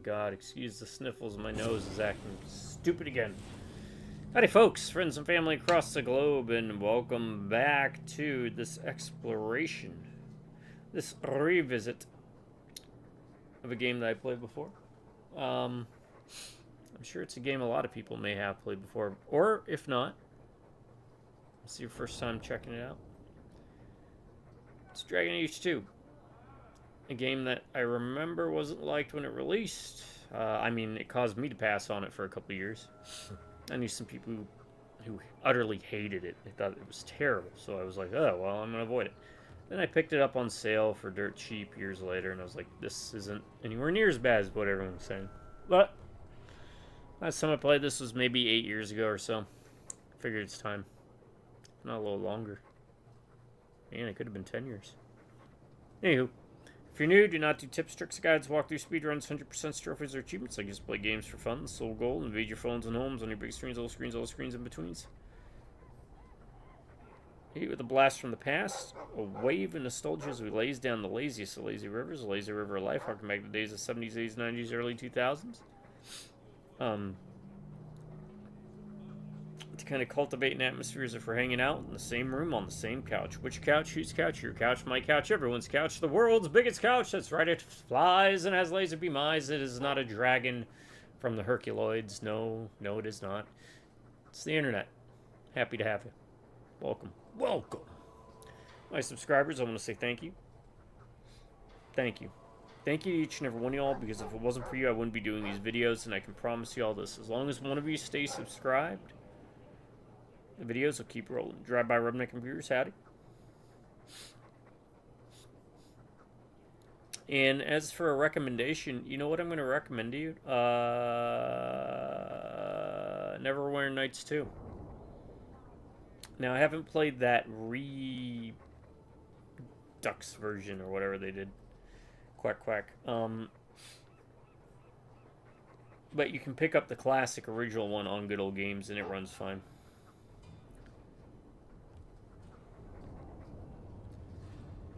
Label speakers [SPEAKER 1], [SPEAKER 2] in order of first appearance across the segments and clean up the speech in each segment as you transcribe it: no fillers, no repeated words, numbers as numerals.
[SPEAKER 1] God, excuse the sniffles. My nose is acting stupid again. Howdy, folks, friends and family across the globe, and welcome back to this exploration, this revisit of a game that I played before. I'm sure it's a game a lot of people may have played before, or if not, it's your first time checking it out. It's Dragon Age 2. A game that I remember wasn't liked when it released. I mean, it caused me to pass on it for a couple years. I knew some people who utterly hated it. They thought it was terrible. So I was like, oh, well, I'm going to avoid it. Then I picked it up on sale for dirt cheap years later, and I was like, this isn't anywhere near as bad as what everyone was saying. But last time I played this was maybe 8 years ago or so. Figured it's time. Not a little longer. Man, it could have been 10 years. Anywho. If you're new, do not do tips, tricks, guides, walkthrough, speedruns, 100% trophies, or achievements. I just play games for fun. The sole goal, invade your phones and homes on your big screens, all screens in betweens. Hit with a blast from the past, a wave of nostalgia as we laze down the laziest of lazy rivers, a lazy river of life, harking back to the days of 70s, 80s, 90s, early 2000s. To kind of cultivate an atmosphere as if we're hanging out in the same room on the same couch. Which couch? Whose couch? Your couch, my couch, everyone's couch, the world's biggest couch. That's right, it flies and has laser beam eyes. It is not a dragon from the Herculoids. No, it is not. It's the internet. Happy to have you. Welcome. Welcome. My subscribers, I want to say thank you. Thank you. Thank you to each and every one of y'all, because if it wasn't for you, I wouldn't be doing these videos, and I can promise you all this. As long as one of you stays subscribed, the videos will keep rolling. Drive-by Rubneck Computers, howdy. And as for a recommendation, you know what I'm going to recommend to you? Neverwinter Nights 2. Now, I haven't played that Redux version or whatever they did. Quack, quack. But you can pick up the classic original one on Good Old Games, and it runs fine.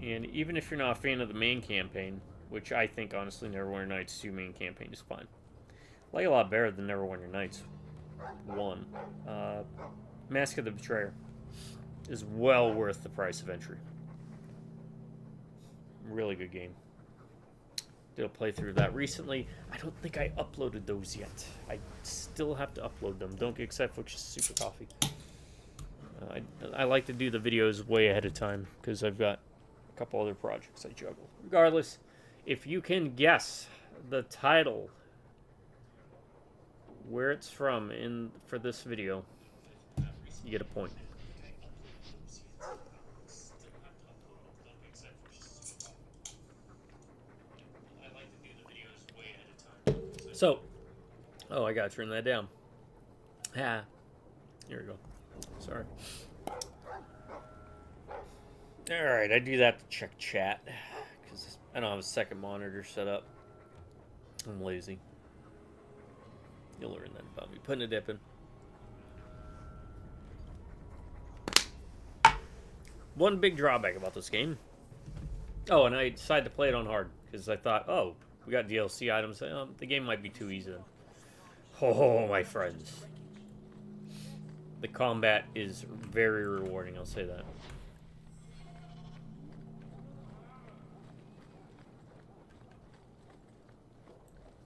[SPEAKER 1] And even if you're not a fan of the main campaign, which I think, honestly, Neverwinter Nights 2 main campaign is fine. I like it a lot better than Neverwinter Nights 1. Mask of the Betrayer is well worth the price of entry. Really good game. Did a playthrough of that recently. I don't think I uploaded those yet. I still have to upload them. Don't get excited for just super coffee. I like to do the videos way ahead of time because I've got couple other projects I juggle. Regardless, if you can guess the title, where it's from for this video, you get a point. So, oh, I gotta turn that down. Here we go. Sorry. Alright, I do that to check chat, because I don't have a second monitor set up. I'm lazy. You'll learn that about me. Putting a dip in. One big drawback about this game. Oh, and I decided to play it on hard, because I thought, oh, we got DLC items. The game might be too easy then. Oh, my friends. The combat is very rewarding, I'll say that.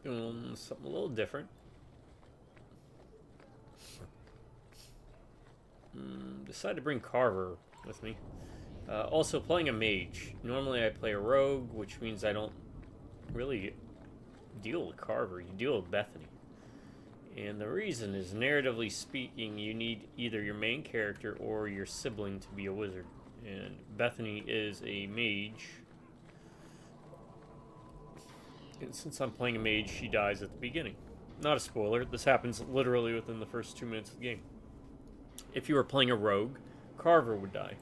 [SPEAKER 1] Doing something a little different. Decided to bring Carver with me. Also playing a mage. Normally I play a rogue, which means I don't really deal with Carver. You deal with Bethany. And the reason is, narratively speaking, you need either your main character or your sibling to be a wizard. And Bethany is a mage. And since I'm playing a mage, she dies at the beginning. Not a spoiler, this happens literally within the first 2 minutes of the game. If you were playing a rogue, Carver would die.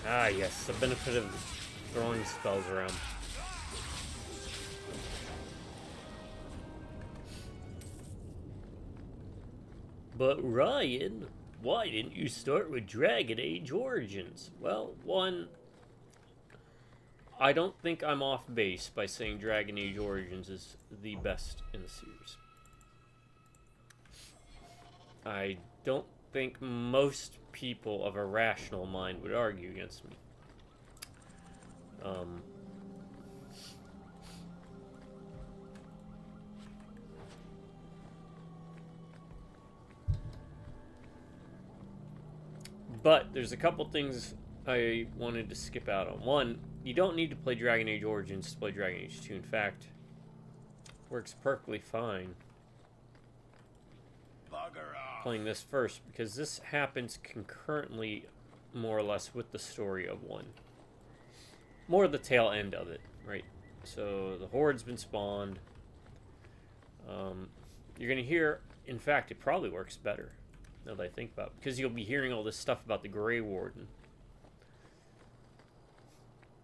[SPEAKER 1] Ah, yes, the benefit of throwing spells around. But Ryan, why didn't you start with Dragon Age Origins? Well, one, I don't think I'm off base by saying Dragon Age Origins is the best in the series. I don't think most people of a rational mind would argue against me. But there's a couple things I wanted to skip out on. One, you don't need to play Dragon Age Origins to play Dragon Age 2. In fact, works perfectly fine playing this first, because this happens concurrently, more or less, with the story of 1. More the tail end of it, right? So the Horde's been spawned. You're going to hear, in fact, it probably works better, now that I think about it, because you'll be hearing all this stuff about the Grey Warden.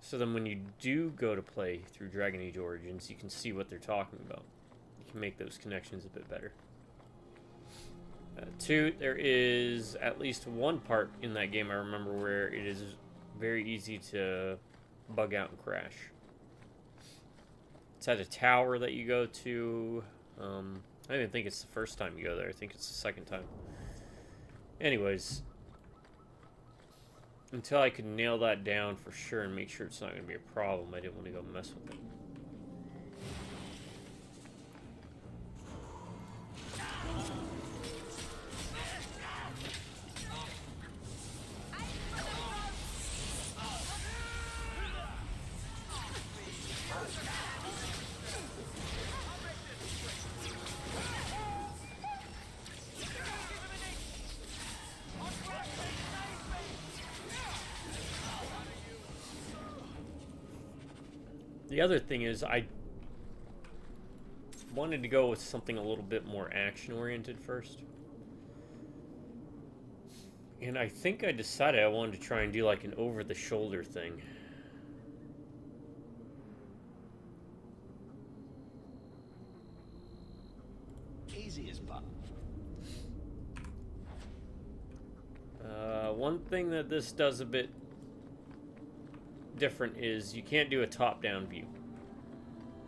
[SPEAKER 1] So then when you do go to play through Dragon Age Origins, you can see what they're talking about. You can make those connections a bit better. 2, there is at least one part in that game I remember where it is very easy to bug out and crash. It's at a tower that you go to. I don't even think it's the first time you go there. I think it's the second time. Anyways, until I could nail that down for sure and make sure it's not going to be a problem, I didn't want to go mess with it. The other thing is, I wanted to go with something a little bit more action-oriented first. And I think I decided I wanted to try and do like an over-the-shoulder thing.
[SPEAKER 2] Easy as pop.
[SPEAKER 1] One thing that this does a bit different is you can't do a top-down view.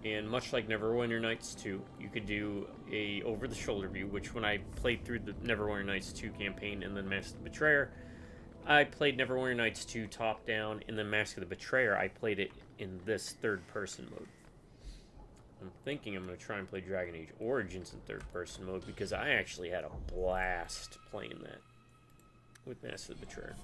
[SPEAKER 1] And much like Neverwinter Nights 2, you could do a over-the-shoulder view, which when I played through the Neverwinter Nights 2 campaign and then Mask of the Betrayer, I played Neverwinter Nights 2 top-down, and then Mask of the Betrayer, I played it in this third-person mode. I'm thinking I'm going to try and play Dragon Age Origins in third-person mode, because I actually had a blast playing that with Mask of the Betrayer.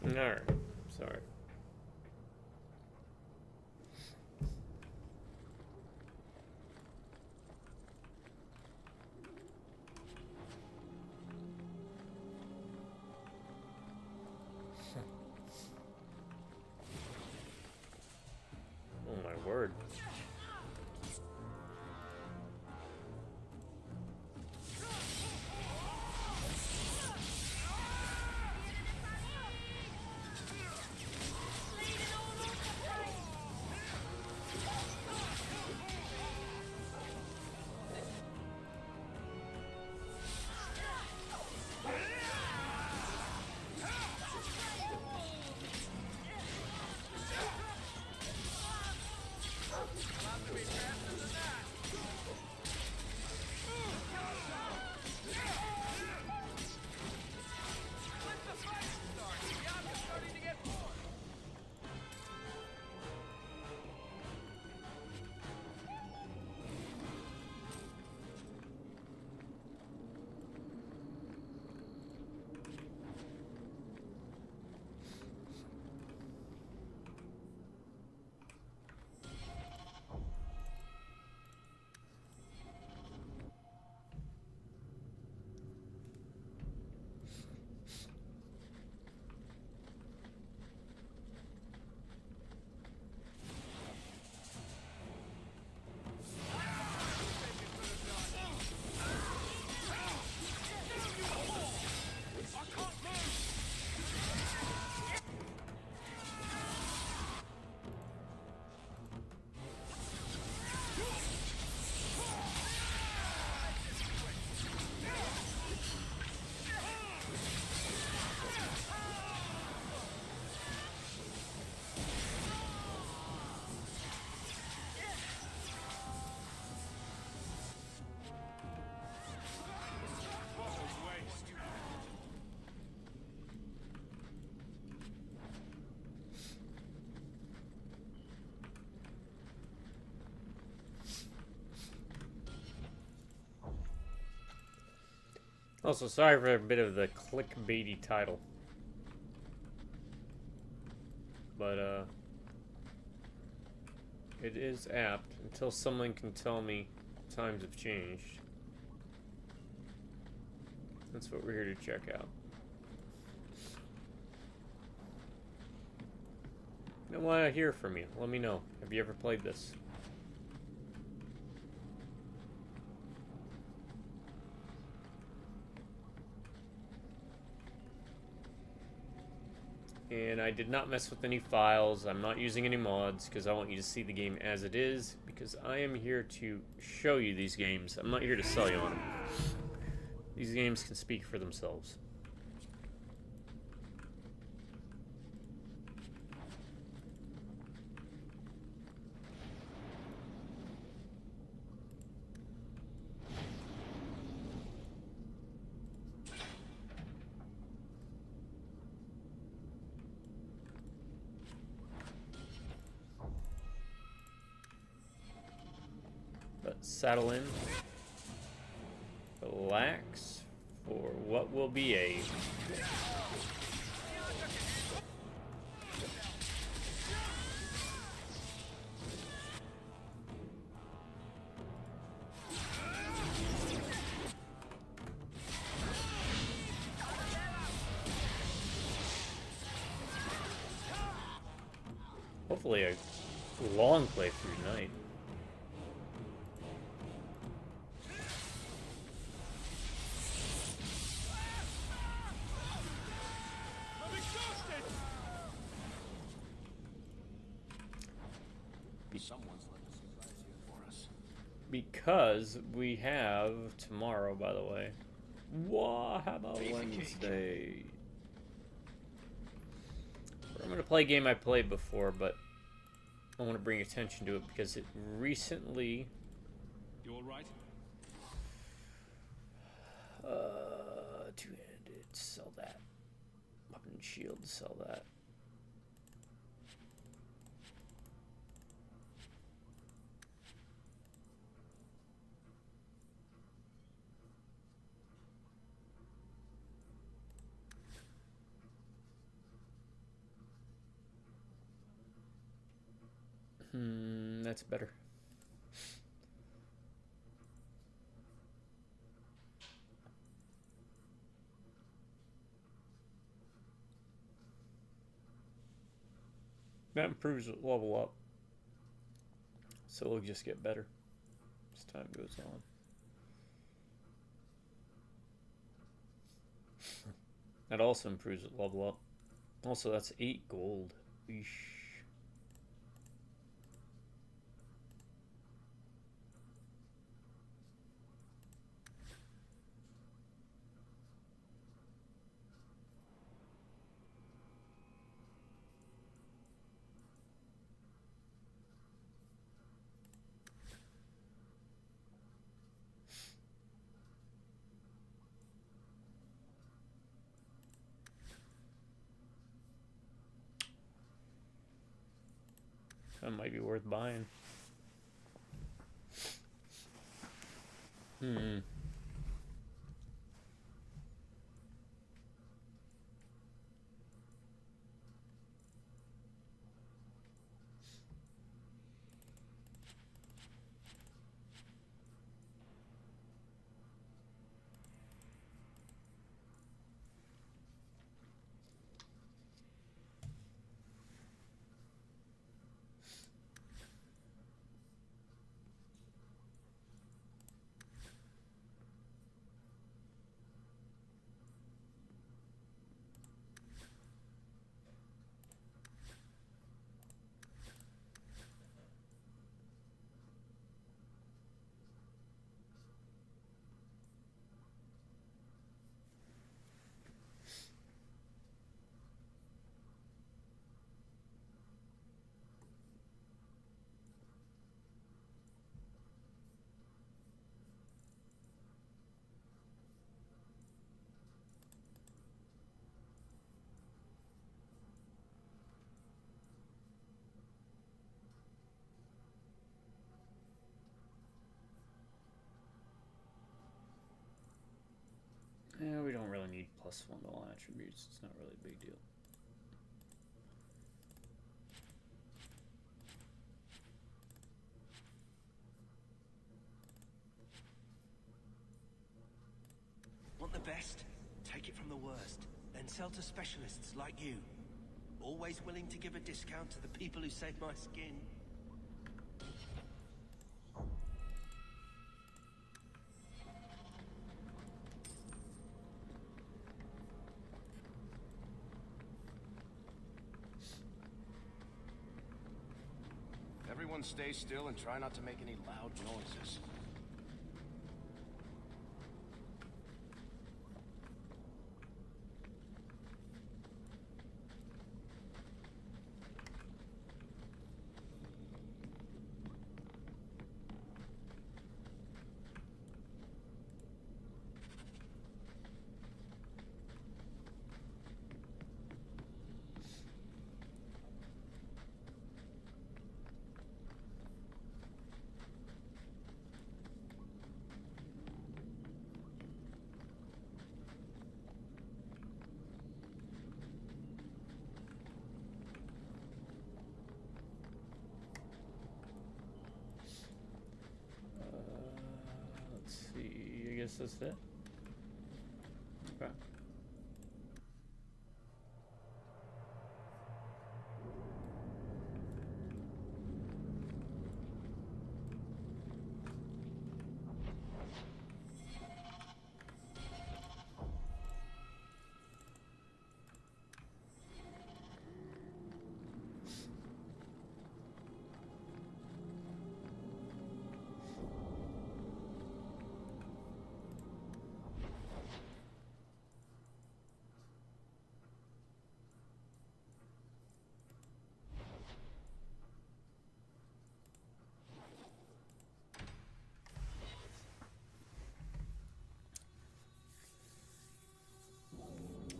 [SPEAKER 1] Alright, sorry. Oh my word. Also, sorry for a bit of the clickbaity title. But, it is apt until someone can tell me times have changed. That's what we're here to check out. I want to hear from you. Let me know. Have you ever played this? And I did not mess with any files. I'm not using any mods because I want you to see the game as it is, because I am here to show you these games. I'm not here to sell you on them. These games can speak for themselves. Let's settle in. Relax for what will be a hopefully a long playthrough tonight.
[SPEAKER 2] Someone's let a surprise here for us.
[SPEAKER 1] Because we have tomorrow, by the way. Warhammer Wednesday. I'm going to play a game I played before, but I want to bring attention to it because it recently...
[SPEAKER 2] You alright?
[SPEAKER 1] Two-handed, sell that. Weapon and shield, sell that. That's better. That improves level up. So it'll just get better as time goes on. That also improves level up. Also, that's 8 gold. Eesh. That might be worth buying. +1 to all attributes. It's not really a big deal.
[SPEAKER 3] Want the best? Take it from the worst. Then sell to specialists like you. Always willing to give a discount to the people who save my skin.
[SPEAKER 2] Everyone stay still and try not to make any loud noises.
[SPEAKER 1] I guess that's it. Okay.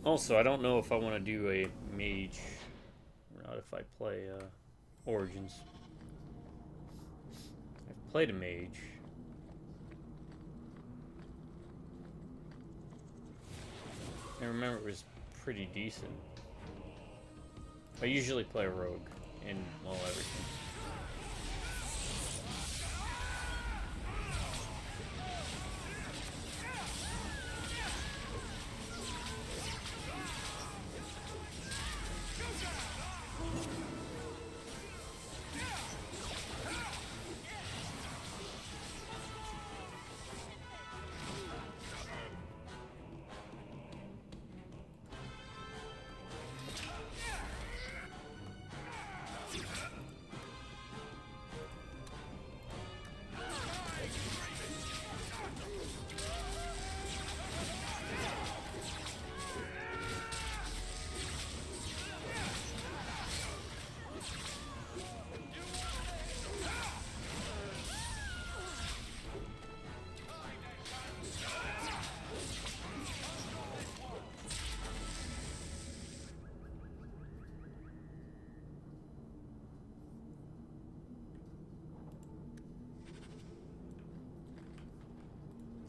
[SPEAKER 1] Also, I don't know if I want to do a mage or not if I play Origins. I've played a mage. I remember it was pretty decent. I usually play a rogue in, well, everything.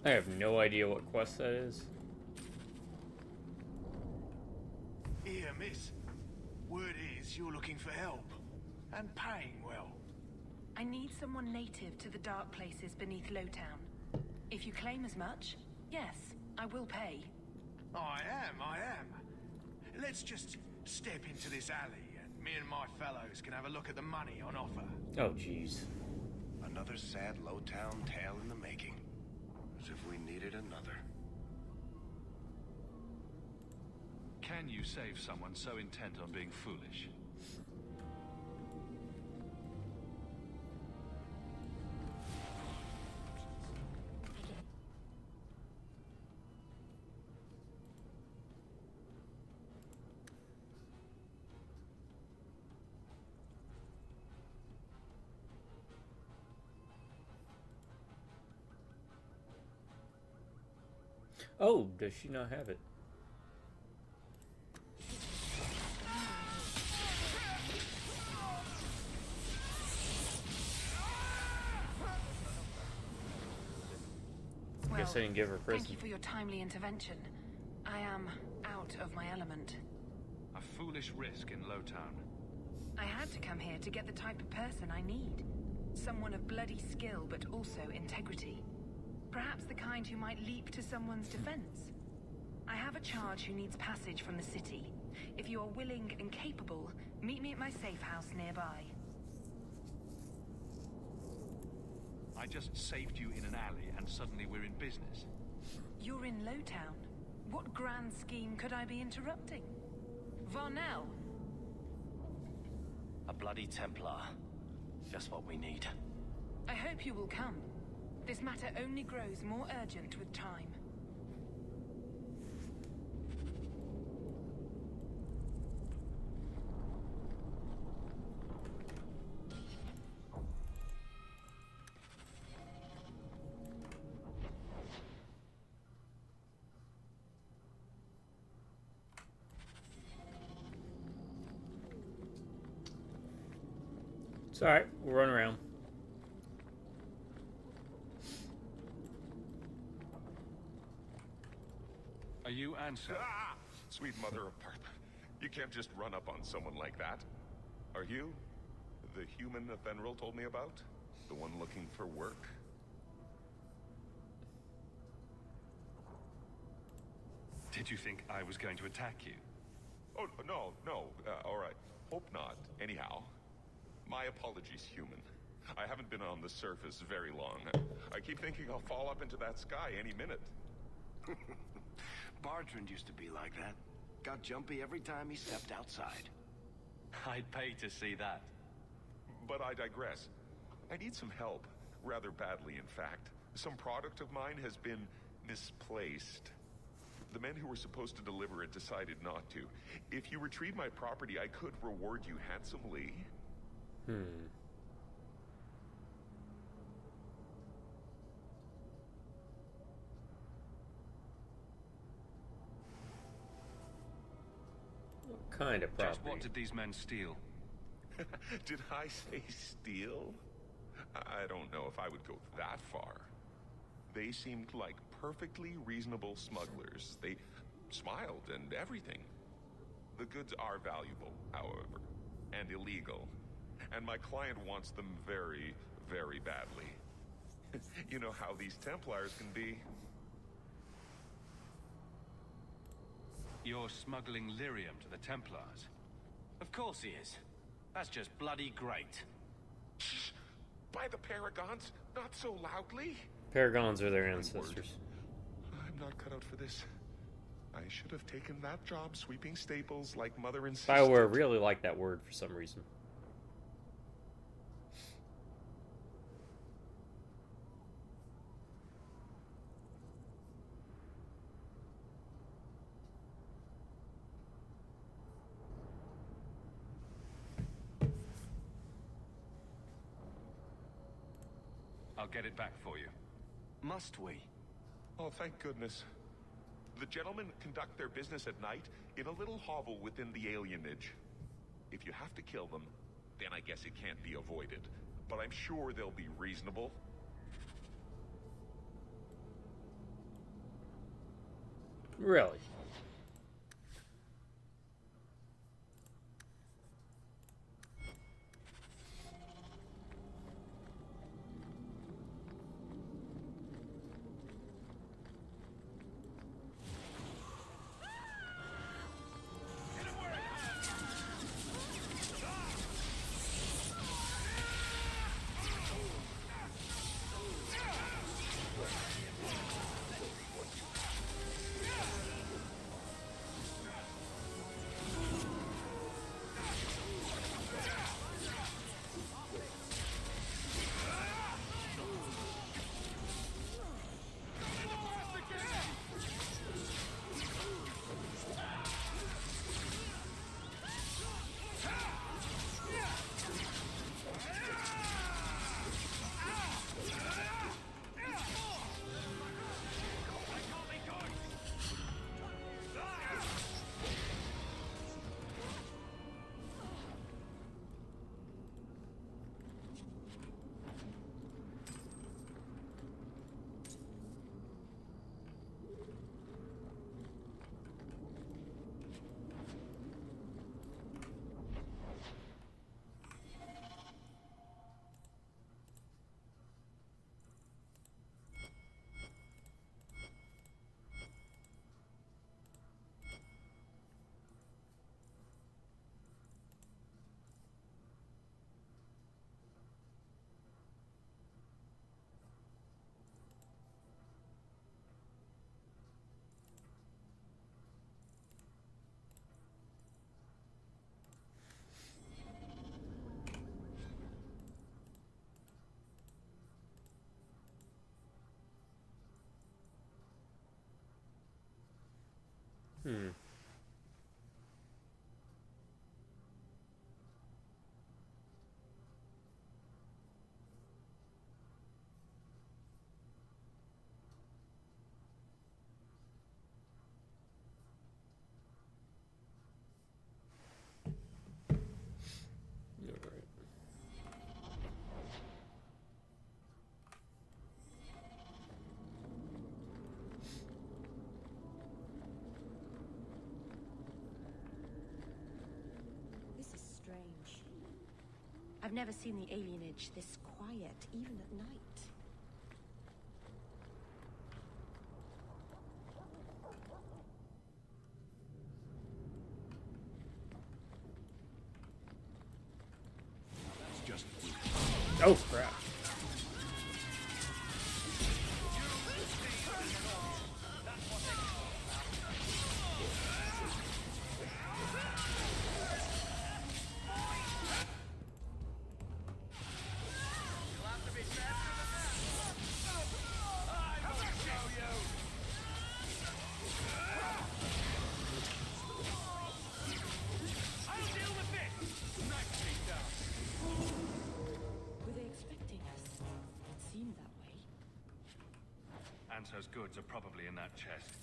[SPEAKER 1] I have no idea what quest that is.
[SPEAKER 4] Here, miss. Word is you're looking for help. And paying well.
[SPEAKER 5] I need someone native to the dark places beneath Lowtown. If you claim as much, yes, I will pay.
[SPEAKER 4] I am. Let's just step into this alley and me and my fellows can have a look at the money on offer.
[SPEAKER 1] Oh, jeez.
[SPEAKER 2] Another sad low-town tale in the making. As if we needed another.
[SPEAKER 6] Can you save someone so intent on being foolish?
[SPEAKER 1] Oh, does she not have it? I guess I didn't give her prison.
[SPEAKER 5] Thank you for your timely intervention. I am out of my element.
[SPEAKER 6] A foolish risk in Lowtown.
[SPEAKER 5] I had to come here to get the type of person I need. Someone of bloody skill, but also integrity. Perhaps the kind who might leap to someone's defense. I have a charge who needs passage from the city. If you are willing and capable, meet me at my safe house nearby.
[SPEAKER 6] I just saved you in an alley and suddenly we're in business.
[SPEAKER 5] You're in Lowtown. What grand scheme could I be interrupting? Varnell!
[SPEAKER 3] A bloody Templar. Just what we need.
[SPEAKER 5] I hope you will come. This matter only grows more urgent with time.
[SPEAKER 1] It's alright, we'll run around.
[SPEAKER 6] Are you Ansel?
[SPEAKER 7] Ah! Sweet mother of Parth. You can't just run up on someone like that. Are you the human Athenril told me about? The one looking for work?
[SPEAKER 6] Did you think I was going to attack you?
[SPEAKER 7] Oh, no. All right. Hope not. Anyhow, my apologies, human. I haven't been on the surface very long. I keep thinking I'll fall up into that sky any minute.
[SPEAKER 3] Bartrand used to be like that. Got jumpy every time he stepped outside.
[SPEAKER 6] I'd pay to see that.
[SPEAKER 7] But I digress. I need some help. Rather badly, in fact. Some product of mine has been misplaced. The men who were supposed to deliver it decided not to. If you retrieve my property, I could reward you handsomely.
[SPEAKER 1] What kind of property?
[SPEAKER 6] Just what did these men steal?
[SPEAKER 7] Did I say steal? I don't know if I would go that far. They seemed like perfectly reasonable smugglers. They smiled and everything. The goods are valuable, however, and illegal. And my client wants them very, very badly. You know how these Templars can be.
[SPEAKER 6] You're smuggling lyrium to the Templars.
[SPEAKER 3] Of course he is. That's just bloody great.
[SPEAKER 7] Shh! By the Paragons, not so loudly.
[SPEAKER 1] Paragons are their ancestors.
[SPEAKER 7] I'm not cut out for this. I should have taken that job sweeping staples like Mother insisted.
[SPEAKER 1] BioWare really like that word for some reason.
[SPEAKER 6] I'll get it back for you.
[SPEAKER 3] Must we?
[SPEAKER 7] Oh, thank goodness. The gentlemen conduct their business at night in a little hovel within the alienage. If you have to kill them, then I guess it can't be avoided. But I'm sure they'll be reasonable.
[SPEAKER 1] Really? Hmm. Alright.
[SPEAKER 8] This is strange. I've never seen the alienage this quiet, even at night.
[SPEAKER 2] That's just
[SPEAKER 1] Oh, crap.
[SPEAKER 8] Were they expecting us? It seemed that way.
[SPEAKER 6] Anso's goods are probably in that chest.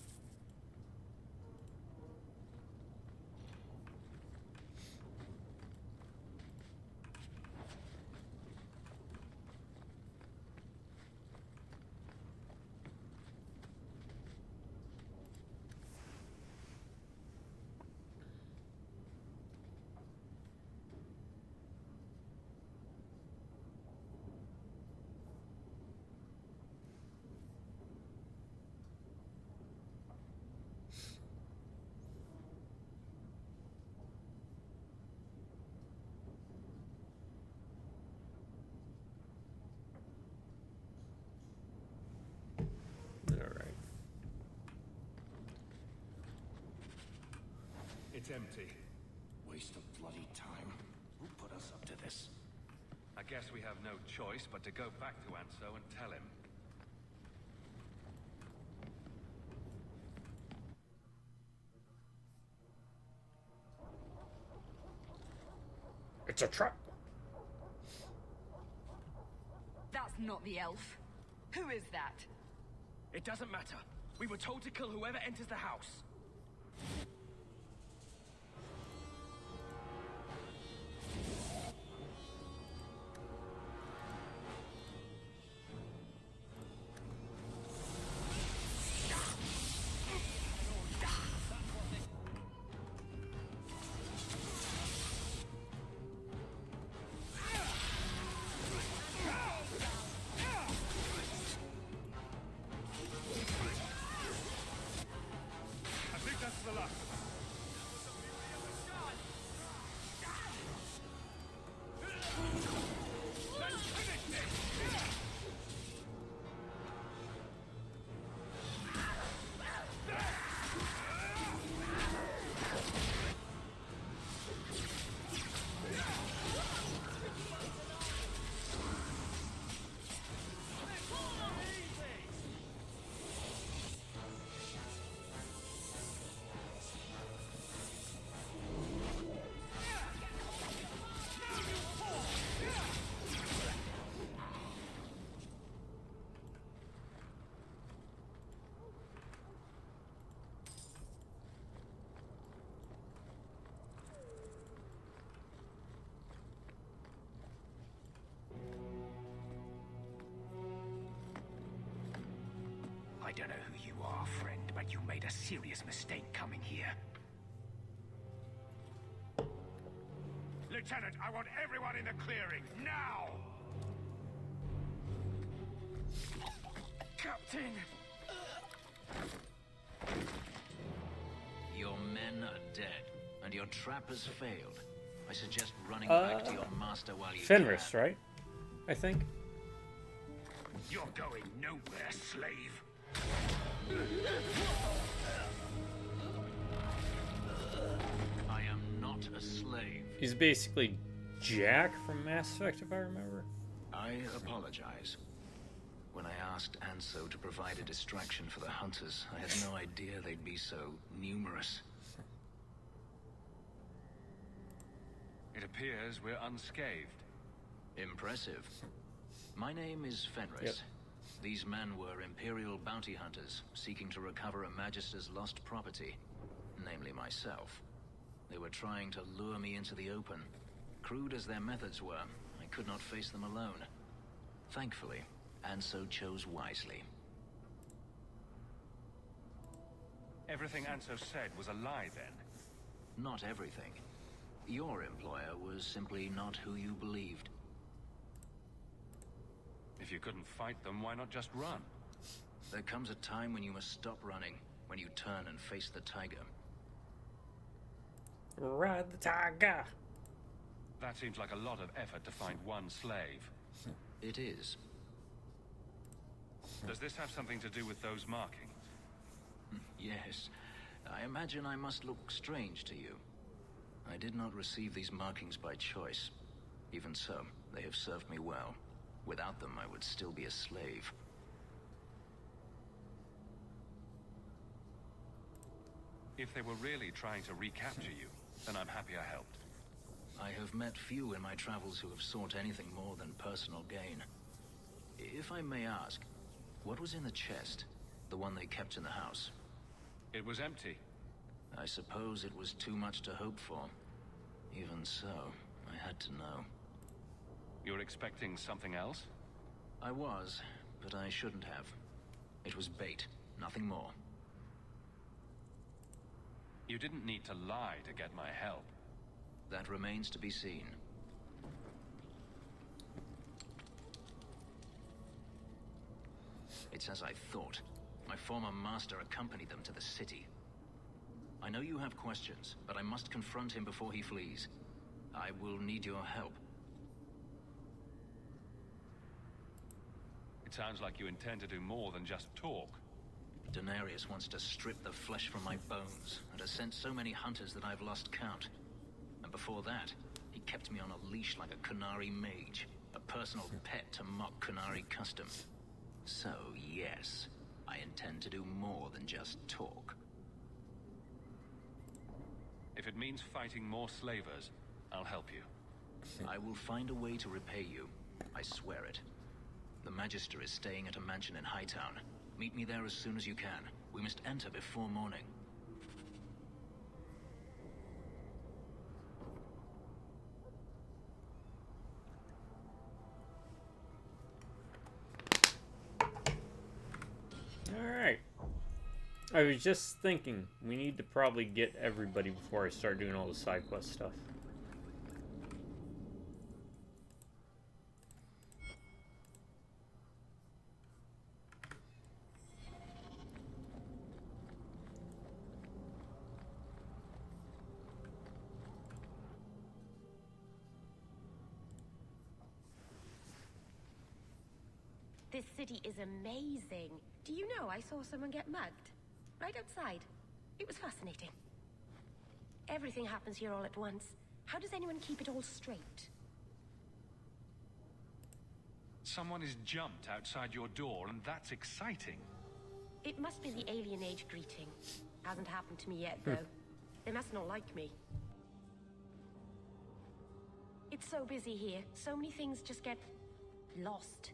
[SPEAKER 1] Alright.
[SPEAKER 6] It's empty.
[SPEAKER 2] waste of bloody time. Who put us up to this?
[SPEAKER 6] I guess we have no choice but to go back to Anso and tell him.
[SPEAKER 1] It's a trap.
[SPEAKER 5] That's not the elf. Who is that?
[SPEAKER 3] It doesn't matter. We were told to kill whoever enters the house.
[SPEAKER 6] I think that's the last.
[SPEAKER 3] I don't know who you are, friend, but you made a serious mistake coming here.
[SPEAKER 4] Lieutenant, I want everyone in the clearing, now!
[SPEAKER 3] Captain!
[SPEAKER 9] Your men are dead, and your trap has failed. I suggest running back to your master while you
[SPEAKER 1] Fenris,
[SPEAKER 9] can.
[SPEAKER 1] right? I think.
[SPEAKER 3] You're going nowhere, slave.
[SPEAKER 9] I am not a slave.
[SPEAKER 1] He's basically Jack from Mass Effect, if I remember.
[SPEAKER 9] I apologize. When I asked Anso to provide a distraction for the hunters, I had no idea they'd be so numerous.
[SPEAKER 6] It appears we're unscathed.
[SPEAKER 9] Impressive. My name is Fenris.
[SPEAKER 1] Yep.
[SPEAKER 9] These men were Imperial bounty hunters, seeking to recover a Magister's lost property, namely myself. They were trying to lure me into the open. Crude as their methods were, I could not face them alone. Thankfully, Anso chose wisely.
[SPEAKER 6] Everything Anso said was a lie, then?
[SPEAKER 9] Not everything. Your employer was simply not who you believed.
[SPEAKER 6] If you couldn't fight them, why not just run?
[SPEAKER 9] There comes a time when you must stop running, when you turn and face the tiger.
[SPEAKER 1] Ride the tiger.
[SPEAKER 6] That seems like a lot of effort to find one slave.
[SPEAKER 9] It is.
[SPEAKER 6] Does this have something to do with those markings?
[SPEAKER 9] Yes. I imagine I must look strange to you. I did not receive these markings by choice. Even so, they have served me well. Without them, I would still be a slave.
[SPEAKER 6] If they were really trying to recapture you, then I'm happy I helped.
[SPEAKER 9] I have met few in my travels who have sought anything more than personal gain. If I may ask, what was in the chest? The one they kept in the house?
[SPEAKER 6] It was empty.
[SPEAKER 9] I suppose it was too much to hope for. Even so, I had to know.
[SPEAKER 6] You're expecting something else?
[SPEAKER 9] I was, but I shouldn't have. It was bait, nothing more.
[SPEAKER 6] You didn't need to lie to get my help.
[SPEAKER 9] That remains to be seen. It's as I thought. My former master accompanied them to the city. I know you have questions, but I must confront him before he flees. I will need your help.
[SPEAKER 6] It sounds like you intend to do more than just talk.
[SPEAKER 9] Daenerys wants to strip the flesh from my bones, and has sent so many hunters that I've lost count. And before that, he kept me on a leash like a Qunari mage, a personal pet to mock Qunari custom. So, yes, I intend to do more than just talk.
[SPEAKER 6] If it means fighting more slavers, I'll help you.
[SPEAKER 9] I will find a way to repay you. I swear it. The Magister is staying at a mansion in Hightown. Meet me there as soon as you can. We must enter before morning.
[SPEAKER 1] Alright. I was just thinking, we need to probably get everybody before I start doing all the side quest stuff.
[SPEAKER 8] This city is amazing. Do you know I saw someone get mugged? Right outside. It was fascinating. Everything happens here all at once. How does anyone keep it all straight?
[SPEAKER 6] Someone is jumped outside your door, and that's exciting.
[SPEAKER 8] It must be the alien age greeting. Hasn't happened to me yet, though. They must not like me. It's so busy here. So many things just get lost.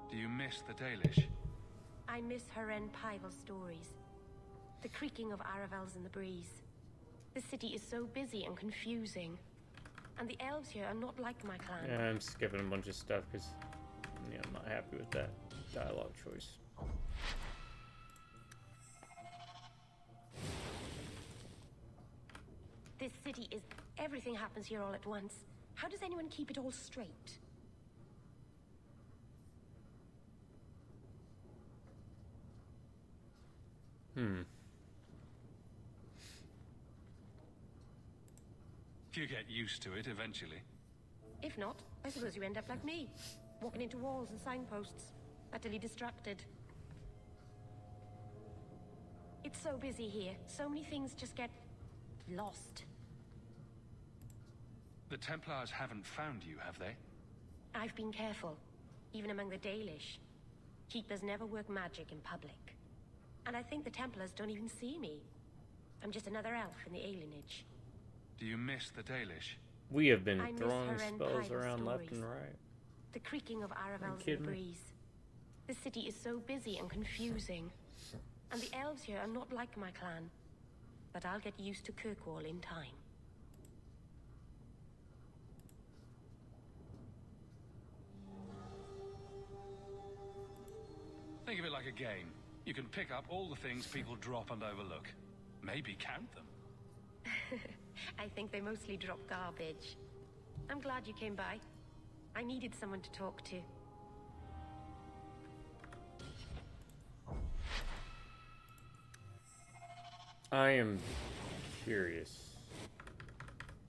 [SPEAKER 6] Do you miss the Dalish?
[SPEAKER 8] I miss Haren Pyval stories. The creaking of Aravels in the breeze. The city is so busy and confusing. And the elves here are not like my clan.
[SPEAKER 1] Yeah, I'm skipping a bunch of stuff because I'm not happy with that dialogue choice.
[SPEAKER 8] This city is... Everything happens here all at once. How does anyone keep it all straight?
[SPEAKER 6] You get used to it eventually.
[SPEAKER 8] If not, I suppose you end up like me. Walking into walls and signposts. Utterly distracted. It's so busy here. So many things just get... lost.
[SPEAKER 6] The Templars haven't found you, have they?
[SPEAKER 8] I've been careful, even among the Dalish. Keepers never work magic in public. And I think the Templars don't even see me. I'm just another elf in the alienage.
[SPEAKER 6] Do you miss the Dalish?
[SPEAKER 1] We have been
[SPEAKER 8] I miss
[SPEAKER 1] throwing
[SPEAKER 8] her
[SPEAKER 1] spells
[SPEAKER 8] empire
[SPEAKER 1] around left
[SPEAKER 8] stories.
[SPEAKER 1] and right.
[SPEAKER 8] The creaking of Aravel's in
[SPEAKER 1] kidding
[SPEAKER 8] the
[SPEAKER 1] me?
[SPEAKER 8] breeze. The city is so busy and confusing. And the elves here are not like my clan. But I'll get used to Kirkwall in time.
[SPEAKER 6] Think of it like a game. You can pick up all the things people drop and overlook. Maybe count them.
[SPEAKER 8] I think they mostly drop garbage. I'm glad you came by. I needed someone to talk to.
[SPEAKER 1] I am curious.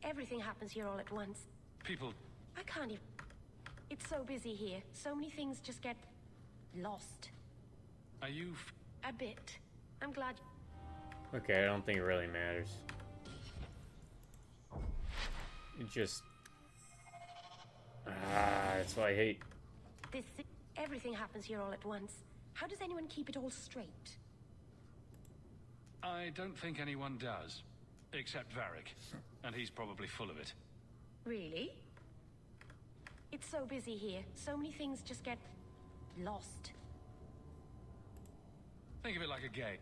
[SPEAKER 8] Everything happens here all at once.
[SPEAKER 6] People...
[SPEAKER 8] I can't even... It's so busy here. So many things just get... lost.
[SPEAKER 6] Are you...
[SPEAKER 8] A bit. I'm glad...
[SPEAKER 1] Okay, I don't think it really matters. It just... that's what I hate.
[SPEAKER 8] Everything happens here all at once. How does anyone keep it all straight?
[SPEAKER 6] I don't think anyone does. Except Varric. And he's probably full of it.
[SPEAKER 8] Really? It's so busy here. So many things just get... lost.
[SPEAKER 6] Think of it like a game.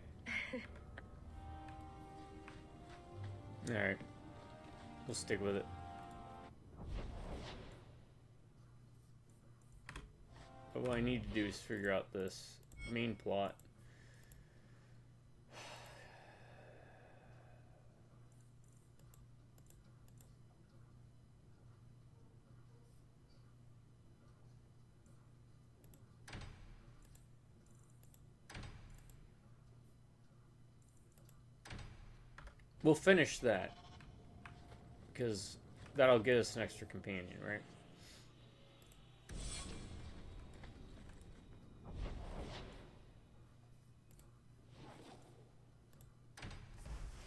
[SPEAKER 1] Alright. We'll stick with it. But what I need to do is figure out this main plot. We'll finish that, because that'll get us an extra companion, right?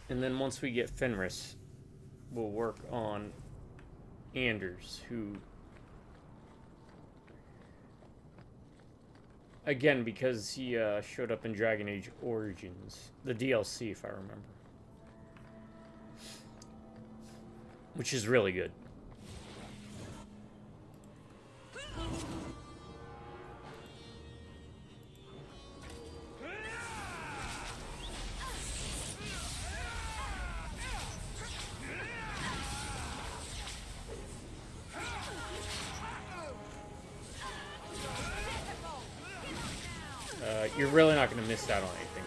[SPEAKER 1] And then once we get Fenris, we'll work on Anders, who... Again, because he showed up in Dragon Age Origins, the DLC, if I remember. Which is really good. You're really not going to miss out on anything.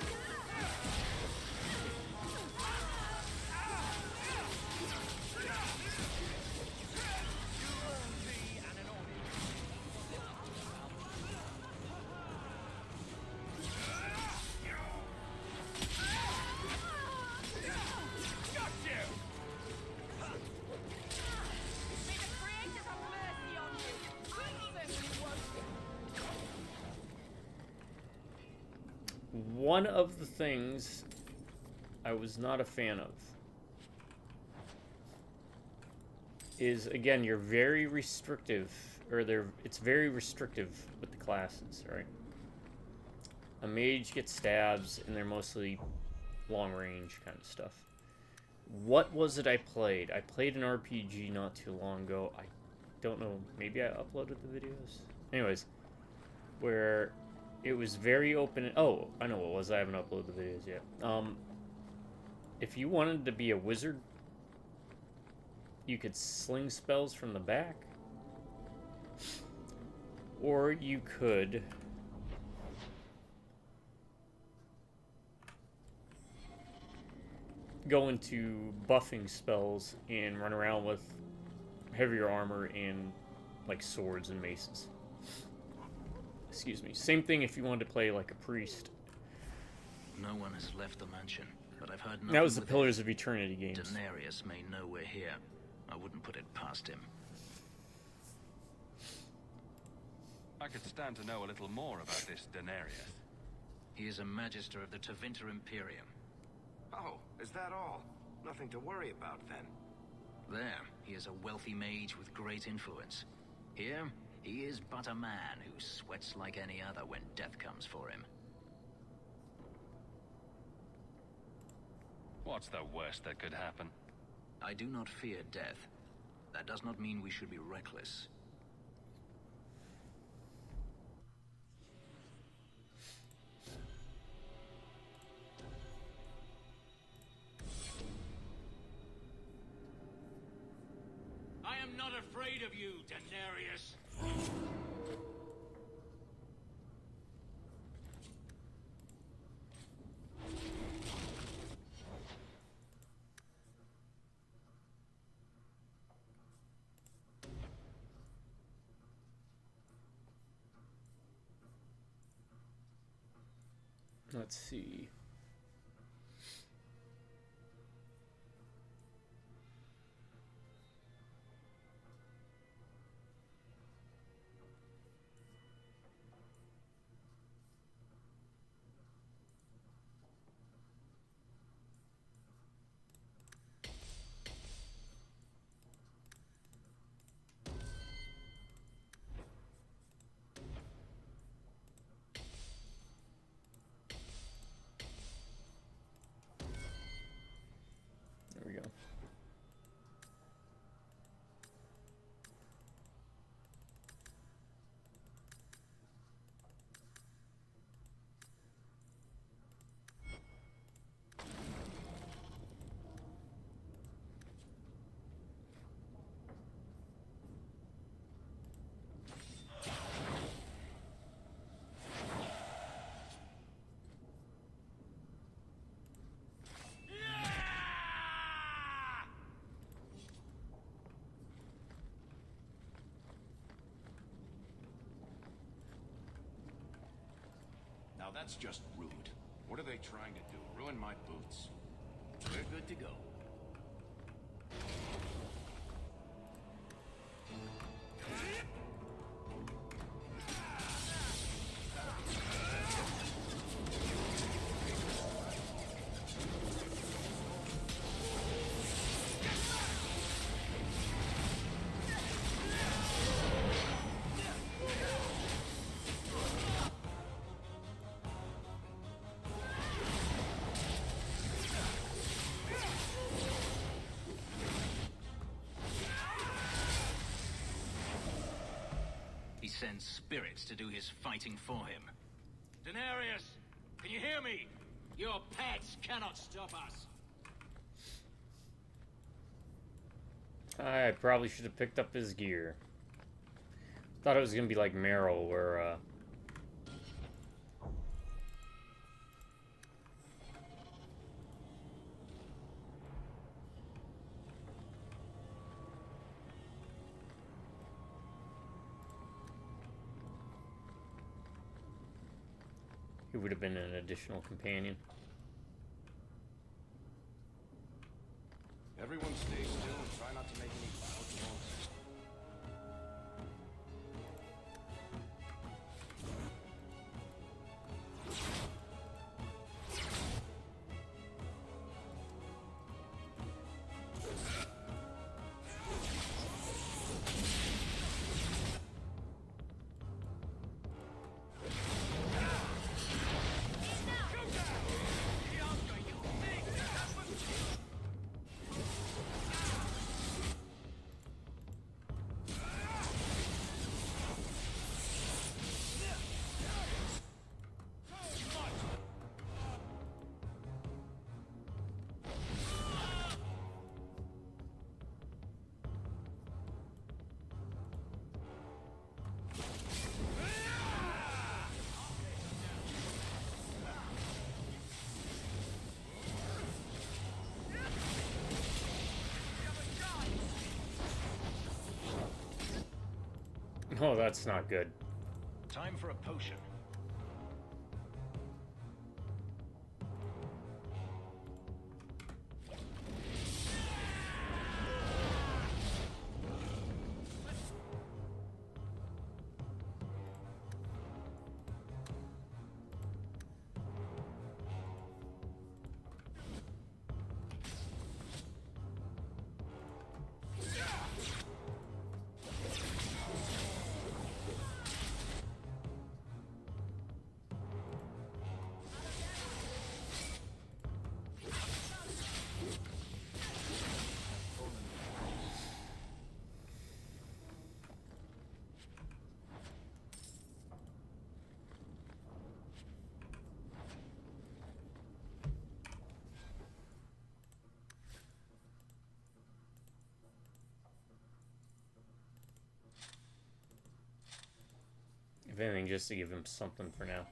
[SPEAKER 1] One of the things I was not a fan of is, again, you're very restrictive, or it's very restrictive with the classes, right? A mage gets stabs, and they're mostly long range kind of stuff. What was it I played? I played an RPG not too long ago. I don't know, maybe I uploaded the videos? Anyways, where... it was very open. Oh, I know what it was. I haven't uploaded the videos yet. If you wanted to be a wizard, you could sling spells from the back. Or you could... go into buffing spells and run around with heavier armor and, like, swords and maces. Excuse me. Same thing if you wanted to play like a priest.
[SPEAKER 9] No one has left the mansion, but I've heard nothing.
[SPEAKER 1] That was the
[SPEAKER 9] with
[SPEAKER 1] Pillars
[SPEAKER 9] it.
[SPEAKER 1] of Eternity games.
[SPEAKER 9] Daenerys may know we're here. I wouldn't put it past him.
[SPEAKER 6] I could stand to know a little more about this Daenerys.
[SPEAKER 9] He is a magister of the Tevinter Imperium.
[SPEAKER 2] Oh, is that all? Nothing to worry about then.
[SPEAKER 9] There, he is a wealthy mage with great influence. Here, He is but a man who sweats like any other when death comes for him.
[SPEAKER 6] What's the worst that could happen?
[SPEAKER 9] I do not fear death. That does not mean we should be reckless.
[SPEAKER 10] I am not afraid of you, Daenerys.
[SPEAKER 1] Let's see. There we go.
[SPEAKER 2] Now that's just rude. What are they trying to do? Ruin my boots? We're good to go.
[SPEAKER 9] He sends spirits to do his fighting for him.
[SPEAKER 10] Daenerys, can you hear me? Your pets cannot stop us.
[SPEAKER 1] I probably should have picked up his gear. Thought it was gonna be like Meryl, where he would have been an additional companion.
[SPEAKER 2] Everyone stay still and try not to make any loud noises.
[SPEAKER 1] Oh, that's not good.
[SPEAKER 9] Time for a potion.
[SPEAKER 1] anything, just to give him something for now.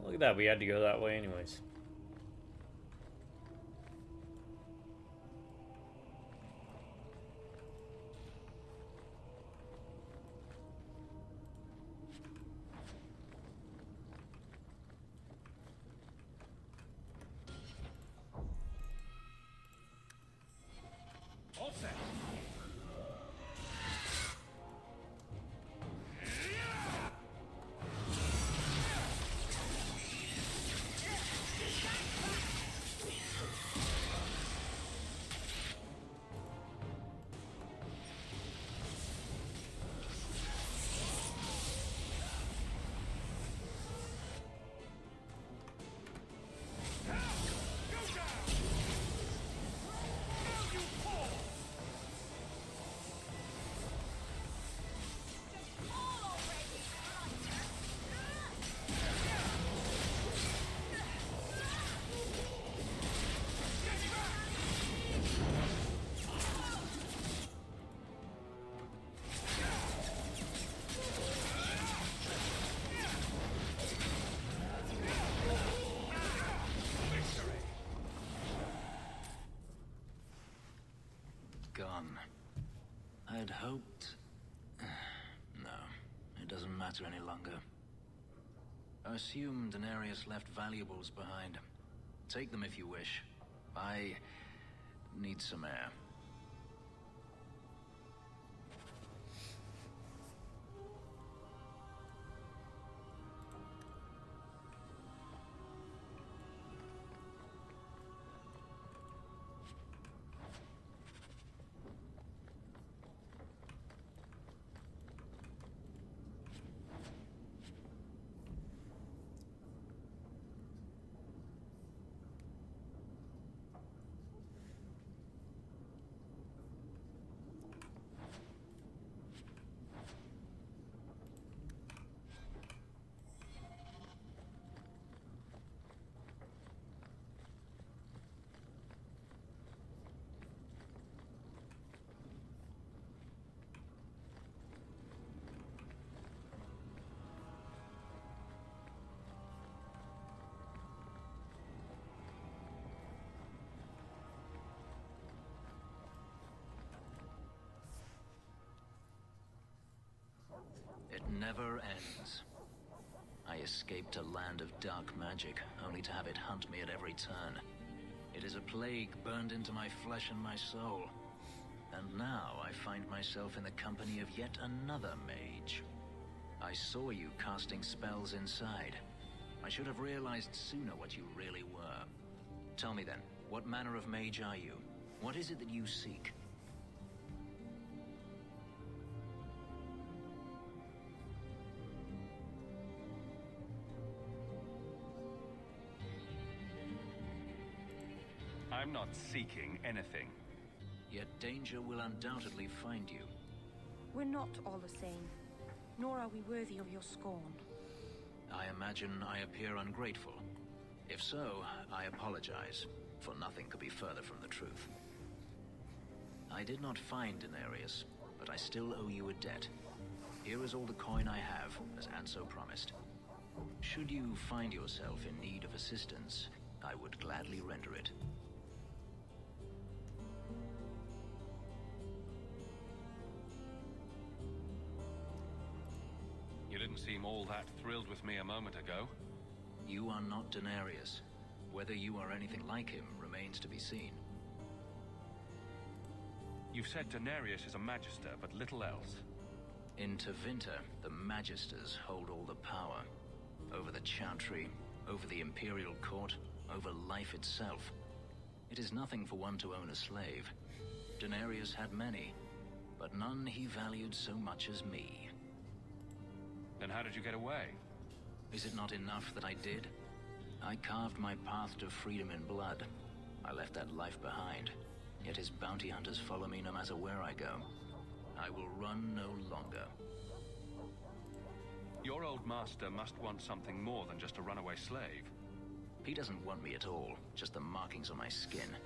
[SPEAKER 1] Look at that, we had to go that way anyways.
[SPEAKER 10] All set.
[SPEAKER 9] had hoped... No, it doesn't matter any longer. I assume Denarius left valuables behind. Take them if you wish. I need some air. It never ends. I escaped a land of dark magic, only to have it hunt me at every turn. It is a plague burned into my flesh and my soul. And now I find myself in the company of yet another mage. I saw you casting spells inside. I should have realized sooner what you really were. Tell me then, what manner of mage are you? What is it that you seek?
[SPEAKER 6] I'm not seeking anything.
[SPEAKER 9] Yet danger will undoubtedly find you.
[SPEAKER 11] We're not all the same, nor are we worthy of your scorn.
[SPEAKER 9] I imagine I appear ungrateful. If so, I apologize, for nothing could be further from the truth. I did not find Denarius, but I still owe you a debt. Here is all the coin I have, as Anso promised. Should you find yourself in need of assistance, I would gladly render it.
[SPEAKER 6] You didn't seem all that thrilled with me a moment ago.
[SPEAKER 9] You are not Denarius. Whether you are anything like him remains to be seen.
[SPEAKER 6] You've said Denarius is a magister, but little else.
[SPEAKER 9] In Tevinter, the Magisters hold all the power. Over the Chantry, over the Imperial Court, over life itself. It is nothing for one to own a slave. Denarius had many, but none he valued so much as me.
[SPEAKER 6] Then how did you get away?
[SPEAKER 9] Is it not enough that I did? I carved my path to freedom in blood. I left that life behind, yet his bounty hunters follow me no matter where I go. I will run no longer.
[SPEAKER 6] Your old master must want something more than just a runaway slave.
[SPEAKER 9] He doesn't want me at all, just the markings on my skin.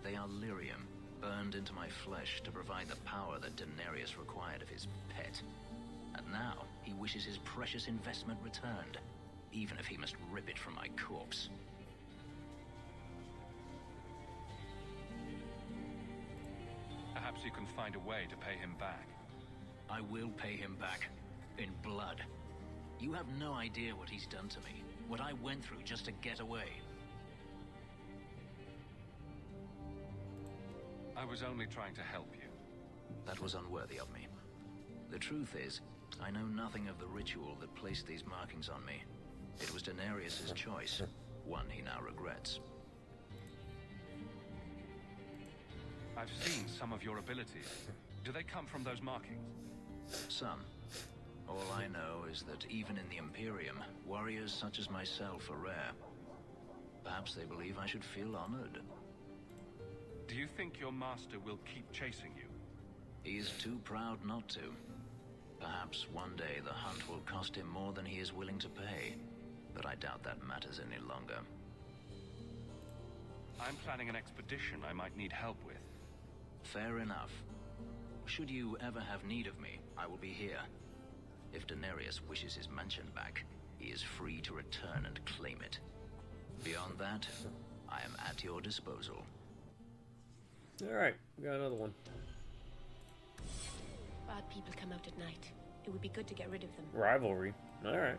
[SPEAKER 9] They are lyrium, burned into my flesh to provide the power that Denarius required of his pet. And now, he wishes his precious investment returned, even if he must rip it from my corpse.
[SPEAKER 6] Perhaps you can find a way to pay him back.
[SPEAKER 9] I will pay him back, in blood. You have no idea what he's done to me, what I went through just to get away.
[SPEAKER 6] I was only trying to help you.
[SPEAKER 9] That was unworthy of me. The truth is, I know nothing of the ritual that placed these markings on me. It was Denarius's choice, one he now regrets.
[SPEAKER 6] I've seen some of your abilities. Do they come from those markings?
[SPEAKER 9] Some. All I know is that even in the Imperium, warriors such as myself are rare. Perhaps they believe I should feel honored.
[SPEAKER 6] Do you think your master will keep chasing you?
[SPEAKER 9] He is too proud not to. Perhaps one day the hunt will cost him more than he is willing to pay, but I doubt that matters any longer.
[SPEAKER 6] I'm planning an expedition I might need help with.
[SPEAKER 9] Fair enough. Should you ever have need of me, I will be here. If Denarius wishes his mansion back, he is free to return and claim it. Beyond that, I am at your disposal.
[SPEAKER 1] Alright, we got another one.
[SPEAKER 8] bad people come out at night. It would be good to get rid of them.
[SPEAKER 1] Rivalry. Alright.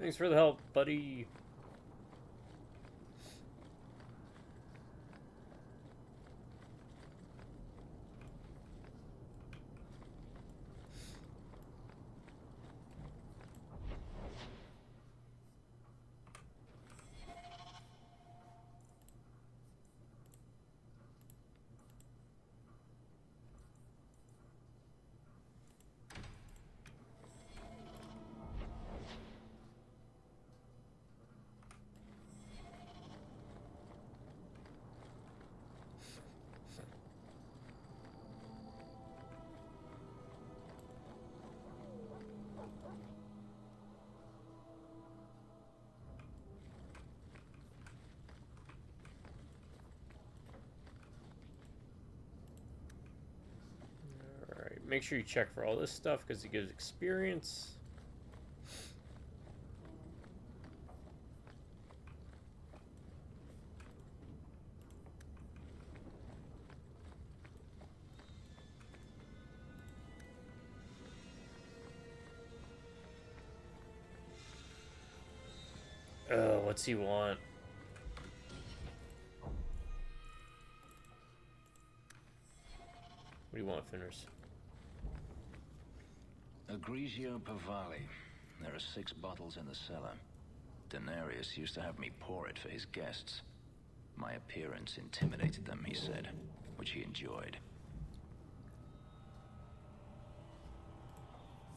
[SPEAKER 1] Thanks for the help, buddy. Make sure you check for all this stuff because it gives experience. Oh, what's he want? What do you want, Finners?
[SPEAKER 9] Grigio Pavali. There are 6 bottles in the cellar. Denarius used to have me pour it for his guests. My appearance intimidated them, he said, which he enjoyed.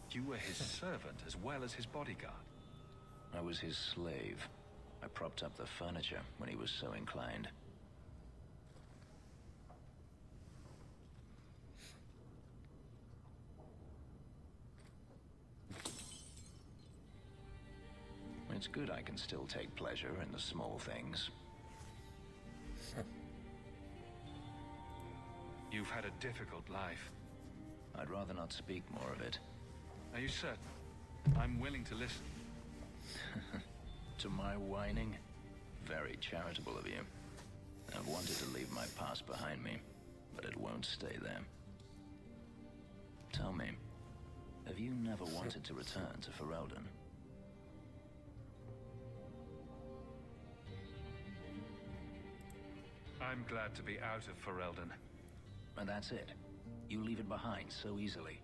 [SPEAKER 6] You were his servant as well as his bodyguard.
[SPEAKER 9] I was his slave. I propped up the furniture when he was so inclined. It's good I can still take pleasure in the small things.
[SPEAKER 6] You've had a difficult life.
[SPEAKER 9] I'd rather not speak more of it.
[SPEAKER 6] Are you certain? I'm willing to listen.
[SPEAKER 9] To my whining? Very charitable of you. I've wanted to leave my past behind me, but it won't stay there. Tell me, have you never wanted to return to Ferelden?
[SPEAKER 6] I'm glad to be out of Ferelden.
[SPEAKER 9] And that's it. You leave it behind so easily.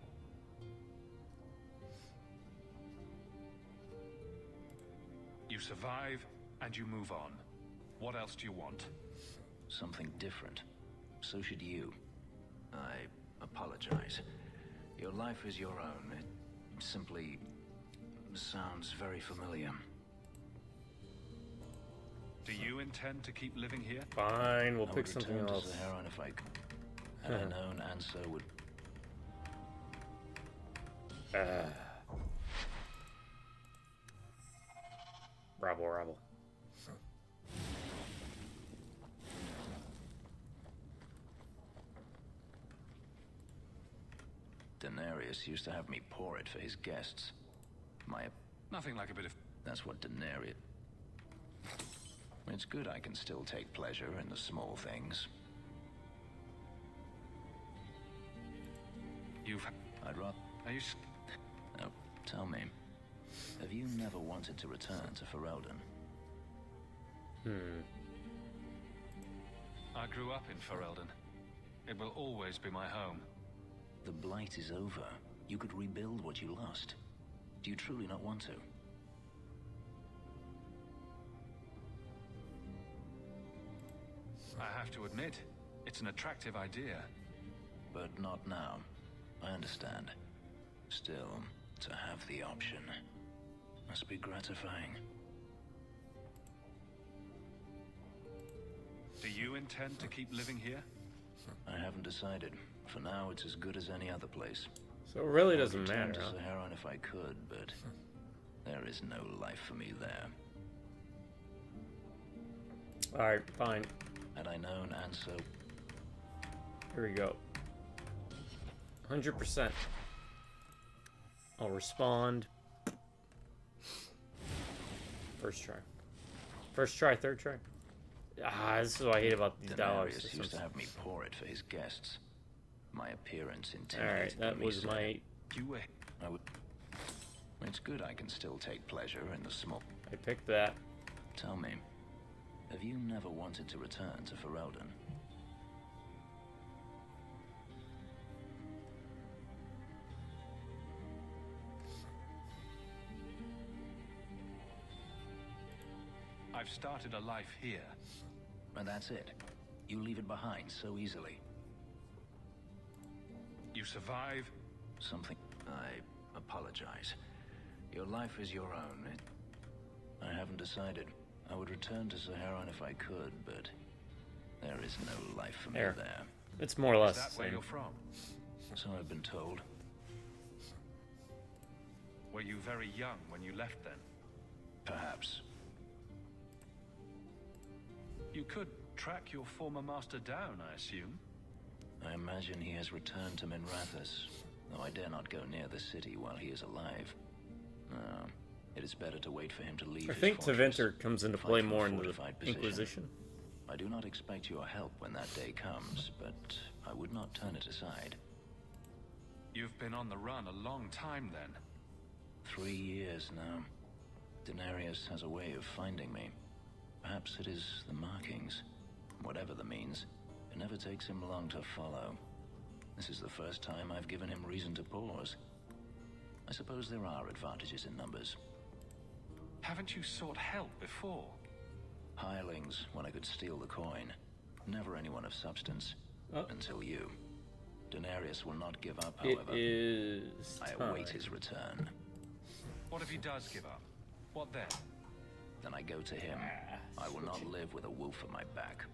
[SPEAKER 6] You survive, and you move on. What else do you want?
[SPEAKER 9] Something different. So should you. I apologize. Your life is your own. It simply sounds very familiar.
[SPEAKER 6] Do you intend to keep living here?
[SPEAKER 1] Fine, we'll
[SPEAKER 9] I
[SPEAKER 1] pick
[SPEAKER 9] would
[SPEAKER 1] something
[SPEAKER 9] return
[SPEAKER 1] else.
[SPEAKER 9] to Zaharon if I could. Had I known Ansel would...
[SPEAKER 1] Rabble.
[SPEAKER 9] Denarius used to have me pour it for his guests.
[SPEAKER 6] Nothing like a bit of...
[SPEAKER 9] That's what Denarius... It's good I can still take pleasure in the small things. I'd rather...
[SPEAKER 6] Are you...
[SPEAKER 9] No, tell me. Have you never wanted to return to Ferelden?
[SPEAKER 6] I grew up in Ferelden. It will always be my home.
[SPEAKER 9] The blight is over. You could rebuild what you lost. Do you truly not want to?
[SPEAKER 6] I have to admit, it's an attractive idea.
[SPEAKER 9] But not now. I understand. Still, to have the option must be gratifying.
[SPEAKER 6] Do you intend to keep living here?
[SPEAKER 9] I haven't decided. For now, it's as good as any other place.
[SPEAKER 1] So it really
[SPEAKER 9] I would
[SPEAKER 1] doesn't
[SPEAKER 9] return
[SPEAKER 1] matter,
[SPEAKER 9] to
[SPEAKER 1] huh?
[SPEAKER 9] Saharan if I could, but there is no life for me there.
[SPEAKER 1] Alright, fine.
[SPEAKER 9] Had I known Anso...
[SPEAKER 1] Here we go. 100%. I'll respond. First try. First try, third try. Ah, this is what I hate about these dialogue
[SPEAKER 9] Denarius
[SPEAKER 1] systems.
[SPEAKER 9] used to have me pour it for his guests. My appearance intimidated
[SPEAKER 1] Alright, that
[SPEAKER 9] me,
[SPEAKER 1] was
[SPEAKER 9] so
[SPEAKER 1] my...
[SPEAKER 6] You were...
[SPEAKER 9] I would... It's good I can still take pleasure in the small...
[SPEAKER 1] I picked that.
[SPEAKER 9] Tell me, have you never wanted to return to Ferelden?
[SPEAKER 6] I've started a life here.
[SPEAKER 9] And that's it. You leave it behind so easily.
[SPEAKER 6] You survive.
[SPEAKER 9] Something... I apologize. Your life is your own. I haven't decided. I would return to Saharan if I could, but there is no life for me there.
[SPEAKER 1] It's more or less
[SPEAKER 6] Is that
[SPEAKER 1] the
[SPEAKER 6] where
[SPEAKER 1] same.
[SPEAKER 6] you're from?
[SPEAKER 9] So I've been told.
[SPEAKER 6] Were you very young when you left then?
[SPEAKER 9] Perhaps.
[SPEAKER 6] You could track your former master down, I assume.
[SPEAKER 9] I imagine he has returned to Minrathous, though I dare not go near the city while he is alive. No, it is better to wait for him to leave
[SPEAKER 1] I
[SPEAKER 9] his
[SPEAKER 1] think
[SPEAKER 9] fortress,
[SPEAKER 1] Tevinter comes into
[SPEAKER 9] fight
[SPEAKER 1] play
[SPEAKER 9] from a
[SPEAKER 1] more in the
[SPEAKER 9] fortified position.
[SPEAKER 1] Inquisition.
[SPEAKER 9] I do not expect your help when that day comes, but I would not turn it aside.
[SPEAKER 6] You've been on the run a long time then.
[SPEAKER 9] 3 years now. Denarius has a way of finding me. Perhaps it is the markings. Whatever the means, it never takes him long to follow. This is the first time I've given him reason to pause. I suppose there are advantages in numbers.
[SPEAKER 6] Haven't you sought help before?
[SPEAKER 9] Hirelings, when I could steal the coin. Never anyone of substance. Until you. Denarius will not give up, however.
[SPEAKER 1] It is
[SPEAKER 9] I
[SPEAKER 1] time.
[SPEAKER 9] await his return.
[SPEAKER 6] What if he does give up? What then?
[SPEAKER 9] Then I go to him. I will not live with a wolf at my back.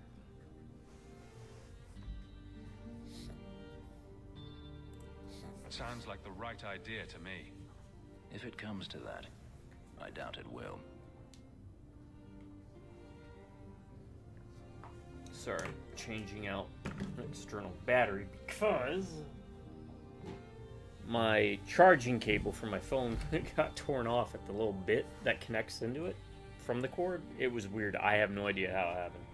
[SPEAKER 6] Sounds like the right idea to me.
[SPEAKER 9] If it comes to that, I doubt it will.
[SPEAKER 1] Sorry, I'm changing out an external battery because my charging cable for my phone got torn off at the little bit that connects into it from the cord. It was weird. I have no idea how it happened.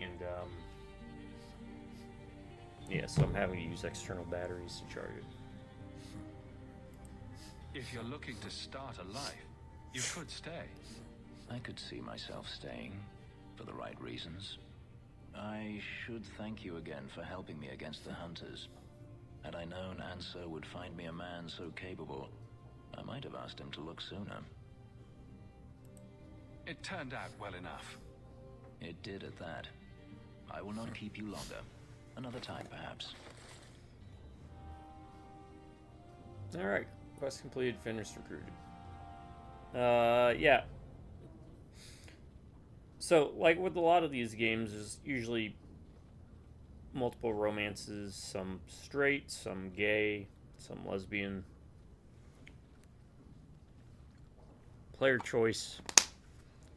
[SPEAKER 1] And, yeah, so I'm having to use external batteries to charge it.
[SPEAKER 6] If you're looking to start a life, you could stay.
[SPEAKER 9] I could see myself staying, for the right reasons. I should thank you again for helping me against the hunters. Had I known Anso would find me a man so capable, I might have asked him to look sooner.
[SPEAKER 6] It turned out well enough.
[SPEAKER 9] It did at that. I will not keep you longer. Another time, perhaps.
[SPEAKER 1] Alright, quest completed, finished, recruited. Yeah. So, like with a lot of these games, there's usually multiple romances, some straight, some gay, some lesbian. Player choice.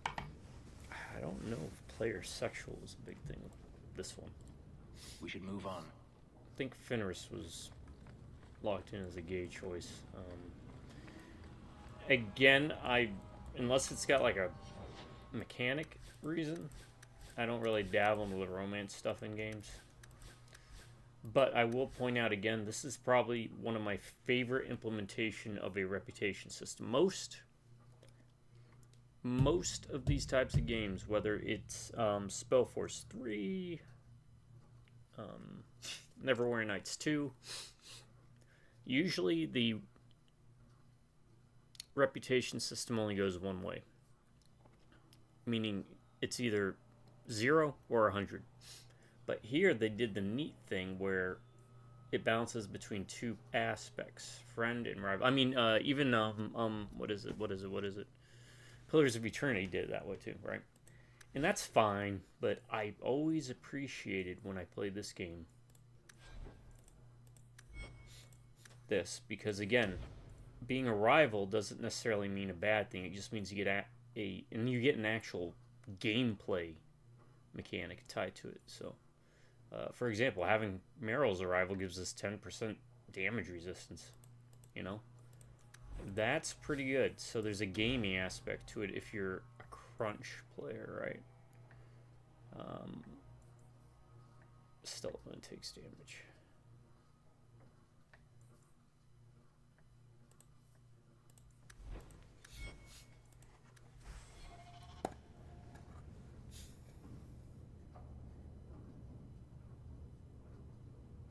[SPEAKER 1] I don't know if player sexual is a big thing with this one.
[SPEAKER 9] We should move on.
[SPEAKER 1] I think Fenris was locked in as a gay choice. Again, unless it's got like a mechanic reason, I don't really dabble into the romance stuff in games. But I will point out again, this is probably one of my favorite implementation of a reputation system. Most of these types of games, whether it's Spellforce 3, Neverwhere Nights 2, usually the reputation system only goes one way. Meaning it's either 0 or 100. But here they did the neat thing where it balances between two aspects, friend and rival. I mean, even what is it? Pillars of Eternity did it that way too, right? And that's fine, but I always appreciated when I played this game because again, being a rival doesn't necessarily mean a bad thing. It just means you get you get an actual gameplay mechanic tied to it. So, for example, having Meryl as a rival gives us 10% damage resistance. You know, that's pretty good. So there's a gaming aspect to it if you're a crunch player, right? Still, it takes damage.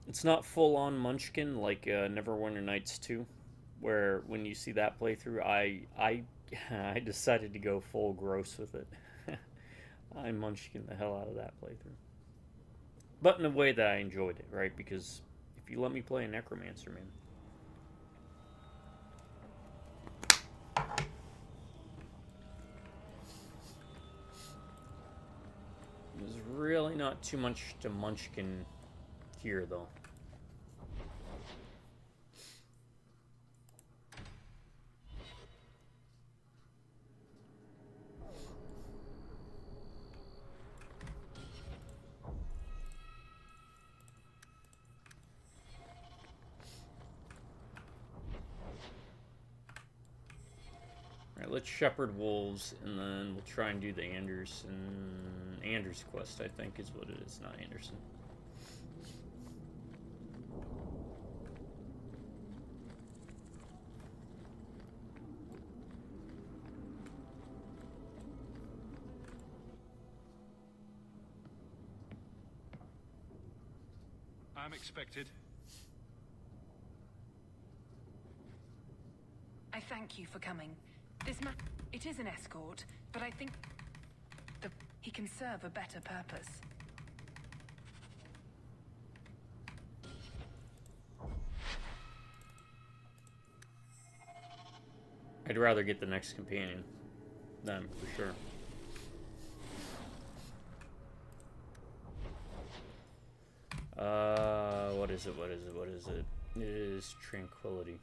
[SPEAKER 1] It's not full-on Munchkin like Neverwinter Nights 2, where when you see that playthrough, I decided to go full gross with it. I Munchkin the hell out of that playthrough. But in a way that I enjoyed it, right? Because if you let me play a Necromancer, man. There's really not too much to Munchkin here, though. Alright, let's shepherd wolves, and then we'll try and do the Anders quest, I think is what it is, not Anderson.
[SPEAKER 6] I'm expected.
[SPEAKER 5] I thank you for coming. It is an escort, but I think he can serve a better purpose.
[SPEAKER 1] I'd rather get the next companion. Them, for sure. What is it? It is Tranquility.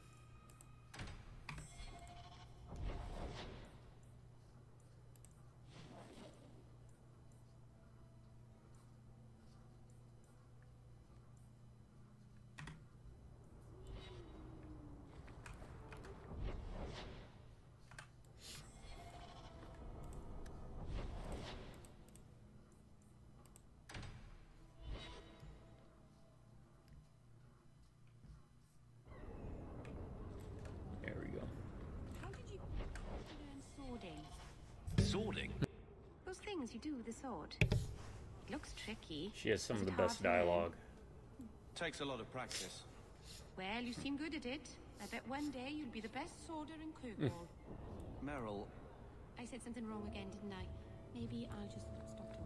[SPEAKER 8] Swording? Those things you do with the sword. It looks tricky.
[SPEAKER 1] She has some of the best dialogue.
[SPEAKER 3] Takes a lot of practice.
[SPEAKER 11] Well, you seem good at it. I bet one day you'll be the best sworder in Kugel.
[SPEAKER 3] Meryl.
[SPEAKER 11] I said something wrong again, didn't I? Maybe I'll just stop talking.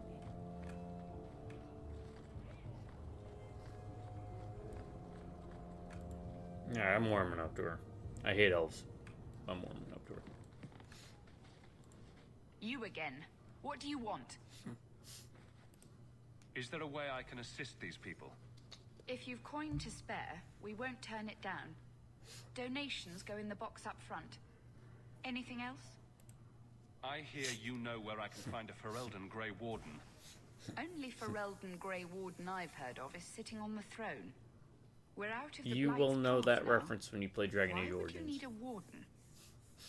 [SPEAKER 1] Yeah, I'm warming up to her. I hate elves. I'm warming up to her.
[SPEAKER 5] You again. What do you want?
[SPEAKER 6] Is there a way I can assist these people?
[SPEAKER 12] If you've coin to spare, we won't turn it down. Donations go in the box up front. Anything else?
[SPEAKER 6] I hear you know where I can find a Ferelden Grey Warden.
[SPEAKER 12] Only Ferelden Grey Warden I've heard of is sitting on the throne. We're out of the
[SPEAKER 1] You
[SPEAKER 12] Blight's
[SPEAKER 1] will know
[SPEAKER 12] path
[SPEAKER 1] that
[SPEAKER 12] now.
[SPEAKER 1] reference when you play Dragon Age
[SPEAKER 12] Why would
[SPEAKER 1] Origins.
[SPEAKER 12] you need a warden?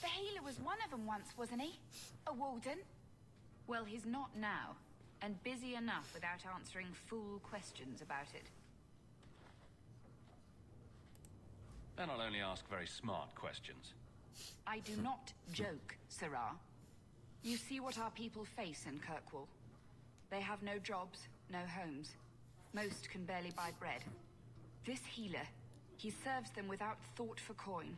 [SPEAKER 11] The healer was one of them once, wasn't he? A warden?
[SPEAKER 12] Well, he's not now, and busy enough without answering fool questions about it.
[SPEAKER 6] Then I'll only ask very smart questions.
[SPEAKER 12] I do not joke, Sirrah. You see what our people face in Kirkwall. They have no jobs, no homes. Most can barely buy bread. This healer, he serves them without thought for coin.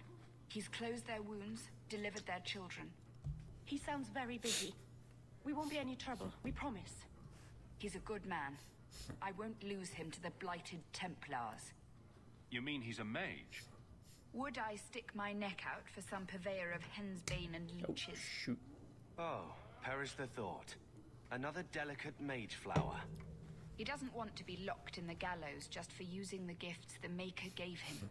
[SPEAKER 12] He's closed their wounds, delivered their children.
[SPEAKER 11] He sounds very busy. We won't be any trouble, we promise.
[SPEAKER 12] He's a good man. I won't lose him to the blighted Templars.
[SPEAKER 6] You mean he's a mage?
[SPEAKER 12] Would I stick my neck out for some purveyor of hensbane and leeches?
[SPEAKER 1] Shoot.
[SPEAKER 3] Oh, perish the thought. Another delicate mage flower.
[SPEAKER 12] He doesn't want to be locked in the gallows just for using the gifts the Maker gave him.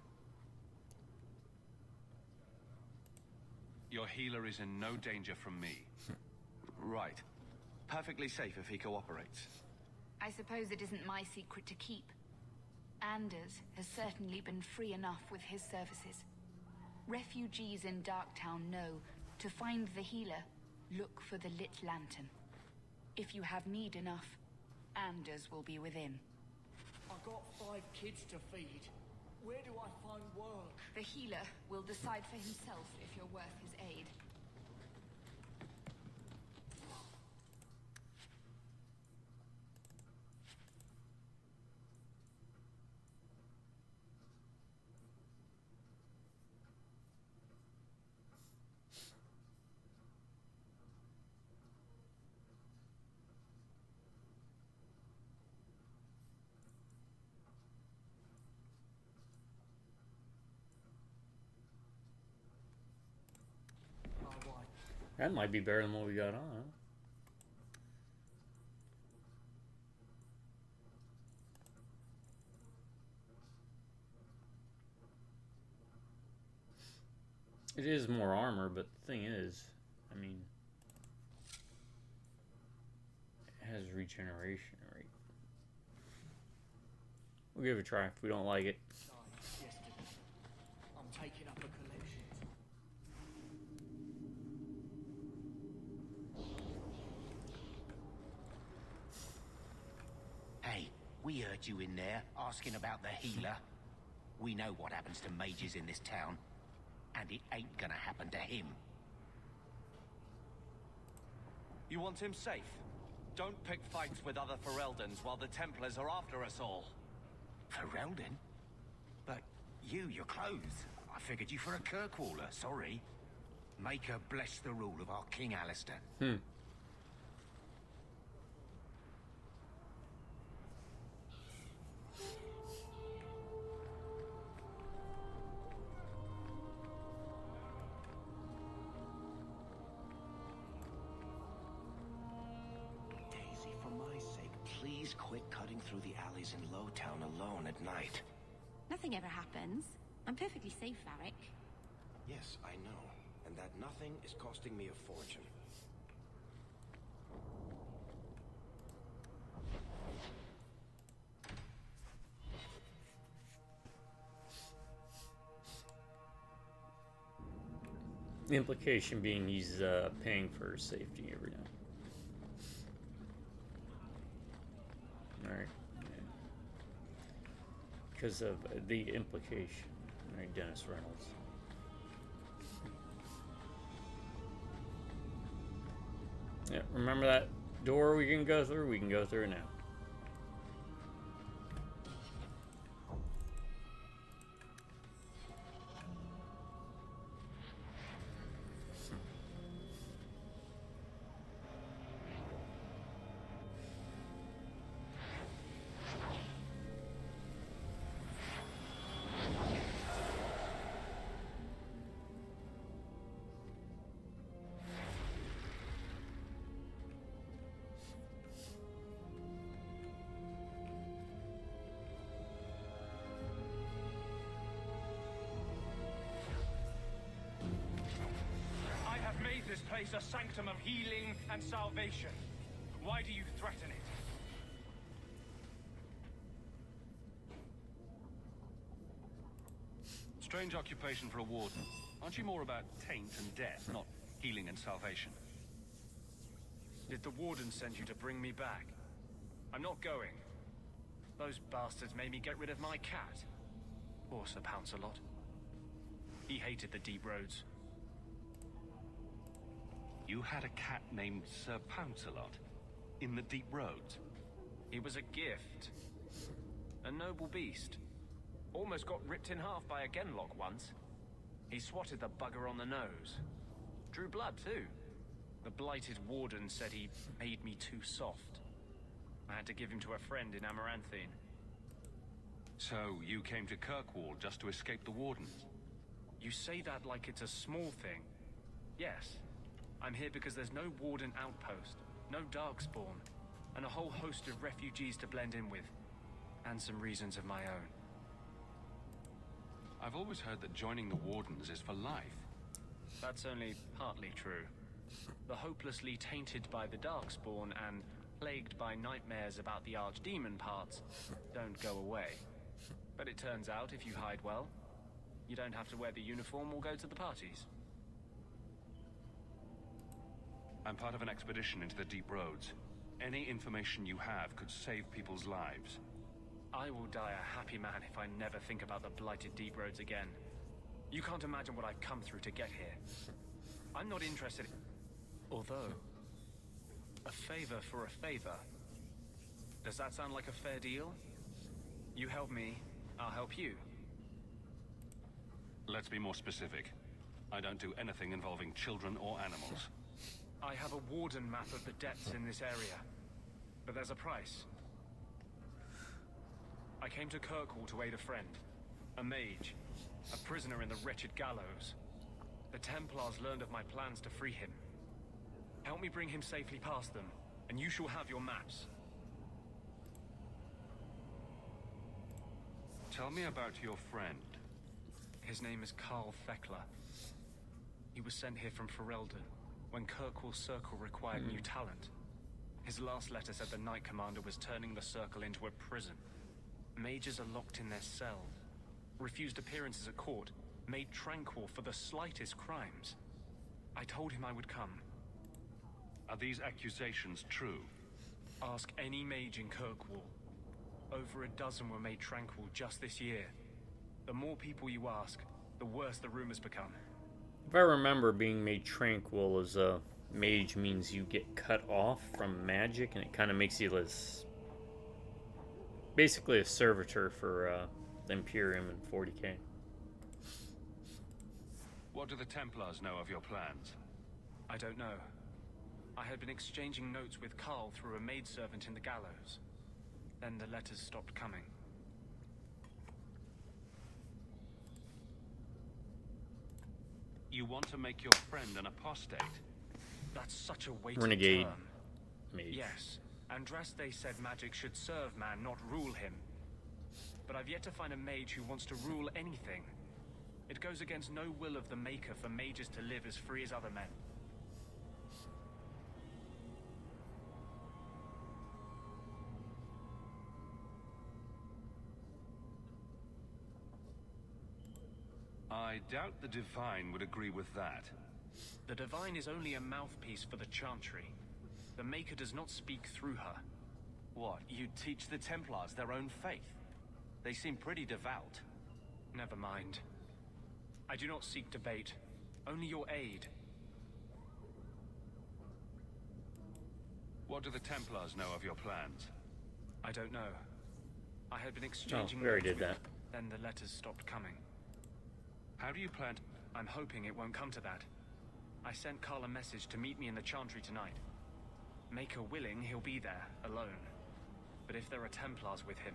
[SPEAKER 6] Your healer is in no danger from me.
[SPEAKER 3] Right. Perfectly safe if he cooperates.
[SPEAKER 12] I suppose it isn't my secret to keep. Anders has certainly been free enough with his services. Refugees in Darktown know to find the healer, look for the lit lantern. If you have need enough, Anders will be within.
[SPEAKER 10] I've got 5 kids to feed. Where do I find work?
[SPEAKER 12] The healer will decide for himself if you're worth his aid.
[SPEAKER 1] That might be better than what we got on. It is more armor, but the thing is, I mean, it has regeneration rate. We'll give it a try. If we don't like it,
[SPEAKER 10] I'm taking up a collection.
[SPEAKER 13] Hey, we heard you in there asking about the healer. We know what happens to mages in this town, and it ain't gonna happen to him.
[SPEAKER 3] You want him safe? Don't pick fights with other Fereldans while the Templars are after us all.
[SPEAKER 13] Ferelden? But your clothes. I figured you for a Kirkwaller, sorry. Maker bless the rule of our King Alistair.
[SPEAKER 3] Daisy, for my sake, please quit cutting through the alleys in Lowtown alone at night.
[SPEAKER 11] Nothing ever happens. I'm perfectly safe, Varric.
[SPEAKER 3] Yes, I know. And that nothing is costing me a fortune.
[SPEAKER 1] the implication being he's paying for safety every now. Alright. Because of the implication. Alright, Dennis Reynolds. Yeah, remember that door we can go through? We can go through it now.
[SPEAKER 14] This place a sanctum of healing and salvation. Why do you threaten it?
[SPEAKER 6] Strange occupation for a warden. Aren't you more about taint and death, not healing and salvation?
[SPEAKER 14] Did the warden send you to bring me back? I'm not going. Those bastards made me get rid of my cat. Poor Sir Pouncelot. He hated the deep roads.
[SPEAKER 6] You had a cat named Sir Pouncelot in the deep roads?
[SPEAKER 14] He was a gift. A noble beast. Almost got ripped in half by a genlock once. He swatted the bugger on the nose. Drew blood, too. The blighted warden said he made me too soft. I had to give him to a friend in Amaranthine.
[SPEAKER 6] So, you came to Kirkwall just to escape the wardens?
[SPEAKER 14] You say that like it's a small thing. Yes. I'm here because there's no warden outpost, no darkspawn, and a whole host of refugees to blend in with. And some reasons of my own.
[SPEAKER 6] I've always heard that joining the wardens is for life.
[SPEAKER 14] That's only partly true. The hopelessly tainted by the darkspawn and plagued by nightmares about the archdemon parts don't go away. But it turns out if you hide well, you don't have to wear the uniform or go to the parties.
[SPEAKER 6] I'm part of an expedition into the deep roads. Any information you have could save people's lives.
[SPEAKER 14] I will die a happy man if I never think about the blighted deep roads again. You can't imagine what I've come through to get here. I'm not interested in... Although, a favor for a favor. Does that sound like a fair deal? You help me, I'll help you.
[SPEAKER 6] Let's be more specific. I don't do anything involving children or animals.
[SPEAKER 14] I have a warden map of the depths in this area. But there's a price. I came to Kirkwall to aid a friend. A mage. A prisoner in the wretched gallows. The Templars learned of my plans to free him. Help me bring him safely past them, and you shall have your maps.
[SPEAKER 6] Tell me about your friend.
[SPEAKER 14] His name is Carl Thekla. He was sent here from Ferelden, when Kirkwall Circle required new talent. His last letter said the Knight Commander was turning the Circle into a prison. Mages are locked in their cell, refused appearances at court, made tranquil for the slightest crimes. I told him I would come.
[SPEAKER 6] Are these accusations true?
[SPEAKER 14] Ask any mage in Kirkwall. Over a dozen were made tranquil just this year. The more people you ask, the worse the rumors become.
[SPEAKER 1] If I remember, being made tranquil as a mage means you get cut off from magic, and it kind of makes you less... basically a servitor for the Imperium in 40k.
[SPEAKER 6] What do the Templars know of your plans?
[SPEAKER 14] I don't know. I had been exchanging notes with Carl through a maidservant in the gallows. Then the letters stopped coming.
[SPEAKER 6] You want to make your friend an apostate?
[SPEAKER 14] That's such a weighted
[SPEAKER 1] Renegade
[SPEAKER 14] term.
[SPEAKER 1] mage.
[SPEAKER 14] Yes. Andraste said magic should serve man, not rule him. But I've yet to find a mage who wants to rule anything. It goes against no will of the Maker for mages to live as free as other men.
[SPEAKER 6] I doubt the Divine would agree with that.
[SPEAKER 14] The Divine is only a mouthpiece for the Chantry. The Maker does not speak through her.
[SPEAKER 3] What, you teach the Templars their own faith? They seem pretty devout.
[SPEAKER 14] Never mind. I do not seek debate, only your aid.
[SPEAKER 6] What do the Templars know of your plans?
[SPEAKER 14] I don't know. I had been exchanging
[SPEAKER 1] we already
[SPEAKER 14] notes
[SPEAKER 1] did
[SPEAKER 14] with-
[SPEAKER 1] that.
[SPEAKER 14] Then the letters stopped coming.
[SPEAKER 6] How do you plan to...
[SPEAKER 14] I'm hoping it won't come to that. I sent Carl a message to meet me in the Chantry tonight. Maker willing, he'll be there, alone. But if there are Templars with him,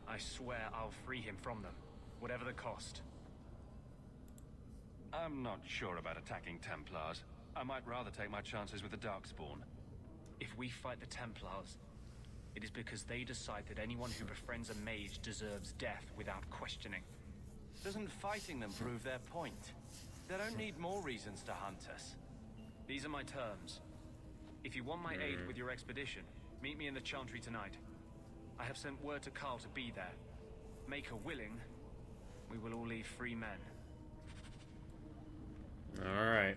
[SPEAKER 14] I swear I'll free him from them, whatever the cost.
[SPEAKER 6] I'm not sure about attacking Templars. I might rather take my chances with the Darkspawn.
[SPEAKER 14] If we fight the Templars, it is because they decide that anyone who befriends a mage deserves death without questioning.
[SPEAKER 3] Doesn't fighting them prove their point? They don't need more reasons to hunt us.
[SPEAKER 14] These are my terms. If you want my aid with your expedition, meet me in the Chantry tonight. I have sent word to Carl to be there. Maker willing, we will all leave free men.
[SPEAKER 1] Alright.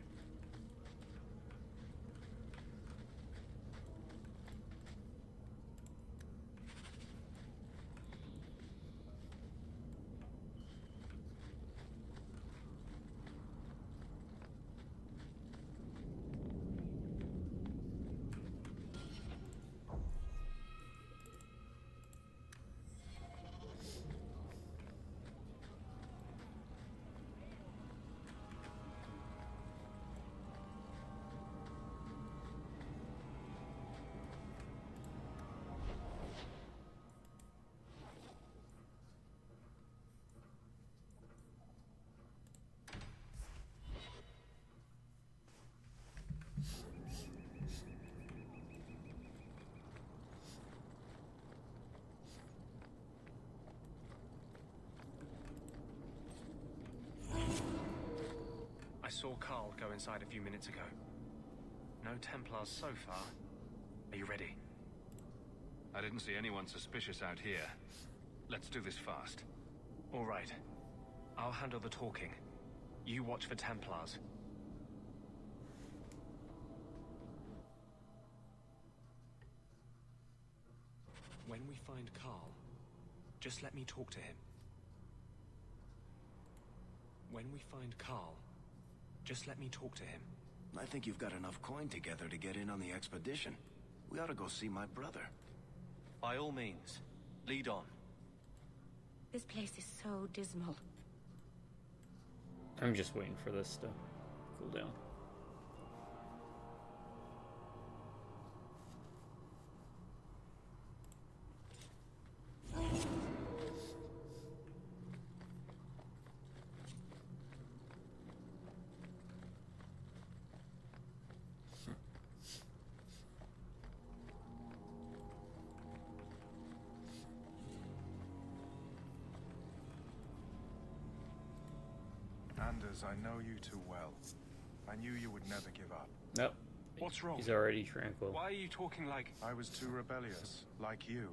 [SPEAKER 14] saw Carl go inside a few minutes ago. No Templars so far. Are you ready?
[SPEAKER 6] I didn't see anyone suspicious out here. Let's do this fast.
[SPEAKER 14] All right. I'll handle the talking. You watch for Templars. When we find Carl, just let me talk to him. When we find Carl, just let me talk to him.
[SPEAKER 3] I think you've got enough coin together to get in on the expedition. We ought to go see my brother.
[SPEAKER 15] By all means, lead on.
[SPEAKER 8] This place is so dismal.
[SPEAKER 1] I'm just waiting for this to cool down.
[SPEAKER 16] Anders, I know you too well. I knew you would never give up.
[SPEAKER 1] Nope.
[SPEAKER 14] What's wrong?
[SPEAKER 1] He's already tranquil.
[SPEAKER 14] Why are you talking like...
[SPEAKER 16] I was too rebellious, like you.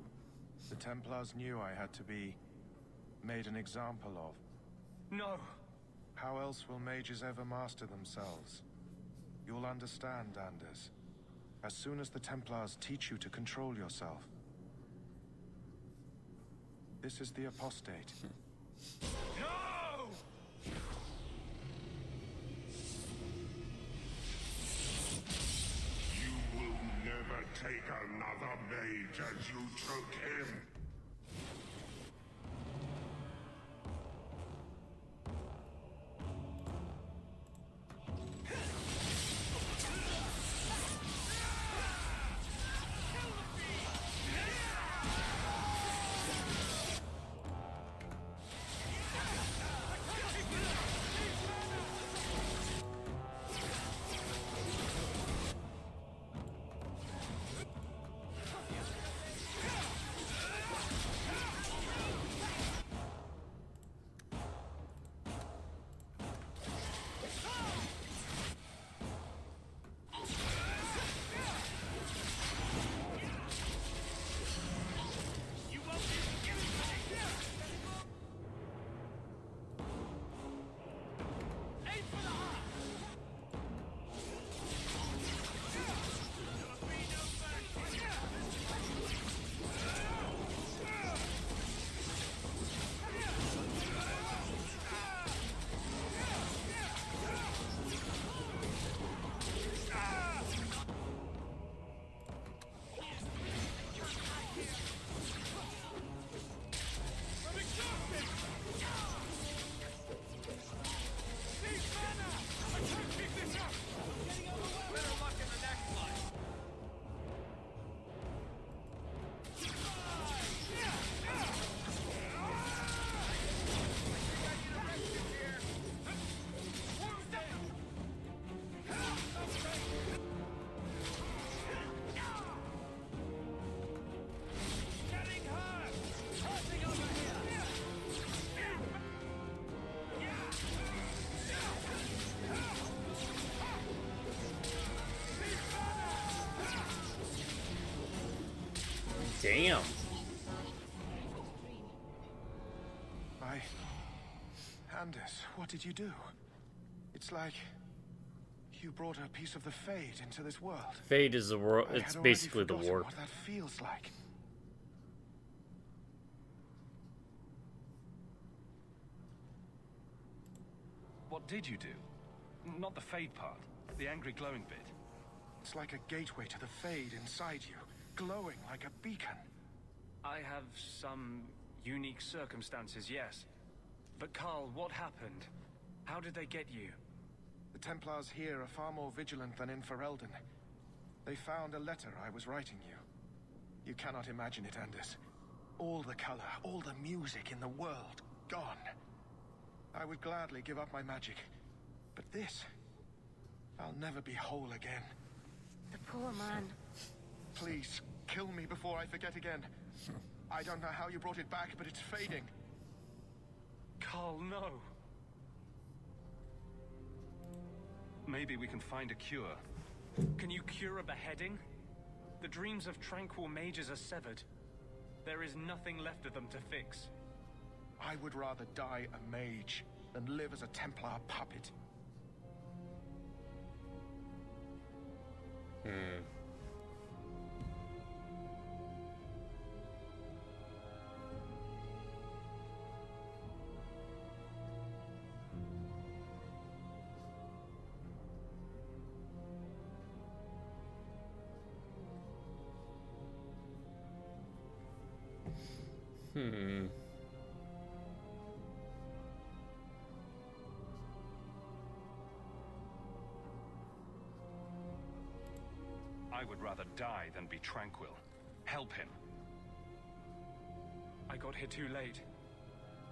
[SPEAKER 16] The Templars knew I had to be made an example of.
[SPEAKER 14] No!
[SPEAKER 16] How else will mages ever master themselves? You'll understand, Anders. As soon as the Templars teach you to control yourself. This is the apostate.
[SPEAKER 14] No!
[SPEAKER 17] You will never take another mage as you took him.
[SPEAKER 1] Damn.
[SPEAKER 16] Anders, what did you do? It's like you brought a piece of the Fade into this world.
[SPEAKER 1] Fade is the world. It's basically the warp.
[SPEAKER 16] What that feels like.
[SPEAKER 6] What did you do? Not the Fade part. The angry glowing bit.
[SPEAKER 16] It's like a gateway to the Fade inside you, glowing like a beacon.
[SPEAKER 14] I have some unique circumstances, yes. But Carl, what happened? How did they get you?
[SPEAKER 16] The Templars here are far more vigilant than in Ferelden. They found a letter I was writing you. You cannot imagine it, Anders. All the color, all the music in the world, gone. I would gladly give up my magic. But this, I'll never be whole again.
[SPEAKER 8] The poor man.
[SPEAKER 16] Please, kill me before I forget again. I don't know how you brought it back, but it's fading.
[SPEAKER 14] Carl, no.
[SPEAKER 6] Maybe we can find a cure.
[SPEAKER 14] Can you cure a beheading? The dreams of tranquil mages are severed. There is nothing left of them to fix.
[SPEAKER 16] I would rather die a mage than live as a Templar puppet.
[SPEAKER 6] I would rather die than be tranquil. Help him.
[SPEAKER 14] I got here too late.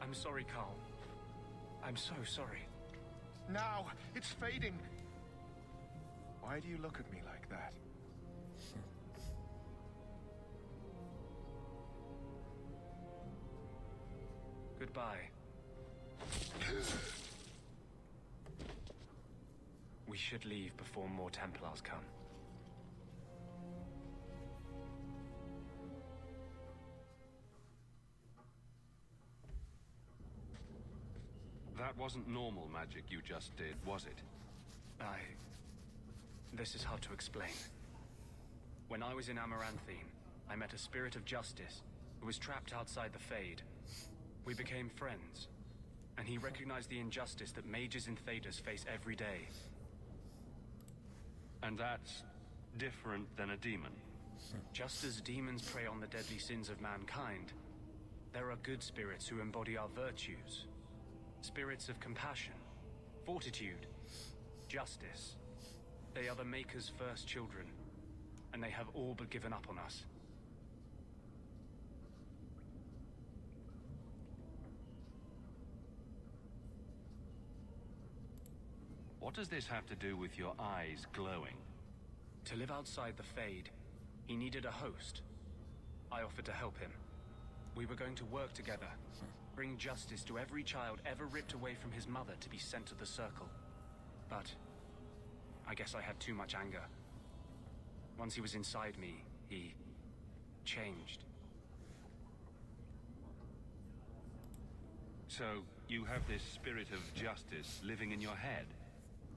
[SPEAKER 14] I'm sorry, Carl. I'm so sorry.
[SPEAKER 16] Now, it's fading. Why do you look at me like that?
[SPEAKER 14] Goodbye. We should leave before more Templars come.
[SPEAKER 6] That wasn't normal magic you just did, was it?
[SPEAKER 14] This is hard to explain. When I was in Amaranthine, I met a spirit of justice who was trapped outside the Fade. We became friends, and he recognized the injustice that mages in Thedas face every day.
[SPEAKER 6] And that's different than a demon?
[SPEAKER 14] Just as demons prey on the deadly sins of mankind, there are good spirits who embody our virtues. Spirits of compassion, fortitude, justice. They are the Maker's first children, and they have all but given up on us.
[SPEAKER 6] What does this have to do with your eyes glowing?
[SPEAKER 14] To live outside the Fade, he needed a host. I offered to help him. We were going to work together, bring justice to every child ever ripped away from his mother to be sent to the Circle. But I guess I had too much anger. Once he was inside me, he changed.
[SPEAKER 6] So, you have this spirit of justice living in your head?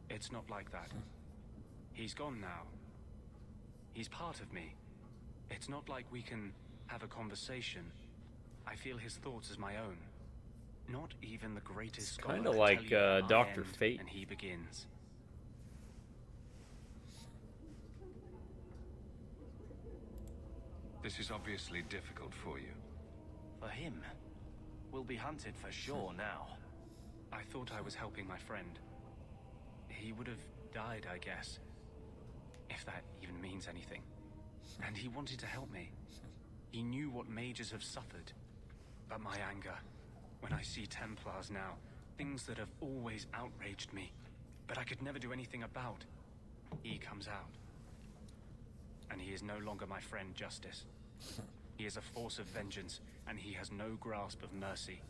[SPEAKER 14] It's not like that. He's gone now. He's part of me. It's not like we can have a conversation. I feel his thoughts as my own. Not even the greatest scholar
[SPEAKER 1] Kind of
[SPEAKER 14] could
[SPEAKER 1] like
[SPEAKER 14] tell you when I
[SPEAKER 1] Dr.
[SPEAKER 14] end
[SPEAKER 1] Fate.
[SPEAKER 14] and he begins.
[SPEAKER 6] This is obviously difficult for you.
[SPEAKER 13] For him, we'll be hunted for sure now.
[SPEAKER 14] I thought I was helping my friend. He would have died, I guess. If that even means anything. And he wanted to help me. He knew what mages have suffered. But my anger, when I see Templars now, things that have always outraged me, but I could never do anything about, he comes out. And he is no longer my friend, Justice. He is a force of vengeance, and he has no grasp of mercy.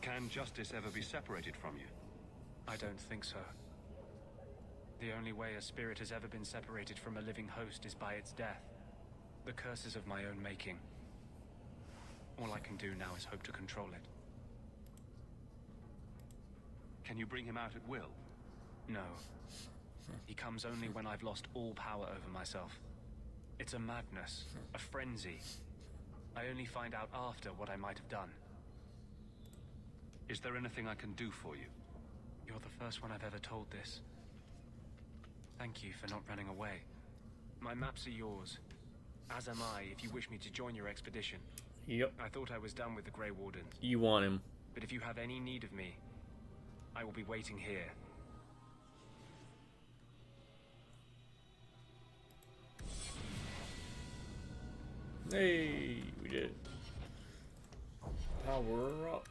[SPEAKER 6] Can justice ever be separated from you?
[SPEAKER 14] I don't think so. The only way a spirit has ever been separated from a living host is by its death. The curse is of my own making. All I can do now is hope to control it.
[SPEAKER 6] Can you bring him out at will?
[SPEAKER 14] No. He comes only when I've lost all power over myself. It's a madness, a frenzy. I only find out after what I might have done.
[SPEAKER 6] Is there anything I can do for you?
[SPEAKER 14] You're the first one I've ever told this. Thank you for not running away. My maps are yours. As am I, if you wish me to join your expedition.
[SPEAKER 1] Yep.
[SPEAKER 14] I thought I was done with the Grey Wardens.
[SPEAKER 1] You want him.
[SPEAKER 14] But if you have any need of me, I will be waiting here.
[SPEAKER 1] Hey, we did it. Power up.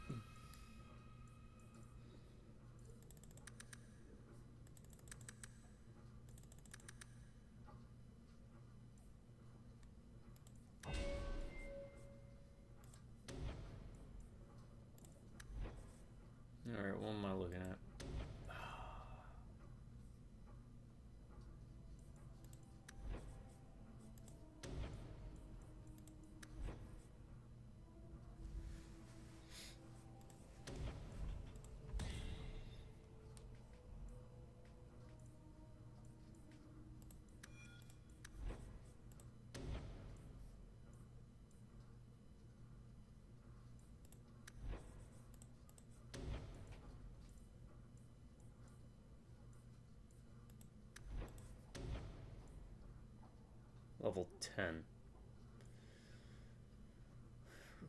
[SPEAKER 1] Level 10.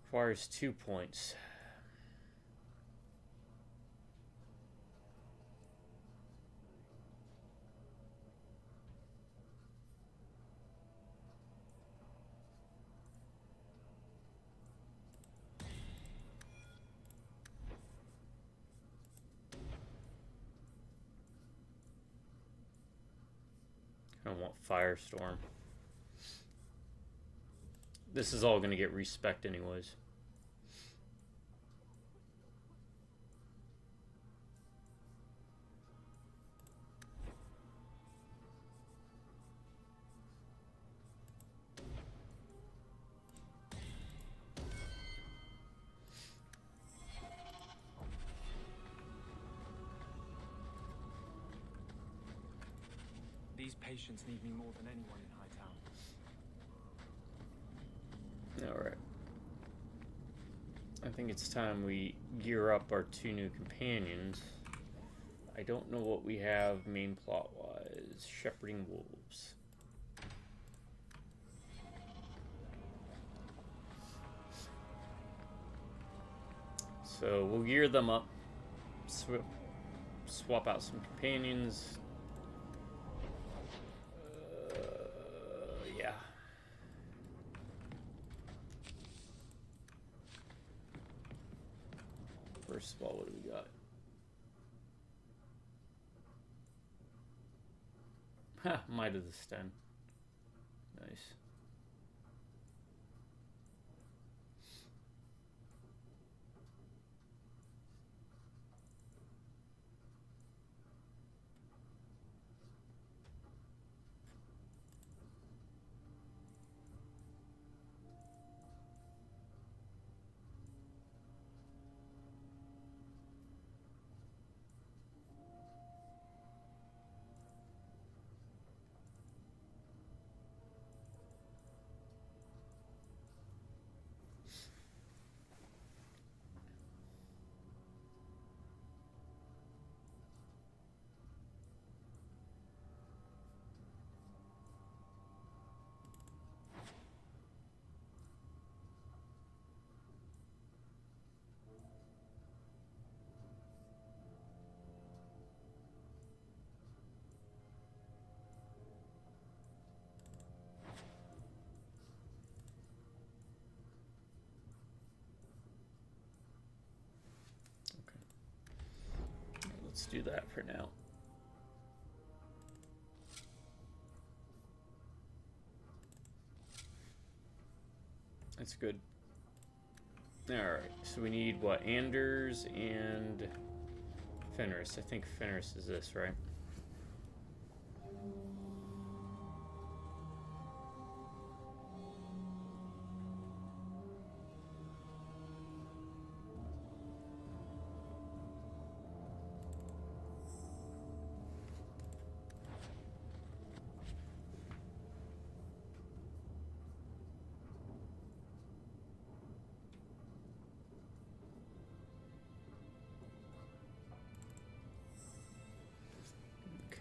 [SPEAKER 1] Requires 2 points. I want Firestorm. This is all going to get respec'd anyways.
[SPEAKER 18] These patients need me more than anyone in Hightown.
[SPEAKER 1] Alright. I think it's time we gear up our 2 new companions. I don't know what we have main plot-wise. Shepherding wolves. So we'll gear them up. Swap out some companions. Yeah. First of all, what do we got? Ha! Might of the Sten. Nice. Let's do that for now. That's good. Alright, so we need what? Anders and Fenris. I think Fenris is this, right?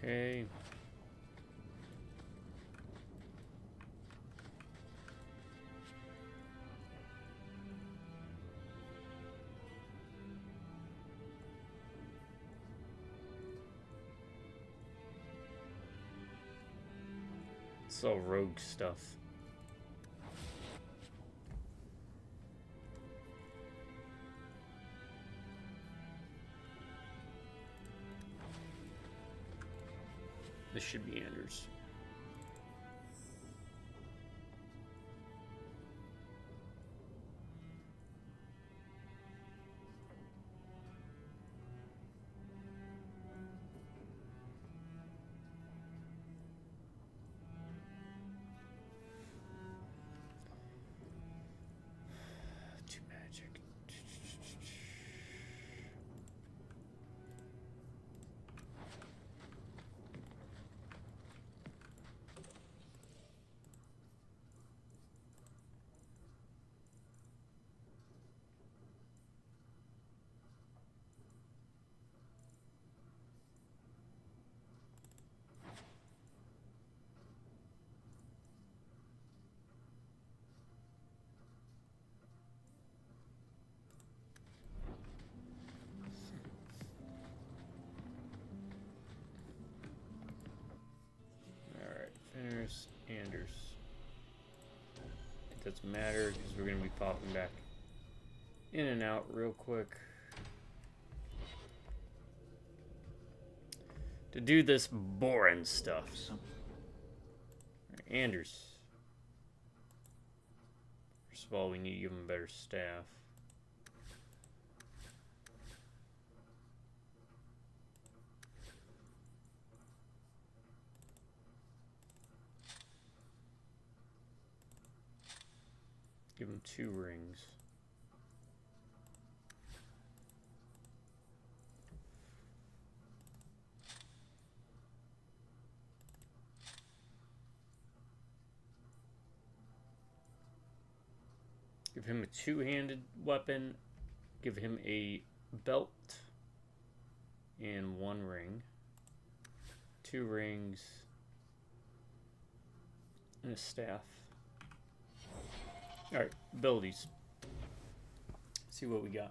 [SPEAKER 1] Okay. It's all rogue stuff. This should be Anders. Two magic. doesn't matter because we're going to be popping back in and out real quick to do this boring stuff. Right, Anders. First of all, we need to give him better staff. Give him 2 rings. Give him a 2-handed weapon. Give him a belt and 1 ring. 2 rings and a staff. Alright, abilities. See what we got.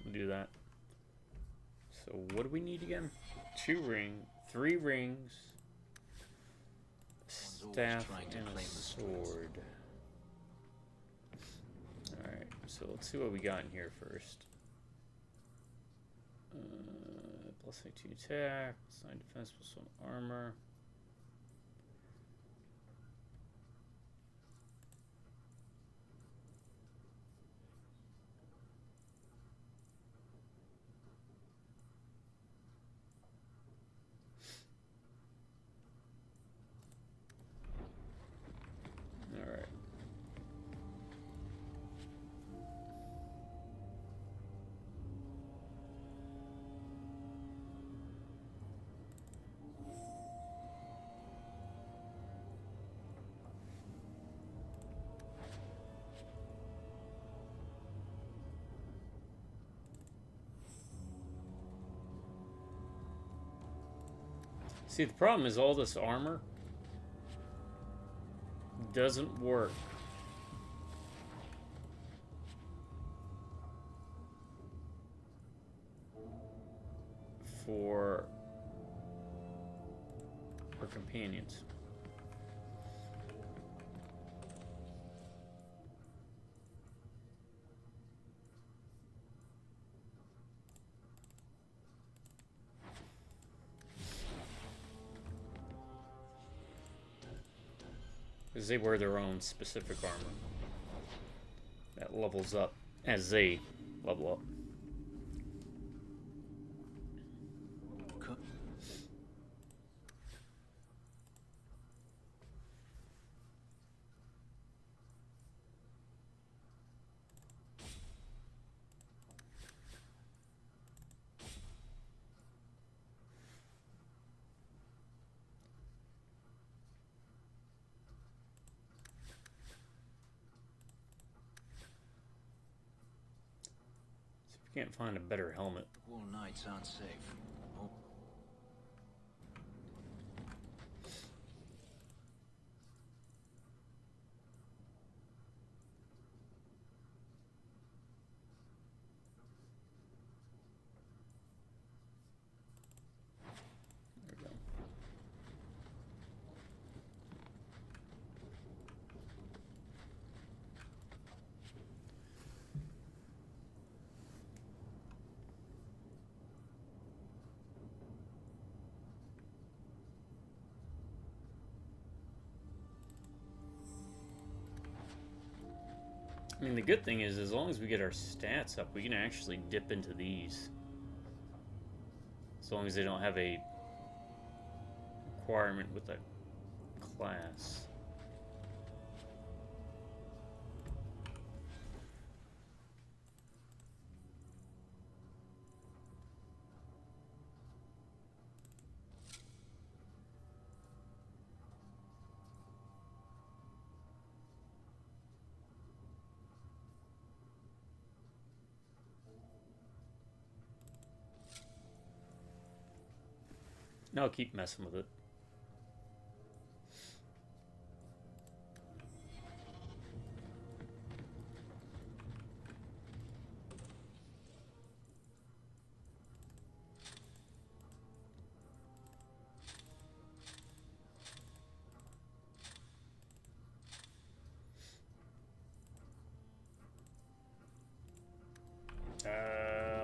[SPEAKER 1] We'll do that. So what do we need again? 3 rings, staff, and a sword. Alright, so let's see what we got in here first. Plus 18 attack, +9 defense, +1 armor. Alright. See, the problem is all this armor doesn't work for our companions. Because they wear their own specific armor that levels up as they level up. Can't find a better helmet.
[SPEAKER 9] All nights aren't safe. Oh.
[SPEAKER 1] There we go. I mean, the good thing is, as long as we get our stats up, we can actually dip into these. As long as they don't have a requirement with a class. No, keep messing with it.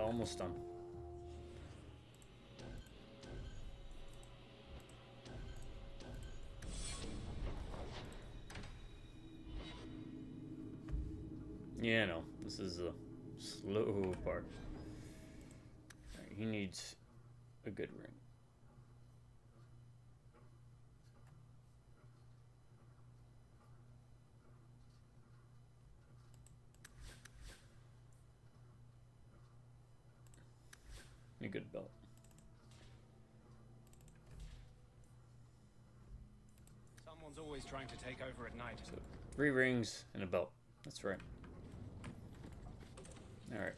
[SPEAKER 1] Almost done. Yeah, no, this is the slow part. Right, he needs a good ring. A good belt.
[SPEAKER 14] Someone's always trying to take over at night.
[SPEAKER 1] So 3 rings and a belt. That's right. All right.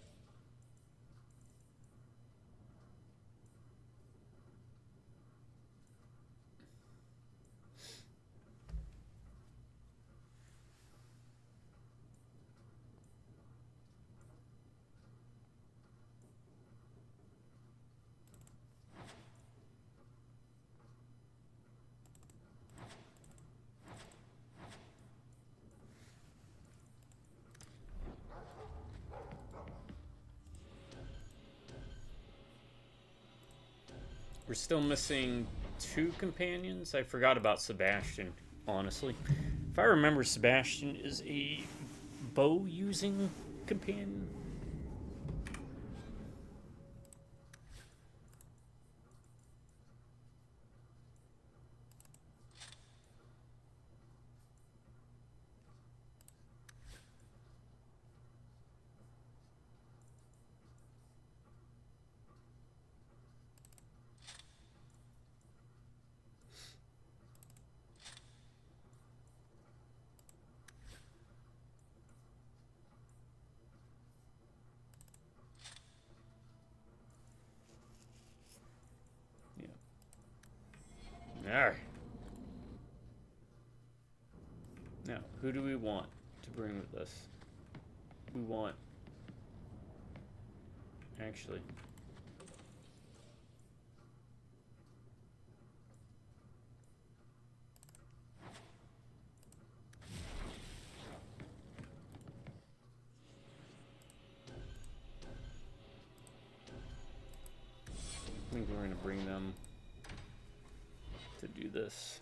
[SPEAKER 1] We're still missing 2 companions. I forgot about Sebastian, honestly. If I remember, Sebastian is a bow-using companion. Alright. Now, who do we want to bring with us? We want... Actually... I think we're going to bring them to do this.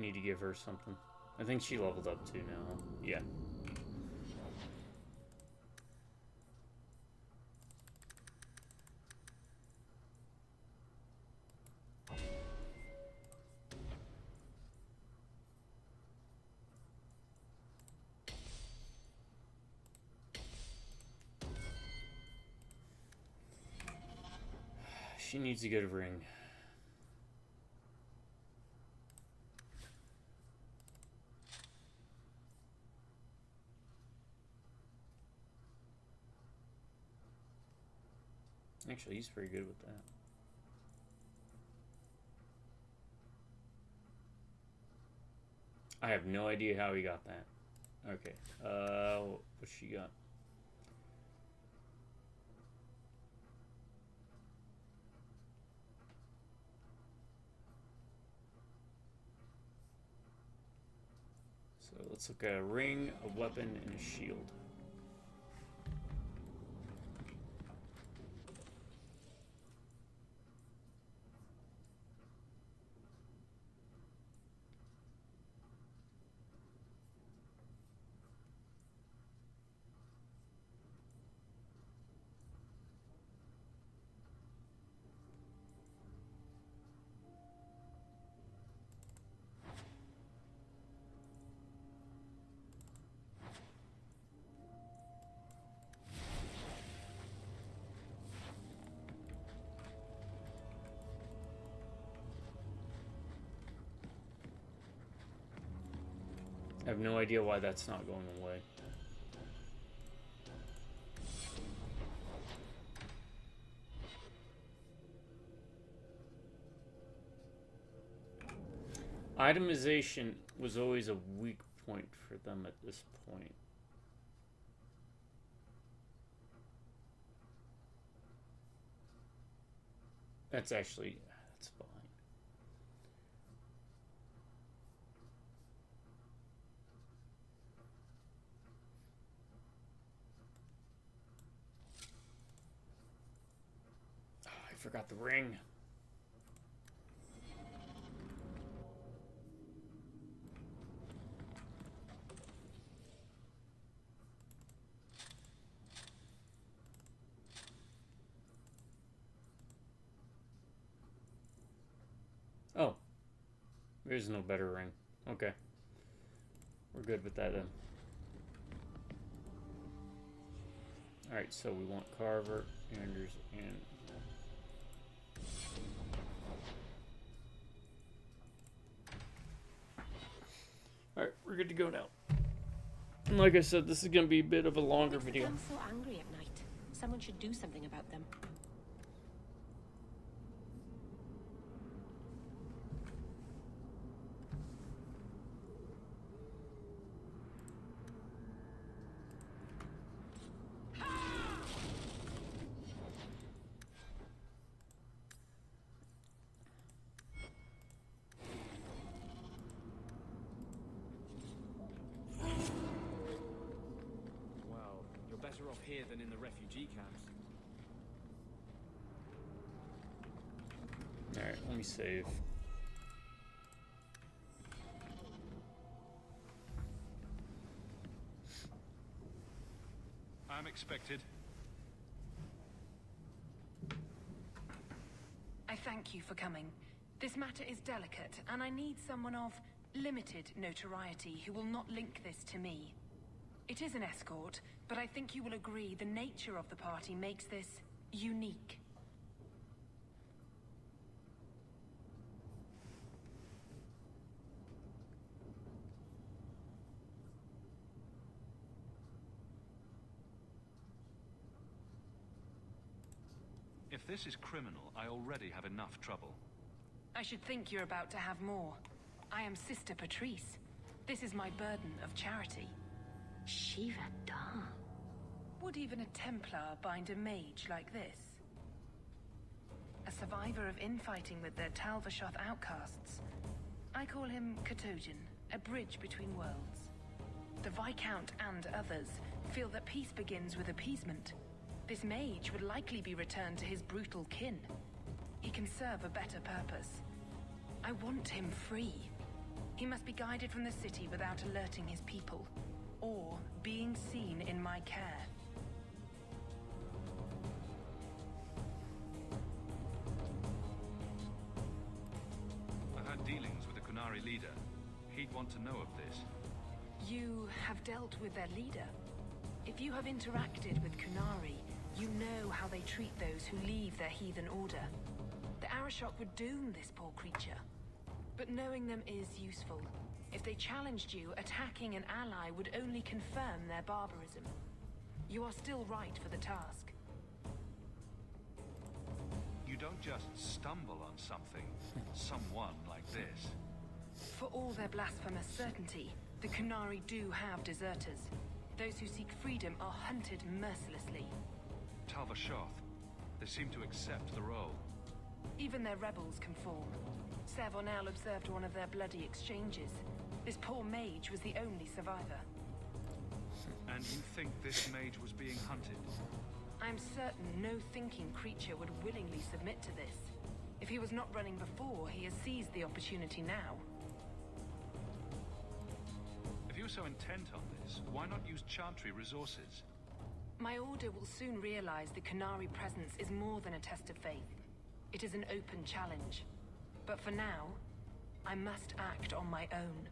[SPEAKER 1] need to give her something. I think she leveled up too now. Yeah. She needs a good ring. Actually, he's pretty good with that. I have no idea how he got that. Okay. What's she got? So let's look at a ring, a weapon, and a shield. I have no idea why that's not going away. Itemization was always a weak point for them at this point. That's fine. Oh, I forgot the ring. Oh, there's no better ring. Okay. We're good with that then. Alright, so we want Carver, Anders, and... Alright, we're good to go now. And like I said, this is going to be a bit of a longer video.
[SPEAKER 8] I'm so angry at night. Someone should do something about them.
[SPEAKER 18] Better off here than in the refugee camps.
[SPEAKER 1] Alright, let me save.
[SPEAKER 6] I'm expected.
[SPEAKER 5] I thank you for coming. This matter is delicate, and I need someone of limited notoriety who will not link this to me. It is an escort, but I think you will agree the nature of the party makes this unique.
[SPEAKER 6] If this is criminal, I already have enough trouble.
[SPEAKER 5] I should think you're about to have more. I am Sister Patrice. This is my burden of charity.
[SPEAKER 8] Shiva Dam.
[SPEAKER 5] Would even a Templar bind a mage like this? A survivor of infighting with the Talvashoth outcasts. I call him Katojan, a bridge between worlds. The Viscount and others feel that peace begins with appeasement. This mage would likely be returned to his brutal kin. He can serve a better purpose. I want him free. He must be guided from the city without alerting his people, or being seen in my care.
[SPEAKER 6] I've had dealings with the Kunari leader. He'd want to know of this.
[SPEAKER 5] You have dealt with their leader? If you have interacted with Kunari, you know how they treat those who leave their heathen order. The Arashok would doom this poor creature. But knowing them is useful. If they challenged you, attacking an ally would only confirm their barbarism. You are still right for the task.
[SPEAKER 6] You don't just stumble on something, someone like this.
[SPEAKER 5] For all their blasphemous certainty, the Kunari do have deserters. Those who seek freedom are hunted mercilessly.
[SPEAKER 6] Talvashoth, they seem to accept the role.
[SPEAKER 5] Even their rebels conform. Savonel observed one of their bloody exchanges. This poor mage was the only survivor.
[SPEAKER 6] And you think this mage was being hunted?
[SPEAKER 5] I'm certain no thinking creature would willingly submit to this. If he was not running before, he has seized the opportunity now.
[SPEAKER 6] If you were so intent on this, why not use Chantry resources?
[SPEAKER 5] My order will soon realize the Kunari presence is more than a test of faith. It is an open challenge. But for now, I must act on my own.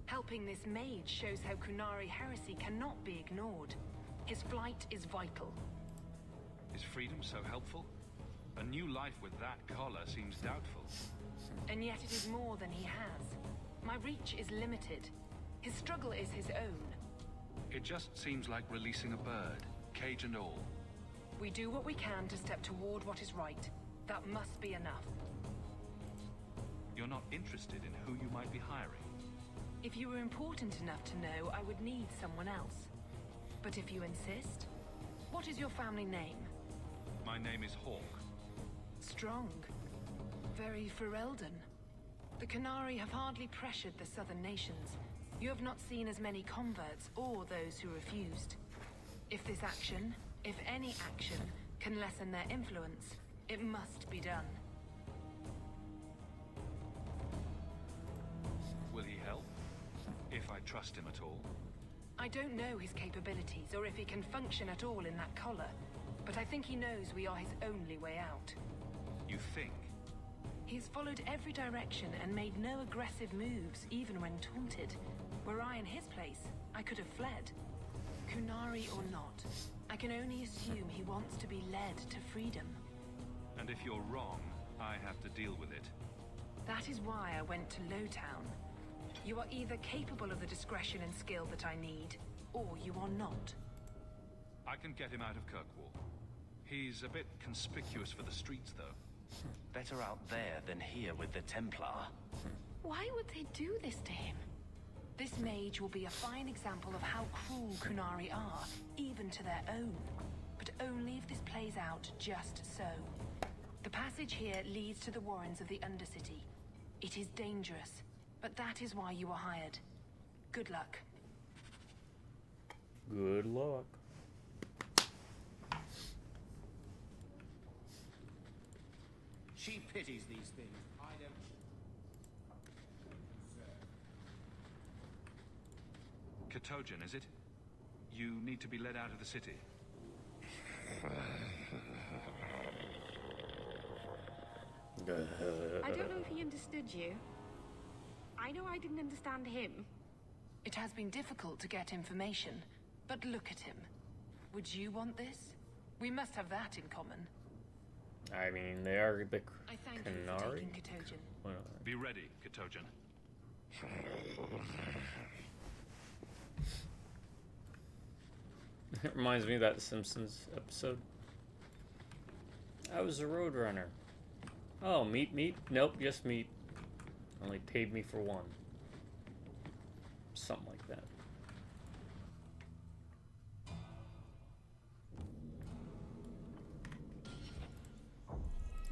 [SPEAKER 5] Helping this mage shows how Kunari heresy cannot be ignored. His flight is vital.
[SPEAKER 6] Is freedom so helpful? A new life with that collar seems doubtful.
[SPEAKER 5] And yet it is more than he has. My reach is limited. His struggle is his own.
[SPEAKER 6] It just seems like releasing a bird, cage and all.
[SPEAKER 5] We do what we can to step toward what is right. That must be enough.
[SPEAKER 6] You're not interested in who you might be hiring?
[SPEAKER 5] If you were important enough to know, I would need someone else. But if you insist, what is your family name?
[SPEAKER 6] My name is Hawk.
[SPEAKER 5] Strong. Very Ferelden. The Kunari have hardly pressured the southern nations. You have not seen as many converts or those who refused. If this action, if any action, can lessen their influence, it must be done.
[SPEAKER 6] Will he help? If I trust him at all?
[SPEAKER 5] I don't know his capabilities or if he can function at all in that collar, but I think he knows we are his only way out.
[SPEAKER 6] You think?
[SPEAKER 5] He's followed every direction and made no aggressive moves, even when taunted. Were I in his place, I could have fled. Kunari or not, I can only assume he wants to be led to freedom.
[SPEAKER 6] And if you're wrong, I have to deal with it.
[SPEAKER 5] That is why I went to Lowtown. You are either capable of the discretion and skill that I need, or you are not.
[SPEAKER 6] I can get him out of Kirkwall. He's a bit conspicuous for the streets, though.
[SPEAKER 13] Better out there than here with the Templar.
[SPEAKER 12] Why would they do this to him?
[SPEAKER 5] This mage will be a fine example of how cruel Kunari are, even to their own. But only if this plays out just so. The passage here leads to the warrens of the Undercity. It is dangerous, but that is why you are hired. Good luck.
[SPEAKER 1] Good luck.
[SPEAKER 10] She pities these things. I don't.
[SPEAKER 6] Katojan, is it? You need to be led out of the city.
[SPEAKER 11] I don't know if he understood you. I know I didn't understand him.
[SPEAKER 5] It has been difficult to get information, but look at him. Would you want this? We must have that in common.
[SPEAKER 1] I mean, they are the
[SPEAKER 5] I thank you for
[SPEAKER 1] Kunari.
[SPEAKER 5] taking Katojan.
[SPEAKER 6] Be ready, Katojan.
[SPEAKER 1] It reminds me of that Simpsons episode. I was a roadrunner. Oh, meat? Nope, just meat. Only paid me for one. Something like that.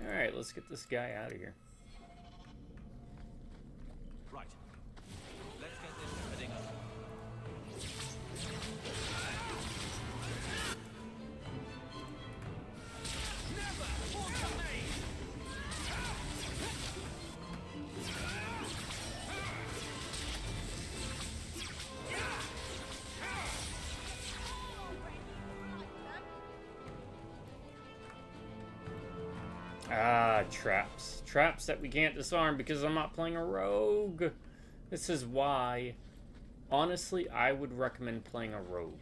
[SPEAKER 1] Alright, let's get this guy out of here.
[SPEAKER 15] Right. Let's get this heading up.
[SPEAKER 1] Ah, traps. Traps that we can't disarm because I'm not playing a rogue. This is why, honestly, I would recommend playing a rogue.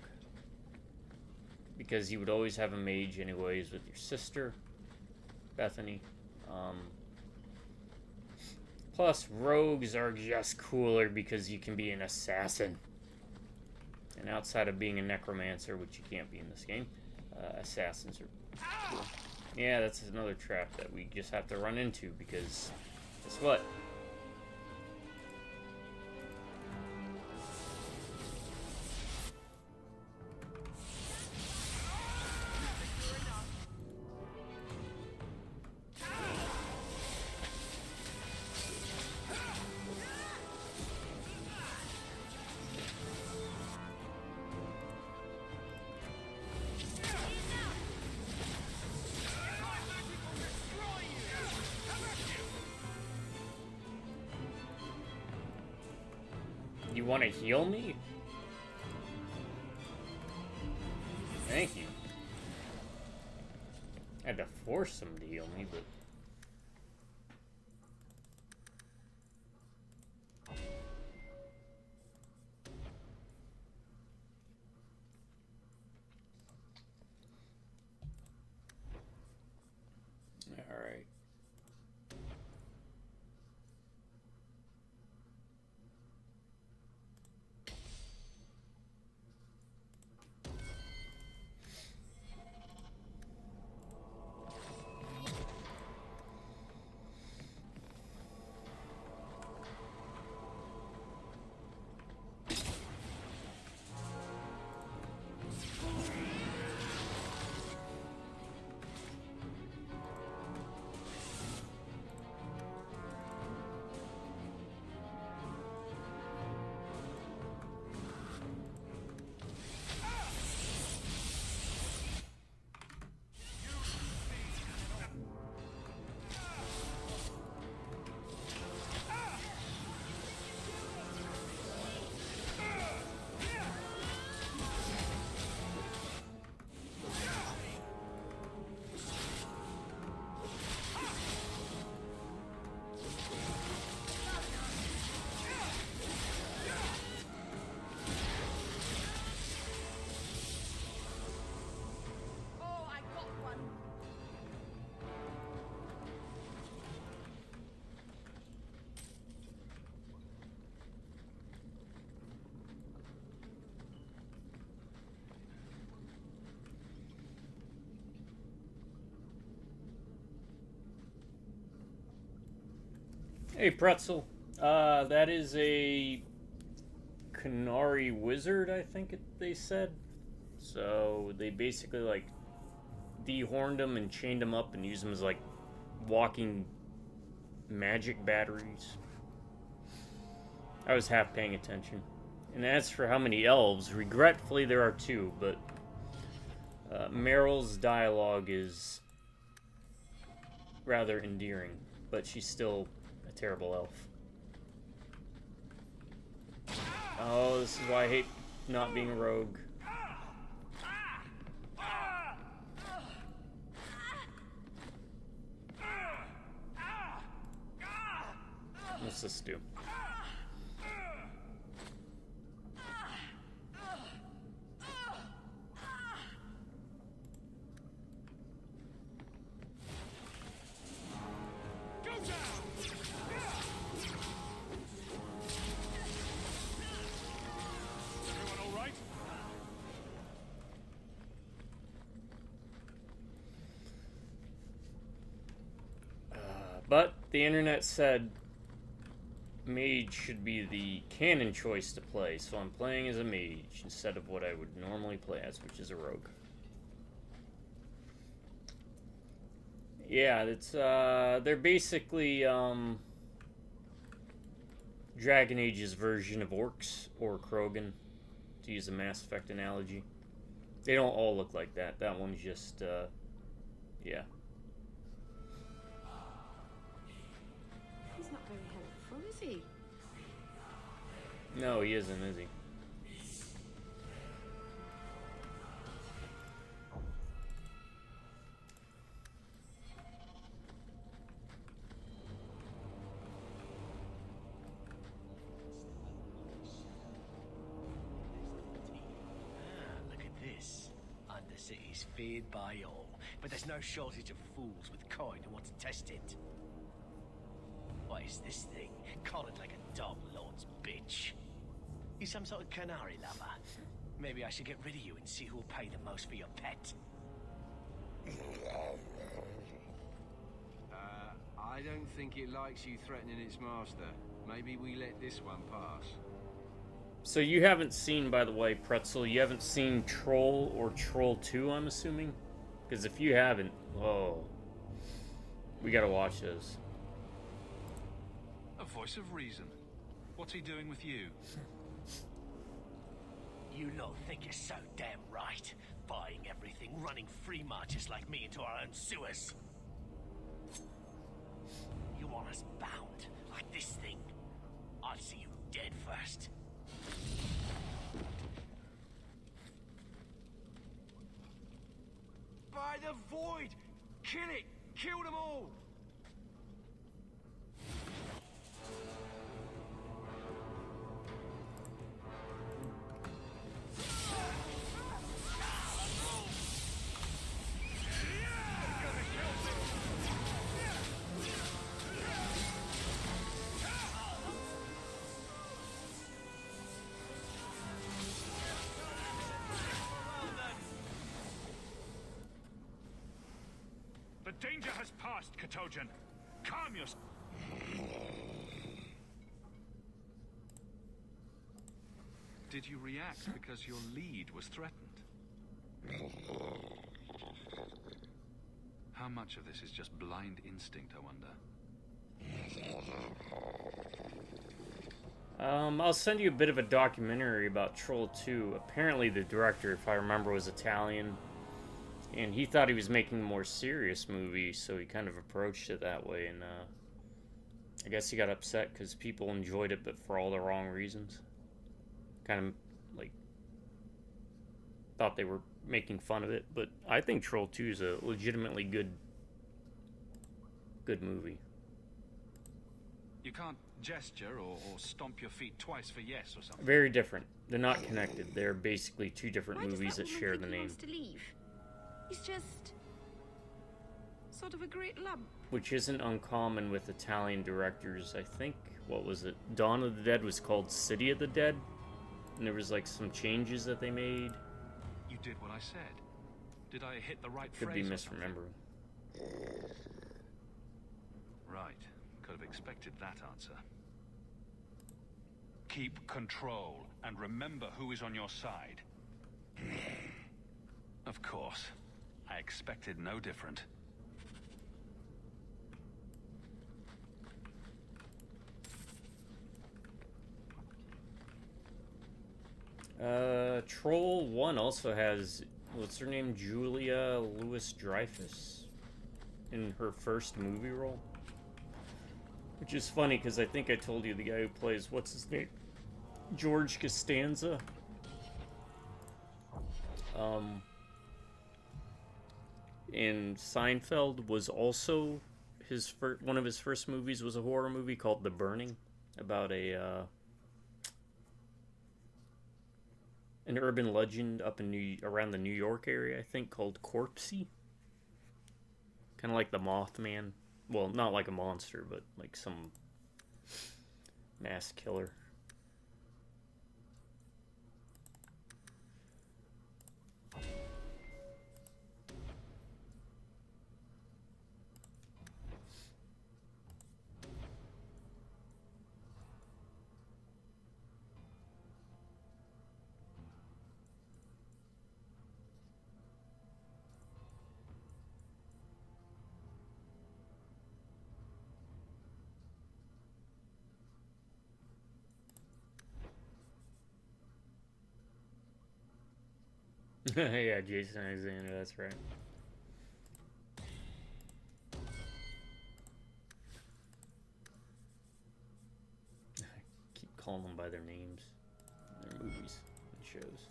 [SPEAKER 1] Because you would always have a mage anyways with your sister, Bethany. Plus, rogues are just cooler because you can be an assassin. And outside of being a necromancer, which you can't be in this game, assassins are cool. Yeah, that's another trap that we just have to run into because, guess what? You want to heal me? Thank you. I had to force him to heal me, but... Alright. Hey, Pretzel. That is a Canary wizard, I think they said. So they basically like dehorned him and chained him up and used him as like walking magic batteries. I was half paying attention. And as for how many elves, regretfully there are 2, but Meryl's dialogue is rather endearing, but she's still a terrible elf. Oh, this is why I hate not being a rogue. What's this do? But the internet said mage should be the canon choice to play, so I'm playing as a mage instead of what I would normally play as, which is a rogue. Yeah, it's they're basically Dragon Age's version of orcs or Krogan, to use a Mass Effect analogy. They don't all look like that. That one's just yeah.
[SPEAKER 11] He's not very helpful, is he?
[SPEAKER 1] No, he isn't, is he?
[SPEAKER 3] is feared by all, but there's no shortage of fools with coin who want to test it. What is this thing? Collared like a dog lord's bitch. You some sort of canary lover? Maybe I should get rid of you and see who'll pay the most for your pet.
[SPEAKER 19] I don't think it likes you threatening its master. Maybe we let this one pass.
[SPEAKER 1] So you haven't seen, by the way, Pretzel, you haven't seen Troll or Troll 2, I'm assuming? Because if you haven't, oh, we gotta watch this.
[SPEAKER 6] A voice of reason. What's he doing with you?
[SPEAKER 3] You lot think you're so damn right. Buying everything, running free marches like me into our own sewers. You want us bound, like this thing? I'll see you dead first.
[SPEAKER 19] By the void! Kill it! Kill them all!
[SPEAKER 6] The danger has passed, Katojan. Calm yourself. Did you react because your lead was threatened? How much of this is just blind instinct, I wonder?
[SPEAKER 1] I'll send you a bit of a documentary about Troll 2. Apparently the director, if I remember, was Italian. And he thought he was making a more serious movie, so he kind of approached it that way. And I guess he got upset because people enjoyed it, but for all the wrong reasons. Kind of, like, thought they were making fun of it. But I think Troll 2 is a legitimately good movie.
[SPEAKER 6] You can't gesture or stomp your feet twice for yes or something.
[SPEAKER 1] Very different. They're not connected. They're basically two different movies that share the name.
[SPEAKER 11] To leave? He's just sort of a great lump.
[SPEAKER 1] Which isn't uncommon with Italian directors. I think, what was it? Dawn of the Dead was called City of the Dead. And there was like some changes that they made.
[SPEAKER 6] You did what I said. Did I hit the right
[SPEAKER 1] Could
[SPEAKER 6] phrase?
[SPEAKER 1] be misremembering.
[SPEAKER 6] Right. Could have expected that answer. Keep control and remember who is on your side. Of course. I expected no different.
[SPEAKER 1] Troll 1 also has, what's her name, Julia Louis-Dreyfus in her first movie role. Which is funny because I think I told you the guy who plays, what's his name? George Costanza. In Seinfeld was also one of his first movies was a horror movie called The Burning, about an urban legend up in around the New York area, I think, called Corpsey. Kind of like the Mothman. Well, not like a monster, but like some mass killer. Yeah, Jason Alexander, that's right. I keep calling them by their names in their movies and shows.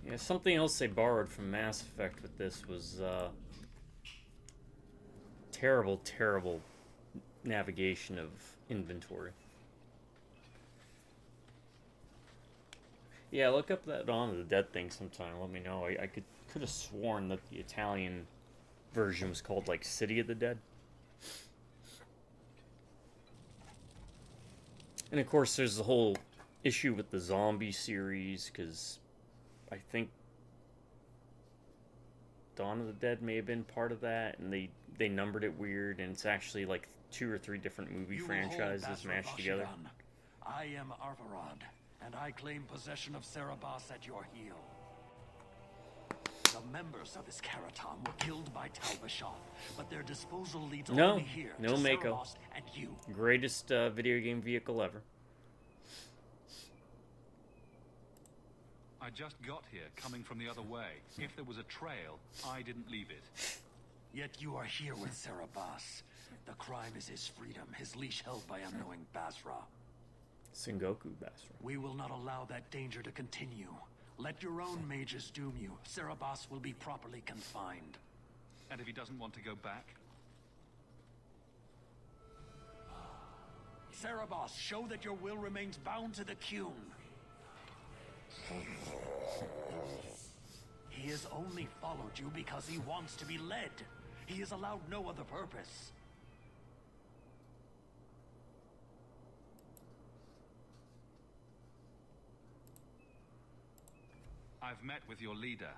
[SPEAKER 1] Yeah, something else they borrowed from Mass Effect with this was terrible, terrible navigation of inventory. Yeah, look up that Dawn of the Dead thing sometime. Let me know. I could have sworn that the Italian version was called like City of the Dead. And of course, there's the whole issue with the zombie series, because I think Dawn of the Dead may have been part of that, and they numbered it weird, and it's actually like 2 or 3 different movie franchises mashed together.
[SPEAKER 20] I am Arvarad, and I claim possession of Serabas at your heel. The members of this Karatam were killed by Tal-Bashar, but their disposal leads only here
[SPEAKER 1] no
[SPEAKER 20] to
[SPEAKER 1] Mako.
[SPEAKER 20] Serabas and you.
[SPEAKER 1] Greatest video game vehicle ever.
[SPEAKER 6] I just got here, coming from the other way. If there was a trail, I didn't leave it.
[SPEAKER 20] Yet you are here with Serabas. The crime is his freedom, his leash held by unknowing Basra.
[SPEAKER 1] Sengoku Basra.
[SPEAKER 20] We will not allow that danger to continue. Let your own mages doom you. Serabas will be properly confined.
[SPEAKER 6] And if he doesn't want to go back?
[SPEAKER 20] Serabas, show that your will remains bound to the Qun. He has only followed you because he wants to be led. He is allowed no other purpose.
[SPEAKER 6] I've met with your leader.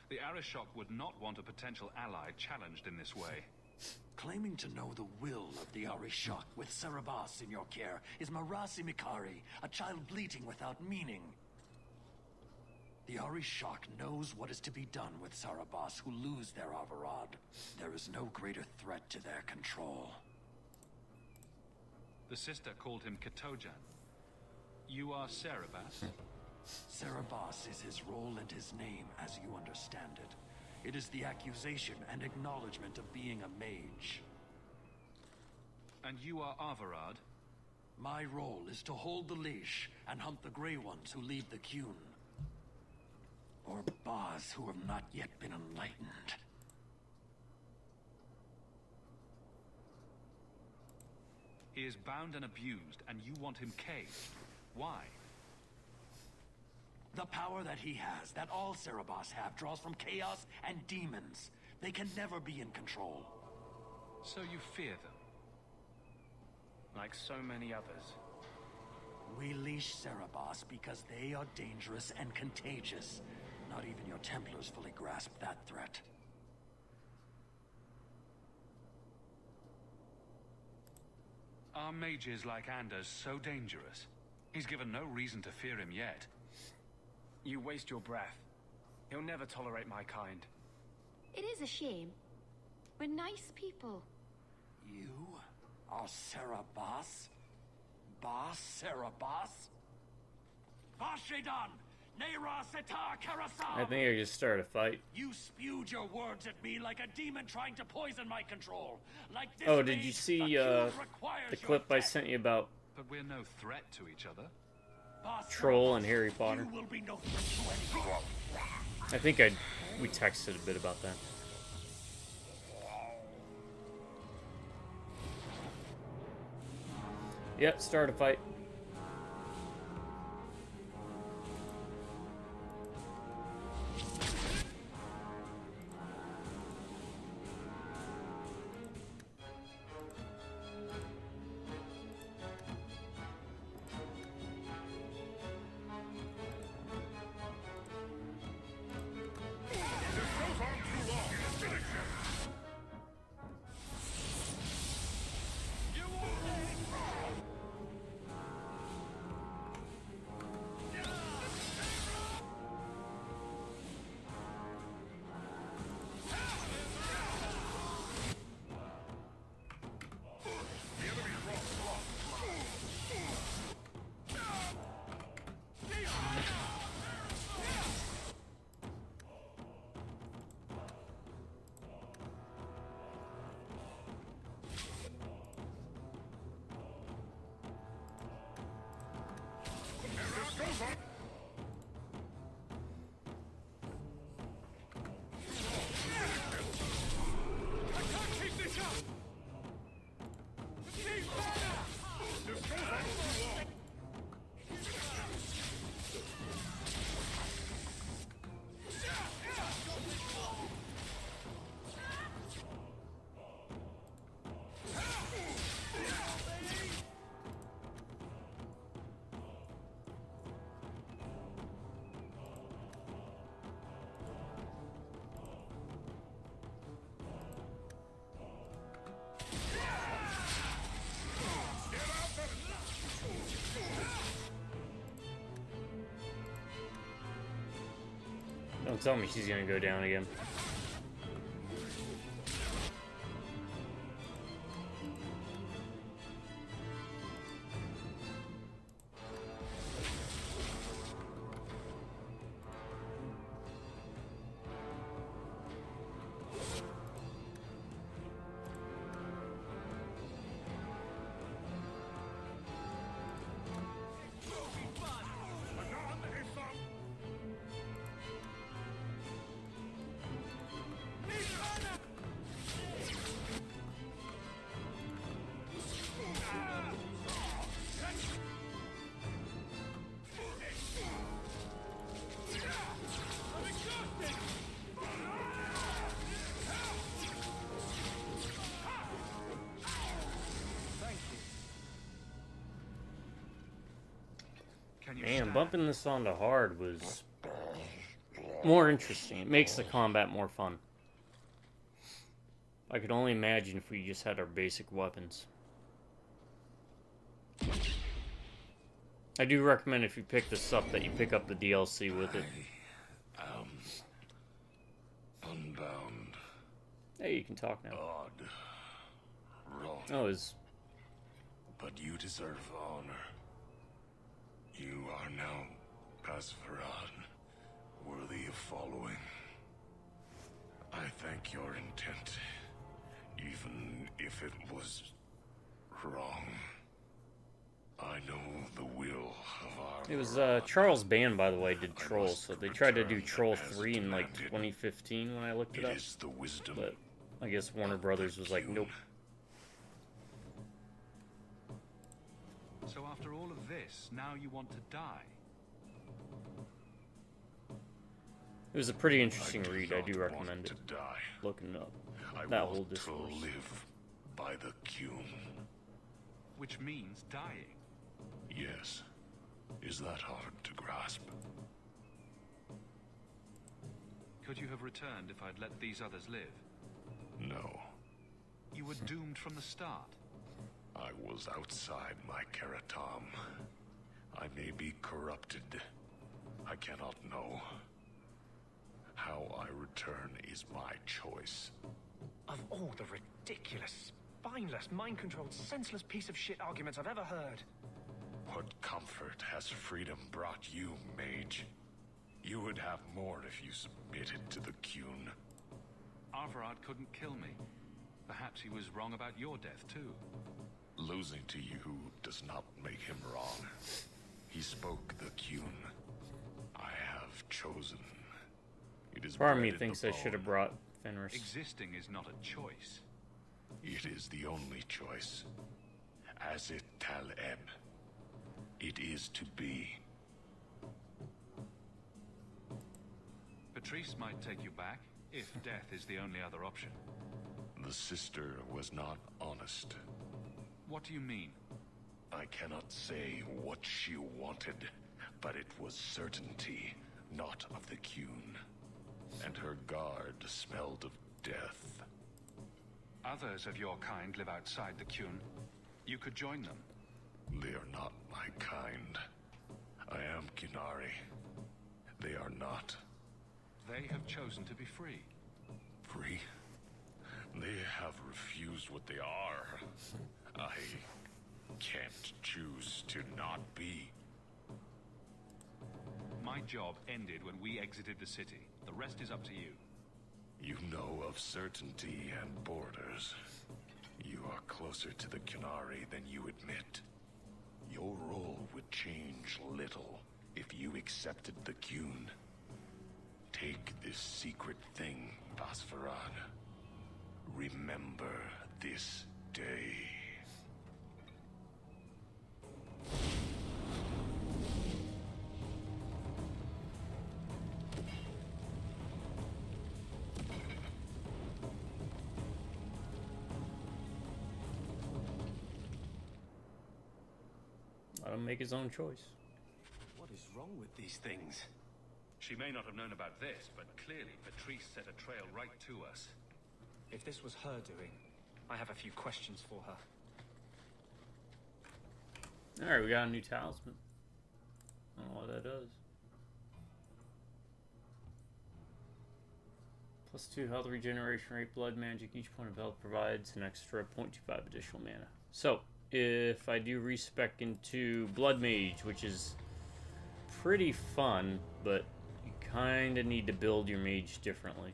[SPEAKER 6] The Arishok would not want a potential ally challenged in this way.
[SPEAKER 20] Claiming to know the will of the Arishok with Serabas in your care is Marasi Mikari, a child bleating without meaning. The Arishok knows what is to be done with Serabas who lose their Arvarad. There is no greater threat to their control.
[SPEAKER 6] The sister called him Katojan. You are Serabas?
[SPEAKER 20] Serabas is his role and his name, as you understand it. It is the accusation and acknowledgement of being a mage.
[SPEAKER 6] And you are Arvarad?
[SPEAKER 20] My role is to hold the leash and hunt the Grey Ones who lead the Qun. Or Baz who have not yet been enlightened.
[SPEAKER 6] He is bound and abused, and you want him caged. Why?
[SPEAKER 20] The power that he has, that all Serabas have, draws from chaos and demons. They can never be in control.
[SPEAKER 6] So you fear them?
[SPEAKER 14] Like so many others.
[SPEAKER 20] We leash Serabas because they are dangerous and contagious. Not even your Templars fully grasp that threat.
[SPEAKER 6] Are mages like Anders so dangerous? He's given no reason to fear him yet.
[SPEAKER 14] You waste your breath. He'll never tolerate my kind.
[SPEAKER 8] It is a shame. We're nice people.
[SPEAKER 20] You are Serabas? Bas Serabas? Vashedan! Neira Setar Karasam!
[SPEAKER 1] I think I just started a fight.
[SPEAKER 20] You spewed your words at me like a demon trying to poison my control. Like this.
[SPEAKER 1] Oh, did you see the clip I sent you about
[SPEAKER 6] But we're no threat to each other.
[SPEAKER 1] Troll and Harry Potter?
[SPEAKER 20] You will be no threat to anyone.
[SPEAKER 1] I think we texted a bit about that. Yep, start a fight. Don't tell me she's gonna go down again. Man, bumping this onto hard was more interesting. It makes the combat more fun. I could only imagine if we just had our basic weapons. I do recommend if you pick this up that you pick up the DLC with it.
[SPEAKER 17] Unbound.
[SPEAKER 1] Hey, you can talk now.
[SPEAKER 17] Odd. Wrong.
[SPEAKER 1] Oh, is.
[SPEAKER 17] But you deserve honor. You are now Pasvaran, worthy of following. I thank your intent, even if it was wrong. I know the will of our...
[SPEAKER 1] It was Charles Band, by the way, did Troll, so they tried to do Troll 3 in like 2015 when I looked it up. But I guess Warner Brothers was like, nope.
[SPEAKER 6] So after all of this, now you want to die?
[SPEAKER 1] It was a pretty interesting read. I do recommend it. Looking it up. That whole discourse.
[SPEAKER 17] To live by the Qun.
[SPEAKER 6] Which means dying.
[SPEAKER 17] Yes. Is that hard to grasp?
[SPEAKER 6] Could you have returned if I'd let these others live?
[SPEAKER 17] No.
[SPEAKER 6] You were doomed from the start.
[SPEAKER 17] I was outside my Keratam. I may be corrupted. I cannot know. How I return is my choice.
[SPEAKER 18] Of all the ridiculous, spineless, mind-controlled, senseless piece of shit arguments I've ever heard.
[SPEAKER 17] What comfort has freedom brought you, mage? You would have more if you submitted to the Qun.
[SPEAKER 6] Arvarad couldn't kill me. Perhaps he was wrong about your death, too.
[SPEAKER 17] Losing to you does not make him wrong. He spoke the Qun. I have chosen. It is
[SPEAKER 1] part of me thinks I should have brought Fenris.
[SPEAKER 6] Existing is not a choice.
[SPEAKER 17] It is the only choice. As it Tal-Eb. It is to be.
[SPEAKER 6] Patrice might take you back, if death is the only other option.
[SPEAKER 17] The sister was not honest.
[SPEAKER 6] What do you mean?
[SPEAKER 17] I cannot say what she wanted, but it was certainty, not of the Qun. And her guard smelled of death.
[SPEAKER 6] Others of your kind live outside the Qun. You could join them.
[SPEAKER 17] They are not my kind. I am Qunari. They are not.
[SPEAKER 6] They have chosen to be free.
[SPEAKER 17] Free? They have refused what they are. I can't choose to not be.
[SPEAKER 6] My job ended when we exited the city. The rest is up to you.
[SPEAKER 17] You know of certainty and borders. You are closer to the Qunari than you admit. Your role would change little if you accepted the Qun. Take this secret thing, Pasvaran. Remember this day.
[SPEAKER 1] Let him make his own choice.
[SPEAKER 18] What is wrong with these things?
[SPEAKER 6] She may not have known about this, but clearly Patrice set a trail right to us.
[SPEAKER 18] If this was her doing, I have a few questions for her.
[SPEAKER 1] Alright, we got a new talisman. I don't know what that does. +2 health regeneration rate, blood magic. Each point of health provides an extra 0.25 additional mana. So, if I do respec into blood mage, which is pretty fun, but you kind of need to build your mage differently.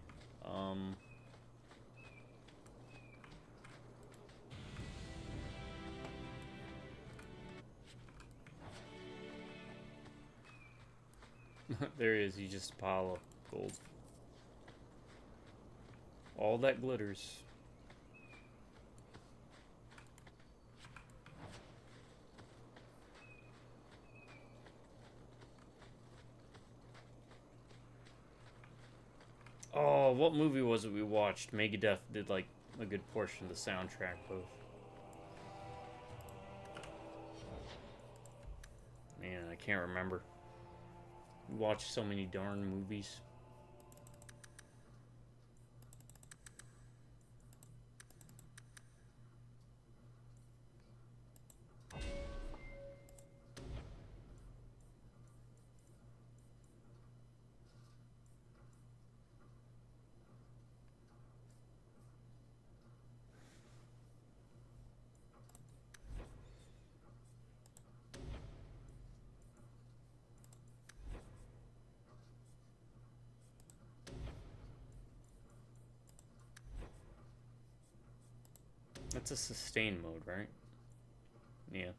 [SPEAKER 1] There he is. He's just a pile of gold. All that glitters. Oh, what movie was it we watched? Megadeth did like a good portion of the soundtrack of. Man, I can't remember. We watched so many darn movies. That's a sustain mode, right? Yeah.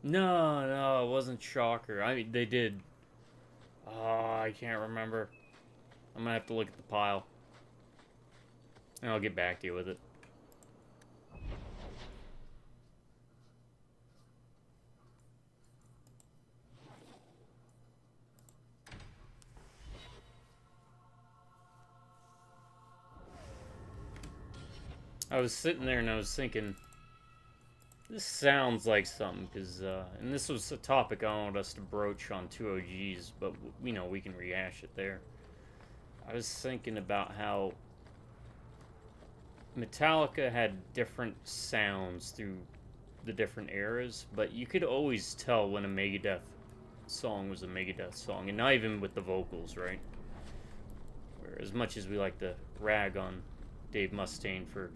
[SPEAKER 1] No, it wasn't Shocker. I mean, they did. Oh, I can't remember. I'm gonna have to look at the pile. And I'll get back to you with it. I was sitting there and I was thinking, this sounds like something, because, and this was a topic I wanted us to broach on 2OGs, but, you know, we can rehash it there. I was thinking about how Metallica had different sounds through the different eras, but you could always tell when a Megadeth song was a Megadeth song, and not even with the vocals, right? Where, as much as we like to rag on Dave Mustaine for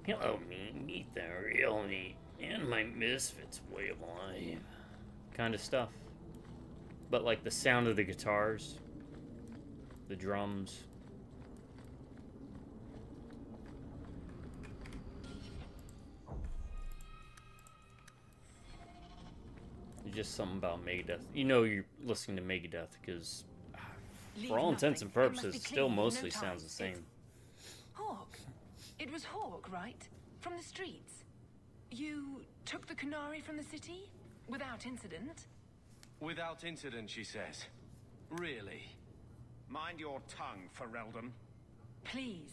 [SPEAKER 1] "Hello, meet the real me, and my misfits way of life" kind of stuff. But like the sound of the guitars, the drums. There's just something about Megadeth. You know you're listening to Megadeth because, for all intents and purposes, it still mostly sounds the same.
[SPEAKER 5] Hawk. It was Hawk, right? From the streets. You took the Canary from the city? Without incident?
[SPEAKER 3] Without incident, she says. Really?
[SPEAKER 13] Mind your tongue, Ferelden.
[SPEAKER 5] Please,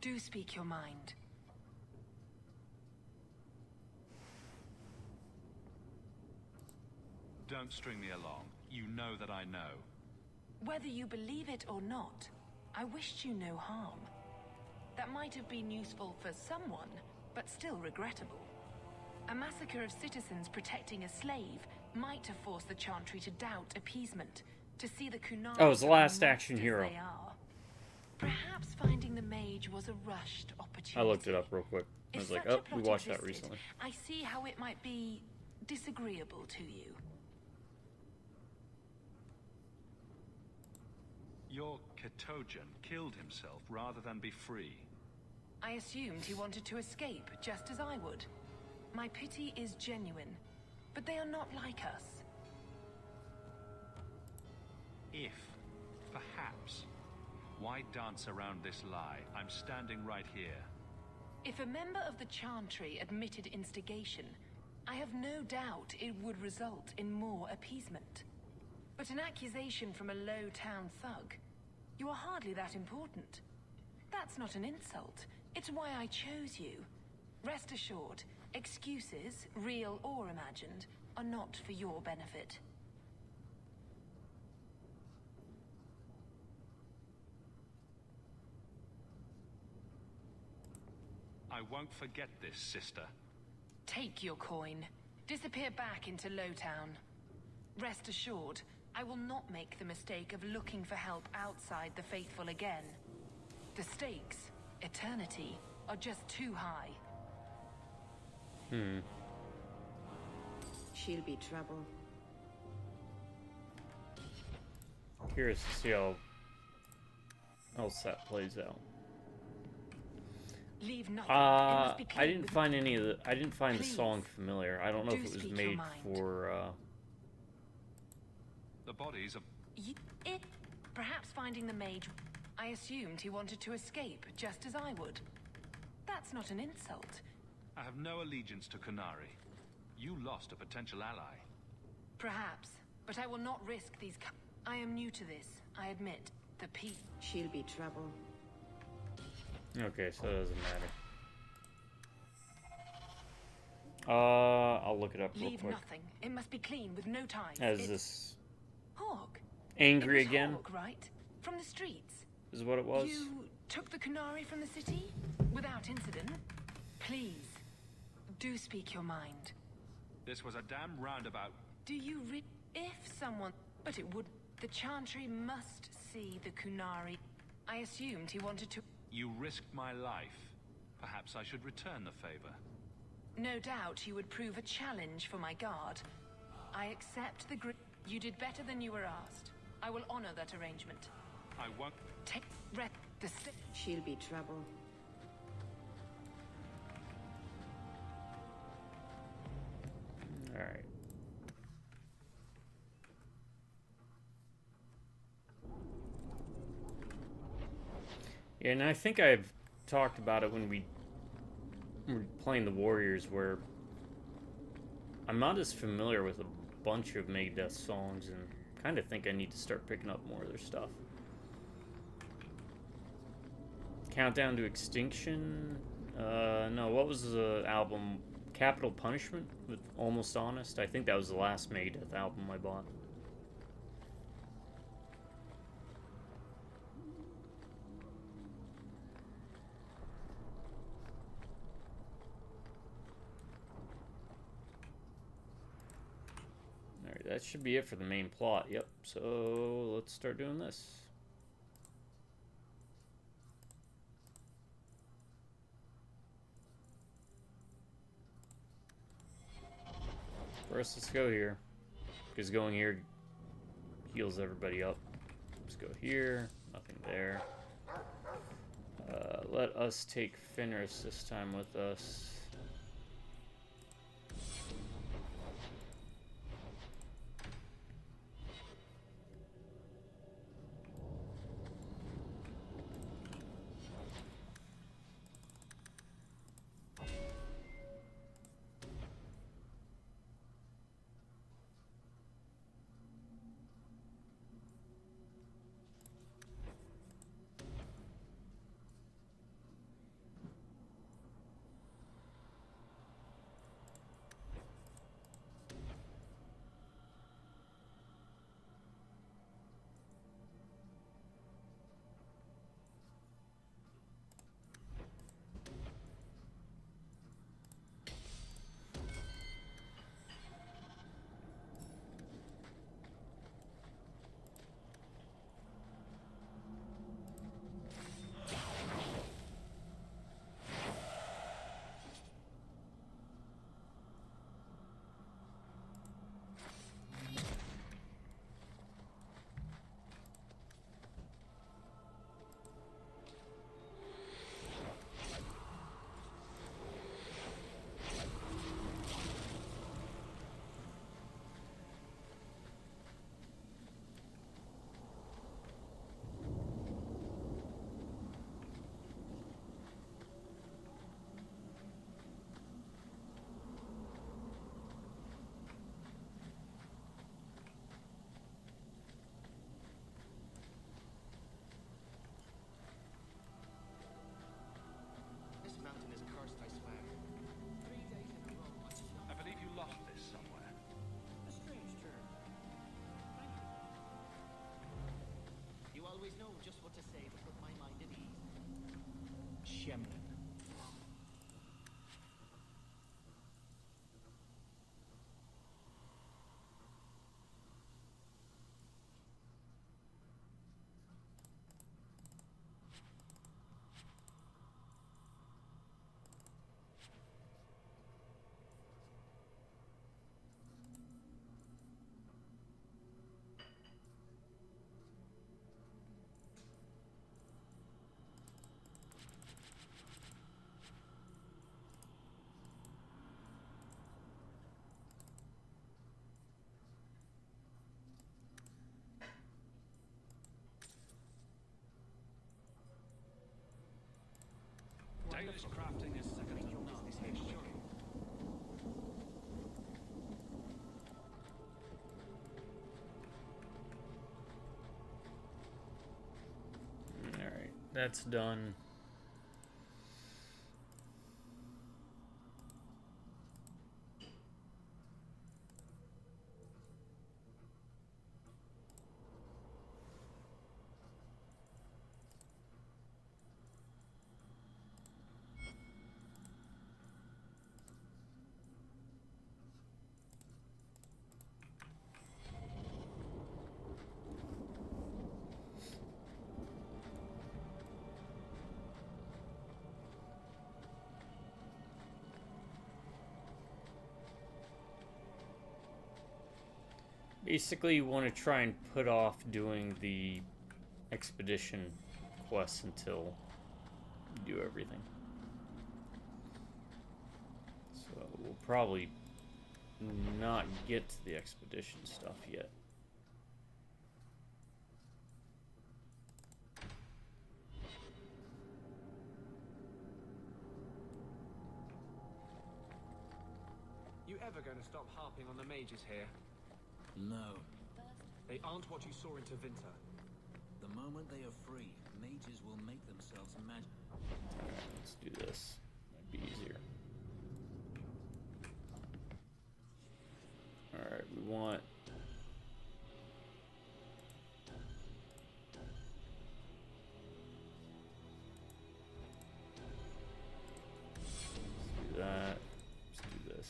[SPEAKER 5] do speak your mind.
[SPEAKER 6] Don't string me along. You know that I know.
[SPEAKER 5] Whether you believe it or not, I wished you no harm. That might have been useful for someone, but still regrettable. A massacre of citizens protecting a slave might have forced the Chantry to doubt appeasement, to see the Kunari.
[SPEAKER 1] Oh, it was the last action hero.
[SPEAKER 5] They are. Perhaps finding the mage was a rushed opportunity.
[SPEAKER 1] I looked it up real quick. I was like, oh, we watched that recently.
[SPEAKER 5] I see how it might be disagreeable to you.
[SPEAKER 6] Your Ketogen killed himself rather than be free.
[SPEAKER 5] I assumed he wanted to escape, just as I would. My pity is genuine, but they are not like us.
[SPEAKER 6] If, perhaps, why dance around this lie? I'm standing right here.
[SPEAKER 5] If a member of the Chantry admitted instigation, I have no doubt it would result in more appeasement. But an accusation from a low-town thug, you are hardly that important. That's not an insult. It's why I chose you. Rest assured, Excuses, real or imagined, are not for your benefit.
[SPEAKER 6] I won't forget this, sister.
[SPEAKER 5] Take your coin. Disappear back into Lowtown. Rest assured, I will not make the mistake of looking for help outside the Faithful again. The stakes, eternity, are just too high.
[SPEAKER 11] She'll be trouble.
[SPEAKER 1] Curious to see how else that plays out.
[SPEAKER 5] Leave nothing. It must be
[SPEAKER 1] I didn't find any of the. I didn't find the
[SPEAKER 5] Please.
[SPEAKER 1] song familiar. I don't know if it was
[SPEAKER 5] speak your
[SPEAKER 1] made
[SPEAKER 5] mind.
[SPEAKER 1] for.
[SPEAKER 6] The bodies of...
[SPEAKER 5] Perhaps finding the mage. I assumed he wanted to escape, just as I would. That's not an insult.
[SPEAKER 6] I have no allegiance to Qunari. You lost a potential ally.
[SPEAKER 5] Perhaps, but I will not risk these. I am new to this. I admit. The
[SPEAKER 11] She'll be trouble.
[SPEAKER 1] Okay, so it doesn't matter. I'll look it up real
[SPEAKER 5] Leave
[SPEAKER 1] quick.
[SPEAKER 5] nothing. It must be clean with no ties.
[SPEAKER 1] As this
[SPEAKER 5] Hawk.
[SPEAKER 1] angry
[SPEAKER 5] It was
[SPEAKER 1] again
[SPEAKER 5] Hawk, right? From the streets.
[SPEAKER 1] is what it was.
[SPEAKER 5] You took the Qunari from the city without incident. Please, do speak your mind.
[SPEAKER 6] This was a damn roundabout.
[SPEAKER 5] Do you if someone... But it would... The Chantry must see the Qunari. I assumed he wanted to...
[SPEAKER 6] You risked my life. Perhaps I should return the favor.
[SPEAKER 5] No doubt you would prove a challenge for my guard. I accept the You did better than you were asked. I will honor that arrangement.
[SPEAKER 6] I won't...
[SPEAKER 5] Take...
[SPEAKER 11] She'll be trouble.
[SPEAKER 1] Alright. Yeah, and I think I've talked about it when we were playing the Warriors, where I'm not as familiar with a bunch of Megadeth songs, and kind of think I need to start picking up more of their stuff. Countdown to Extinction? No, what was the album? Capital Punishment with Almost Honest? I think that was the last Megadeth album I bought. Alright, that should be it for the main plot. Yep, so let's start doing this. First, let's go here, because going here heals everybody up. Let's go here, nothing there. Let us take Fenris this time with us.
[SPEAKER 6] This crafting is second to none.
[SPEAKER 1] Alright, that's done. Basically, you want to try and put off doing the expedition quests until you do everything. So we'll probably not get to the expedition stuff yet.
[SPEAKER 18] You ever going to stop harping on the mages here?
[SPEAKER 9] No.
[SPEAKER 18] They aren't what you saw in Tevinter.
[SPEAKER 9] The moment they are free, mages will make themselves magic.
[SPEAKER 1] Alright, let's do this. Might be easier. Alright, we want... Let's do that. Let's do this.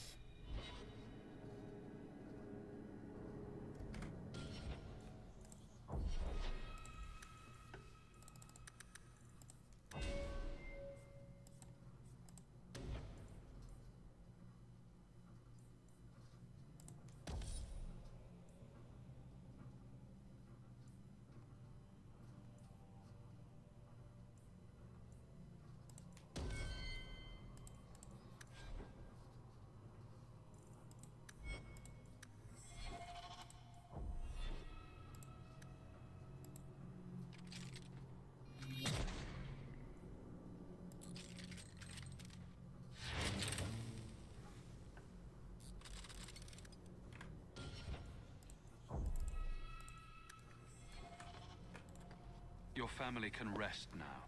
[SPEAKER 6] Your family can rest now.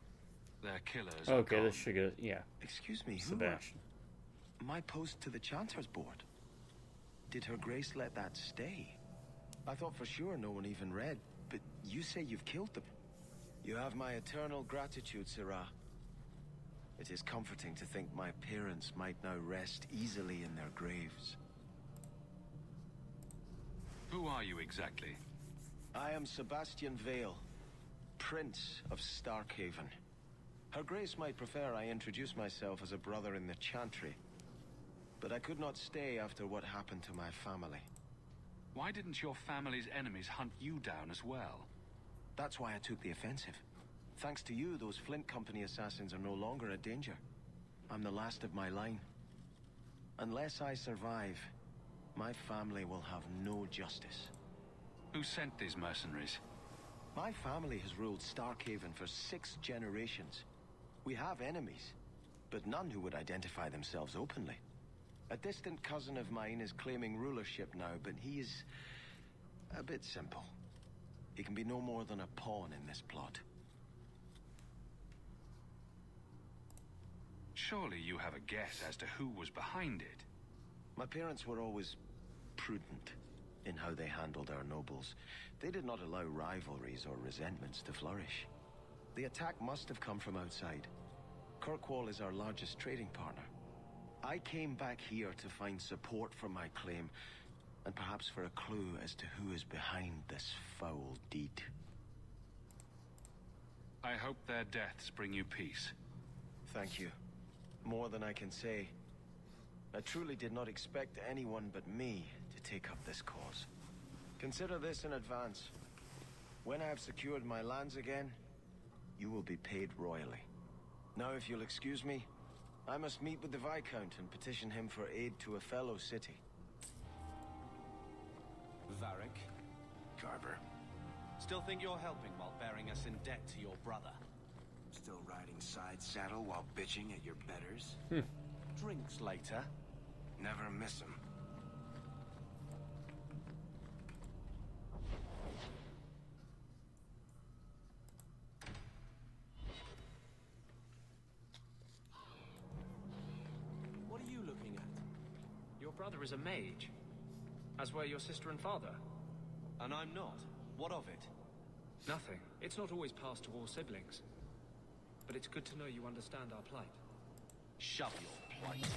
[SPEAKER 6] Their killers
[SPEAKER 1] Okay,
[SPEAKER 6] are
[SPEAKER 1] this
[SPEAKER 6] gone.
[SPEAKER 1] should go... Yeah.
[SPEAKER 13] Excuse me, who
[SPEAKER 1] Sebastian.
[SPEAKER 13] My post to the Chanter's board. Did Her Grace let that stay? I thought for sure no one even read, but you say you've killed them. You have my eternal gratitude, Sirrah. It is comforting to think my parents might now rest easily in their graves.
[SPEAKER 6] Who are you exactly?
[SPEAKER 13] I am Sebastian Vale, Prince of Starkhaven. Her Grace might prefer I introduce myself as a brother in the Chantry, but I could not stay after what happened to my family.
[SPEAKER 6] Why didn't your family's enemies hunt you down as well?
[SPEAKER 13] That's why I took the offensive. Thanks to you, those Flint Company assassins are no longer a danger. I'm the last of my line. Unless I survive, my family will have no justice.
[SPEAKER 6] Who sent these mercenaries?
[SPEAKER 13] My family has ruled Starkhaven for 6 generations. We have enemies, but none who would identify themselves openly. A distant cousin of mine is claiming rulership now, but he is a bit simple. He can be no more than a pawn in this plot.
[SPEAKER 6] Surely you have a guess as to who was behind it.
[SPEAKER 13] My parents were always prudent in how they handled our nobles. They did not allow rivalries or resentments to flourish. The attack must have come from outside. Kirkwall is our largest trading partner. I came back here to find support for my claim, and perhaps for a clue as to who is behind this foul deed.
[SPEAKER 6] I hope their deaths bring you peace.
[SPEAKER 13] Thank you. More than I can say. I truly did not expect anyone but me to take up this cause. Consider this in advance. When I have secured my lands again, you will be paid royally. Now, if you'll excuse me, I must meet with the Viscount and petition him for aid to a fellow city.
[SPEAKER 19] Varric.
[SPEAKER 13] Carver.
[SPEAKER 19] Still think you're helping while bearing us in debt to your brother?
[SPEAKER 4] Still riding side saddle while bitching at your betters?
[SPEAKER 3] Drinks later.
[SPEAKER 4] Never miss them.
[SPEAKER 3] What are you looking at?
[SPEAKER 14] Your brother is a mage, as were your sister and father.
[SPEAKER 3] And I'm not. What of it?
[SPEAKER 14] Nothing. It's not always passed to all siblings. But it's good to know you understand our plight.
[SPEAKER 3] Shove your plight.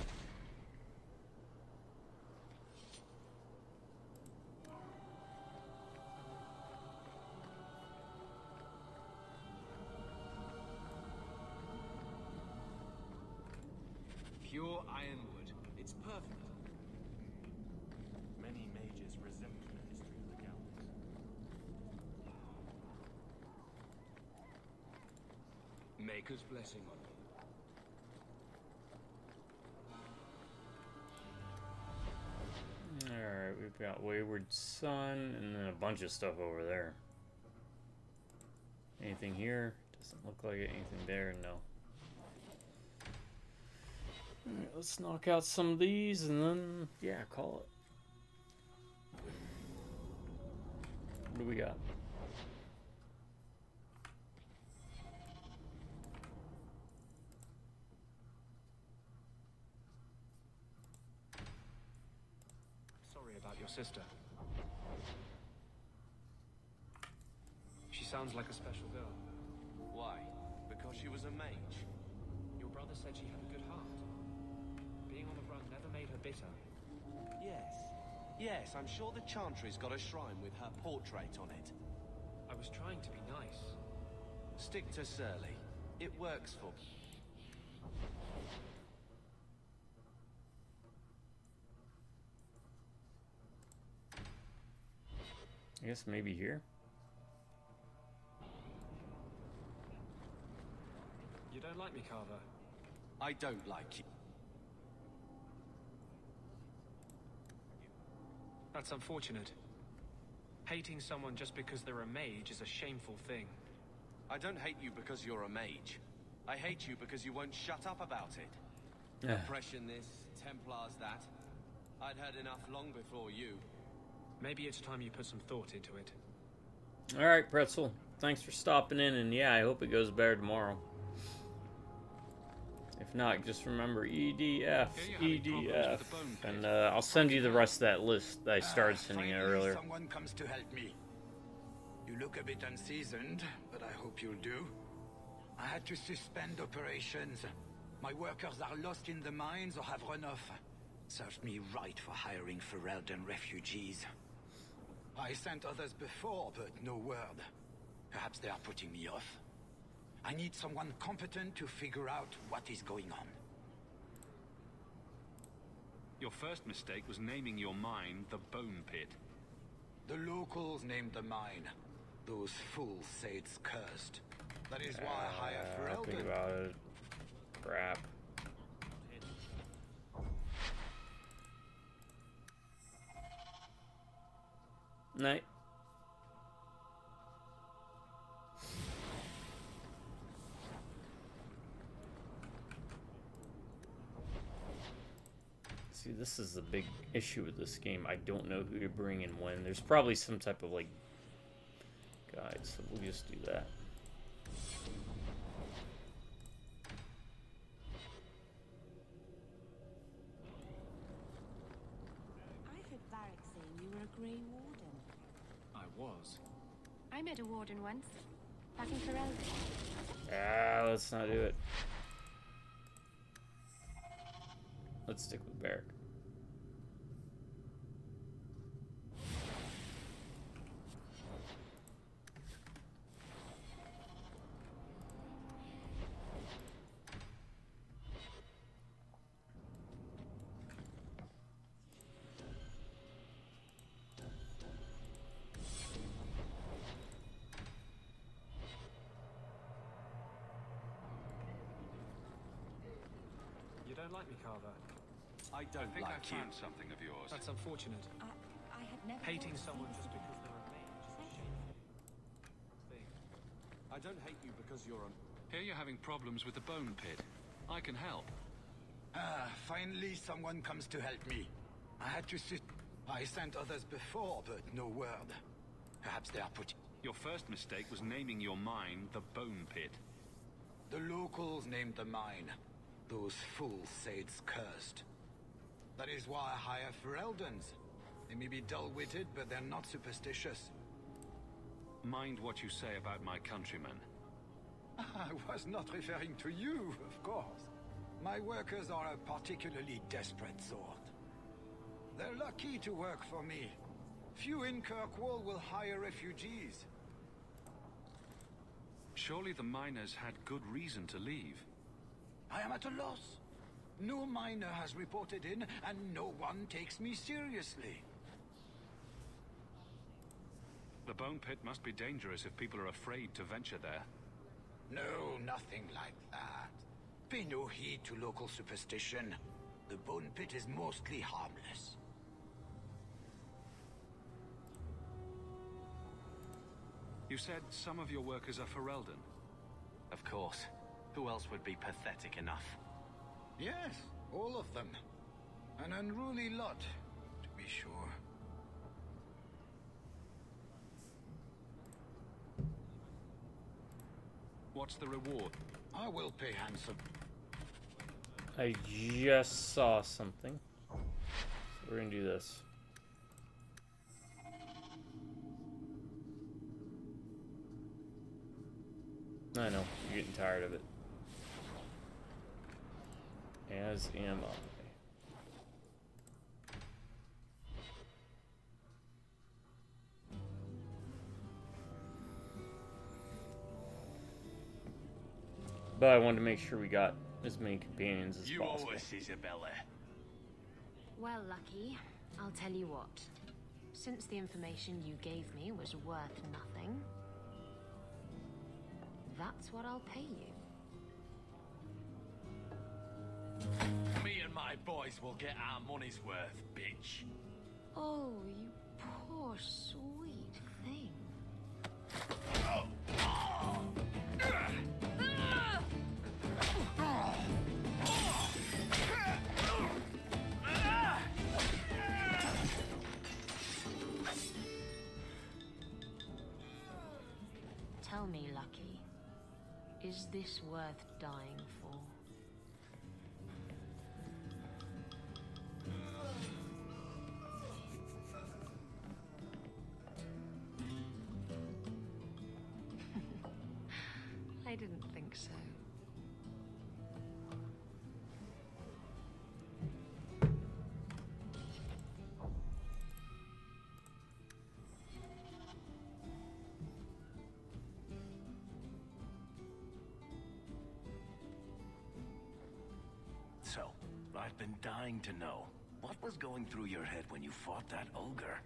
[SPEAKER 3] Pure ironwood. It's perfect. Many mages resent the history of the galleys. Maker's blessing on you.
[SPEAKER 1] Alright, we've got Wayward Son and then a bunch of stuff over there. Anything here? Doesn't look like it. Anything there? No. Alright, let's knock out some of these and then, yeah, call it. What do we got?
[SPEAKER 14] Sorry about your sister. She sounds like a special girl.
[SPEAKER 3] Why? Because she was a mage?
[SPEAKER 14] Your brother said she had a good heart. Being on the run never made her bitter.
[SPEAKER 3] Yes. Yes, I'm sure the Chantry's got a shrine with her portrait on it.
[SPEAKER 14] I was trying to be nice.
[SPEAKER 3] Stick to Surly. It works for...
[SPEAKER 1] I guess maybe here?
[SPEAKER 14] You don't like me, Carver?
[SPEAKER 3] I don't like you.
[SPEAKER 14] That's unfortunate. Hating someone just because they're a mage is a shameful thing.
[SPEAKER 3] I don't hate you because you're a mage. I hate you because you won't shut up about it.
[SPEAKER 1] Yeah.
[SPEAKER 3] Oppression this, Templars that. I'd heard enough long before you.
[SPEAKER 14] Maybe it's time you put some thought into it.
[SPEAKER 1] Alright, Pretzel. Thanks for stopping in, and yeah, I hope it goes better tomorrow. If not, just remember EDF, EDF, and I'll send you the rest of that list that I started sending you earlier.
[SPEAKER 21] Someone comes to help me. You look a bit unseasoned, but I hope you'll do. I had to suspend operations. My workers are lost in the mines or have run off. Served me right for hiring Ferelden refugees. I sent others before, but no word. Perhaps they are putting me off. I need someone competent to figure out what is going on.
[SPEAKER 6] Your first mistake was naming your mine the Bone Pit.
[SPEAKER 21] The locals named the mine. Those fools say it's cursed. That is why I hire Ferelden.
[SPEAKER 1] Think about it. Crap. Night. See, this is the big issue with this game. I don't know who to bring and when. There's probably some type of, like, guide, so we'll just do that.
[SPEAKER 11] I heard Varric saying you were a Grey Warden.
[SPEAKER 14] I was.
[SPEAKER 8] I met a warden once. Back in Ferelden.
[SPEAKER 1] Ah, let's not do it. Let's stick with Barrack.
[SPEAKER 14] You don't like me, Carver?
[SPEAKER 3] I don't
[SPEAKER 6] think
[SPEAKER 3] like
[SPEAKER 6] I
[SPEAKER 3] you.
[SPEAKER 6] found something of yours.
[SPEAKER 14] That's unfortunate.
[SPEAKER 11] I had never
[SPEAKER 14] Hating
[SPEAKER 11] thought
[SPEAKER 14] someone
[SPEAKER 11] of
[SPEAKER 14] just
[SPEAKER 11] seeing
[SPEAKER 14] because they're a mage is a shameful thing.
[SPEAKER 3] I don't hate you because you're a...
[SPEAKER 6] Here you're having problems with the bone pit. I can help.
[SPEAKER 21] Ah, finally someone comes to help me. I had to sit. I sent others before, but no word. Perhaps they are put.
[SPEAKER 6] Your first mistake was naming your mine the Bone Pit.
[SPEAKER 21] The locals named the mine. Those fools say it's cursed. That is why I hire Fereldans. They may be dull-witted, but they're not superstitious.
[SPEAKER 6] Mind what you say about my countrymen.
[SPEAKER 21] I was not referring to you, of course. My workers are a particularly desperate sort. They're lucky to work for me. Few in Kirkwall will hire refugees.
[SPEAKER 6] Surely the miners had good reason to leave.
[SPEAKER 21] I am at a loss. No miner has reported in, and no one takes me seriously.
[SPEAKER 6] The Bone Pit must be dangerous if people are afraid to venture there.
[SPEAKER 21] No, nothing like that. Pay no heed to local superstition. The Bone Pit is mostly harmless.
[SPEAKER 6] You said some of your workers are Ferelden.
[SPEAKER 7] Of course. Who else would be pathetic enough?
[SPEAKER 21] Yes, all of them. An unruly lot, to be sure.
[SPEAKER 6] What's the reward?
[SPEAKER 21] I will pay handsome.
[SPEAKER 1] I just saw something. So we're gonna do this. I know, you're getting tired of it. As am I. But I wanted to make sure we got as many companions as possible.
[SPEAKER 10] Yours, Isabella.
[SPEAKER 22] Well, Lucky, I'll tell you what. Since the information you gave me was worth nothing, that's what I'll pay you.
[SPEAKER 10] Me and my boys will get our money's worth, bitch.
[SPEAKER 22] Oh, you poor, sweet thing. Tell me, Lucky, is this worth dying for? I didn't think so.
[SPEAKER 13] So, I've been dying to know. What was going through your head when you fought that ogre?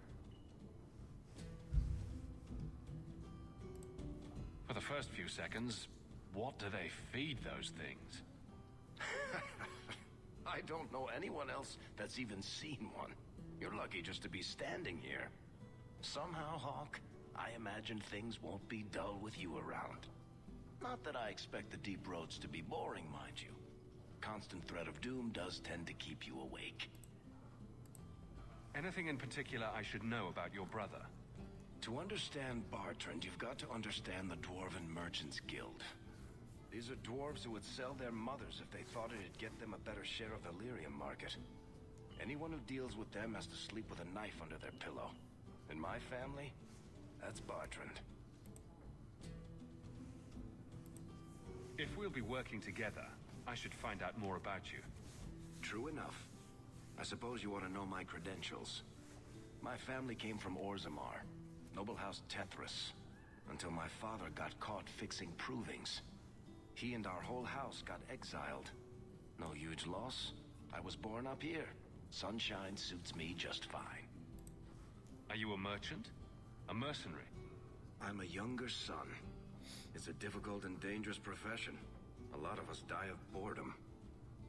[SPEAKER 6] For the first few seconds, what do they feed those things?
[SPEAKER 13] I don't know anyone else that's even seen one. You're lucky just to be standing here. Somehow, Hawk, I imagine things won't be dull with you around. Not that I expect the deep roads to be boring, mind you. Constant threat of doom does tend to keep you awake.
[SPEAKER 6] Anything in particular I should know about your brother?
[SPEAKER 13] To understand Bartrand, you've got to understand the Dwarven Merchants Guild. These are dwarves who would sell their mothers if they thought it'd get them a better share of the lyrium market. Anyone who deals with them has to sleep with a knife under their pillow. In my family, that's Bartrand.
[SPEAKER 6] If we'll be working together, I should find out more about you.
[SPEAKER 13] True enough. I suppose you want to know my credentials. My family came from Orzammar, noble house Tethras, until my father got caught fixing provings. He and our whole house got exiled. No huge loss. I was born up here. Sunshine suits me just fine.
[SPEAKER 6] Are you a merchant? A mercenary?
[SPEAKER 13] I'm a younger son. It's a difficult and dangerous profession. A lot of us die of boredom.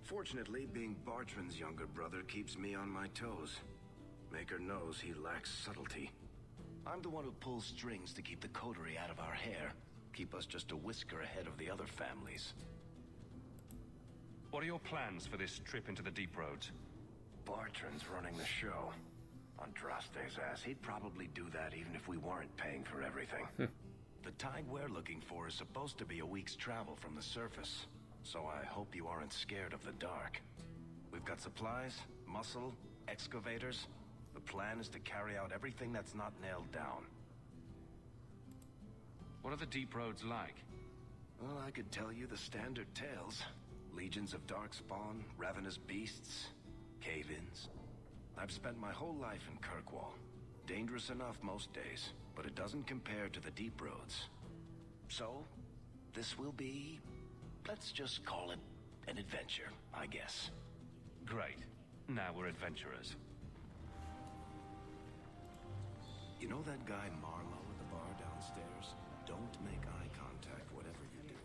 [SPEAKER 13] Fortunately, being Bartrand's younger brother keeps me on my toes. Maker knows he lacks subtlety. I'm the one who pulls strings to keep the coterie out of our hair. keep us just a whisker ahead of the other families.
[SPEAKER 6] What are your plans for this trip into the deep roads?
[SPEAKER 13] Bartran's running the show. Andraste's ass, he'd probably do that even if we weren't paying for everything. The tide we're looking for is supposed to be a week's travel from the surface, so I hope you aren't scared of the dark. We've got supplies, muscle, excavators. The plan is to carry out everything that's not nailed down.
[SPEAKER 6] What are the deep roads like?
[SPEAKER 13] Well, I could tell you the standard tales. Legions of darkspawn, ravenous beasts, cave-ins. I've spent my whole life in Kirkwall. Dangerous enough most days, but it doesn't compare to the deep roads. So, this will be, let's just call it an adventure, I guess.
[SPEAKER 6] Great. Now we're adventurers.
[SPEAKER 13] You know that guy Marlowe at the bar downstairs? Don't make eye contact, whatever you do.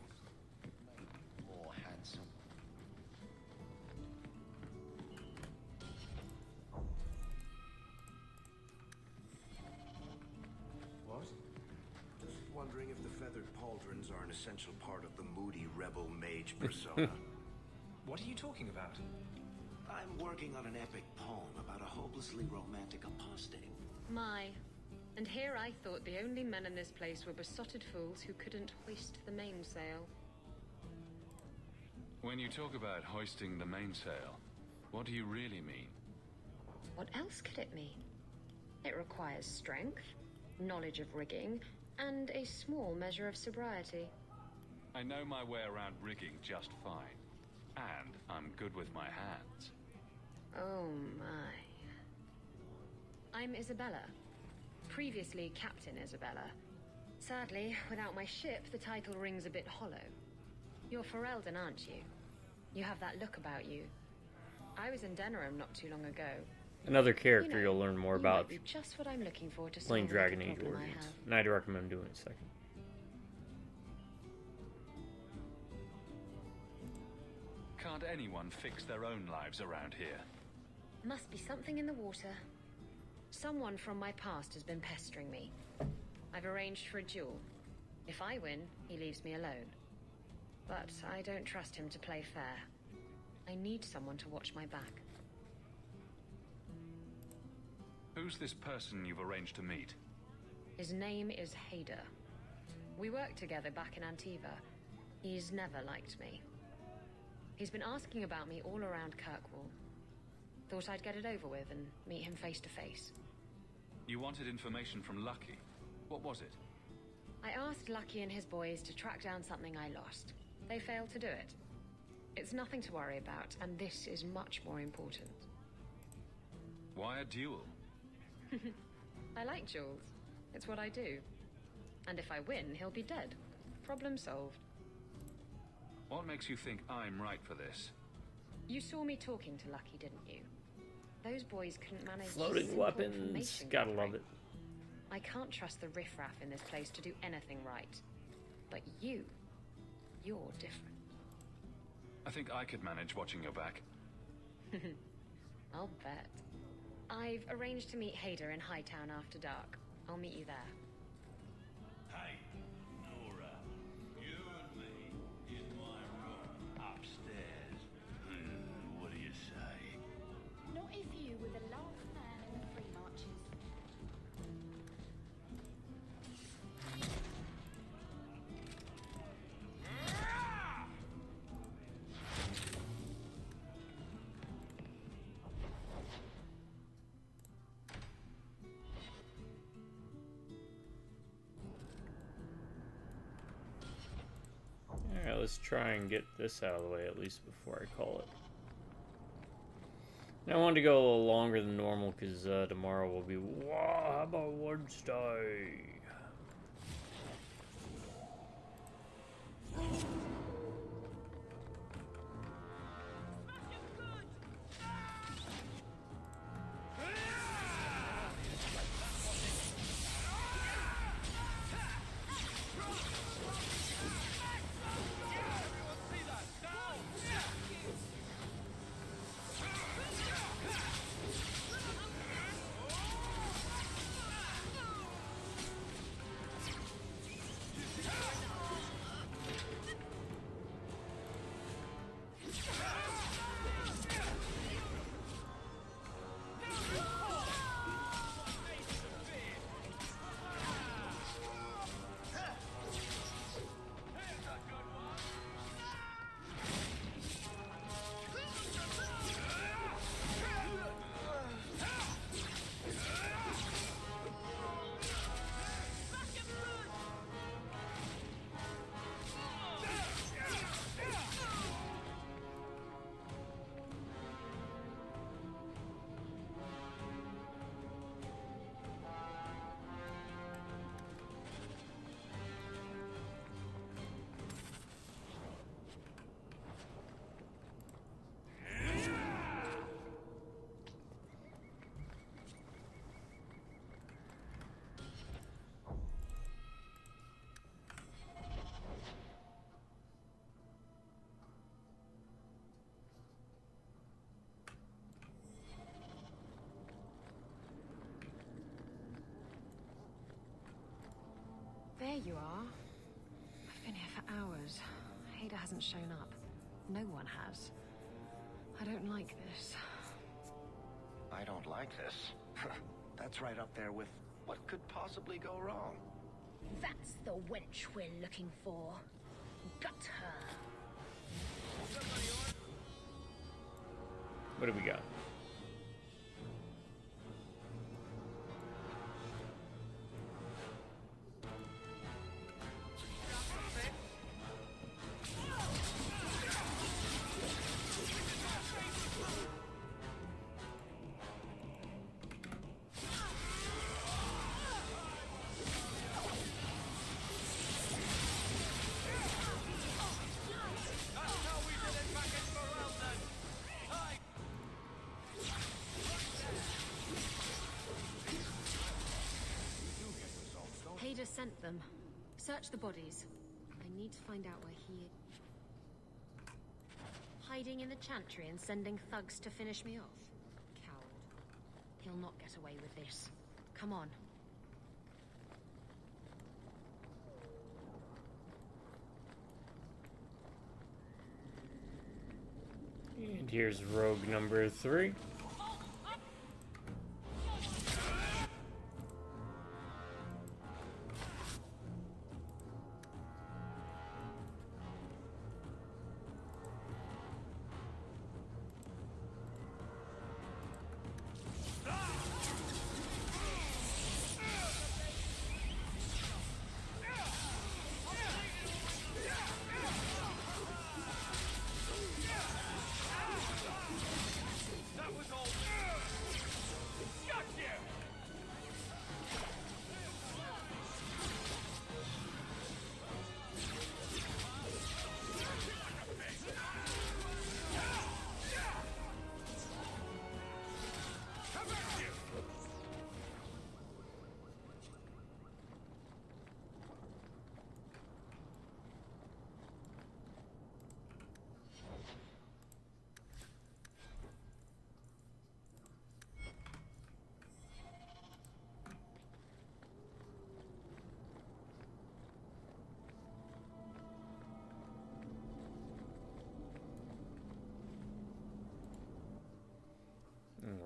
[SPEAKER 13] More handsome. What? Just wondering if the feathered pauldrons are an essential part of the moody rebel mage persona.
[SPEAKER 18] What are you talking about?
[SPEAKER 13] I'm working on an epic poem about a hopelessly romantic apostate.
[SPEAKER 22] My. And here I thought the only men in this place were besotted fools who couldn't hoist the mainsail.
[SPEAKER 6] When you talk about hoisting the mainsail, what do you really mean?
[SPEAKER 22] What else could it mean? It requires strength, knowledge of rigging, and a small measure of sobriety.
[SPEAKER 6] I know my way around rigging just fine. And I'm good with my hands.
[SPEAKER 22] Oh my. I'm Isabella. Previously Captain Isabella. Sadly, without my ship, the title rings a bit hollow. You're Ferelden, aren't you? You have that look about you. I was in Denerim not too long ago.
[SPEAKER 1] Another character you'll learn more about
[SPEAKER 22] might be just what I'm looking for to
[SPEAKER 1] playing
[SPEAKER 22] solve
[SPEAKER 1] Dragon
[SPEAKER 22] the
[SPEAKER 1] Age
[SPEAKER 22] problem I
[SPEAKER 1] Origins.
[SPEAKER 22] have.
[SPEAKER 1] And I'd recommend doing it second.
[SPEAKER 6] Can't anyone fix their own lives around here?
[SPEAKER 22] Must be something in the water. Someone from my past has been pestering me. I've arranged for a duel. If I win, he leaves me alone. But I don't trust him to play fair. I need someone to watch my back.
[SPEAKER 6] Who's this person you've arranged to meet?
[SPEAKER 22] His name is Hader. We worked together back in Antiva. He's never liked me. He's been asking about me all around Kirkwall. Thought I'd get it over with and meet him face to face.
[SPEAKER 6] You wanted information from Lucky. What was it?
[SPEAKER 22] I asked Lucky and his boys to track down something I lost. They failed to do it. It's nothing to worry about, and this is much more important.
[SPEAKER 6] Why a duel?
[SPEAKER 22] I like duels. It's what I do. And if I win, he'll be dead. Problem solved.
[SPEAKER 6] What makes you think I'm right for this?
[SPEAKER 22] You saw me talking to Lucky, didn't you? Those boys couldn't manage
[SPEAKER 1] Floating
[SPEAKER 22] simple
[SPEAKER 1] weapons.
[SPEAKER 22] information
[SPEAKER 1] Gotta
[SPEAKER 22] gathering.
[SPEAKER 1] love it.
[SPEAKER 22] I can't trust the riffraff in this place to do anything right. But you're different.
[SPEAKER 6] I think I could manage watching your back.
[SPEAKER 22] I'll bet. I've arranged to meet Hader in Hightown after dark. I'll meet you there.
[SPEAKER 10] Hey, Nora, you and me in my room upstairs. What do you say?
[SPEAKER 12] Not if you were the last man in the Free Marches.
[SPEAKER 1] Alright, let's try and get this out of the way at least before I call it. And I wanted to go a little longer than normal because tomorrow will be wow, how about Wednesday?
[SPEAKER 22] There you are. I've been here for hours. Hader hasn't shown up. No one has. I don't like this.
[SPEAKER 13] I don't like this. That's right up there with what could possibly go wrong.
[SPEAKER 8] That's the wench we're looking for. Got her.
[SPEAKER 1] What do we got?
[SPEAKER 22] Hader sent them. Search the bodies. I need to find out where he is. Hiding in the chantry and sending thugs to finish me off? Coward. He'll not get away with this. Come on.
[SPEAKER 1] And here's rogue number 3.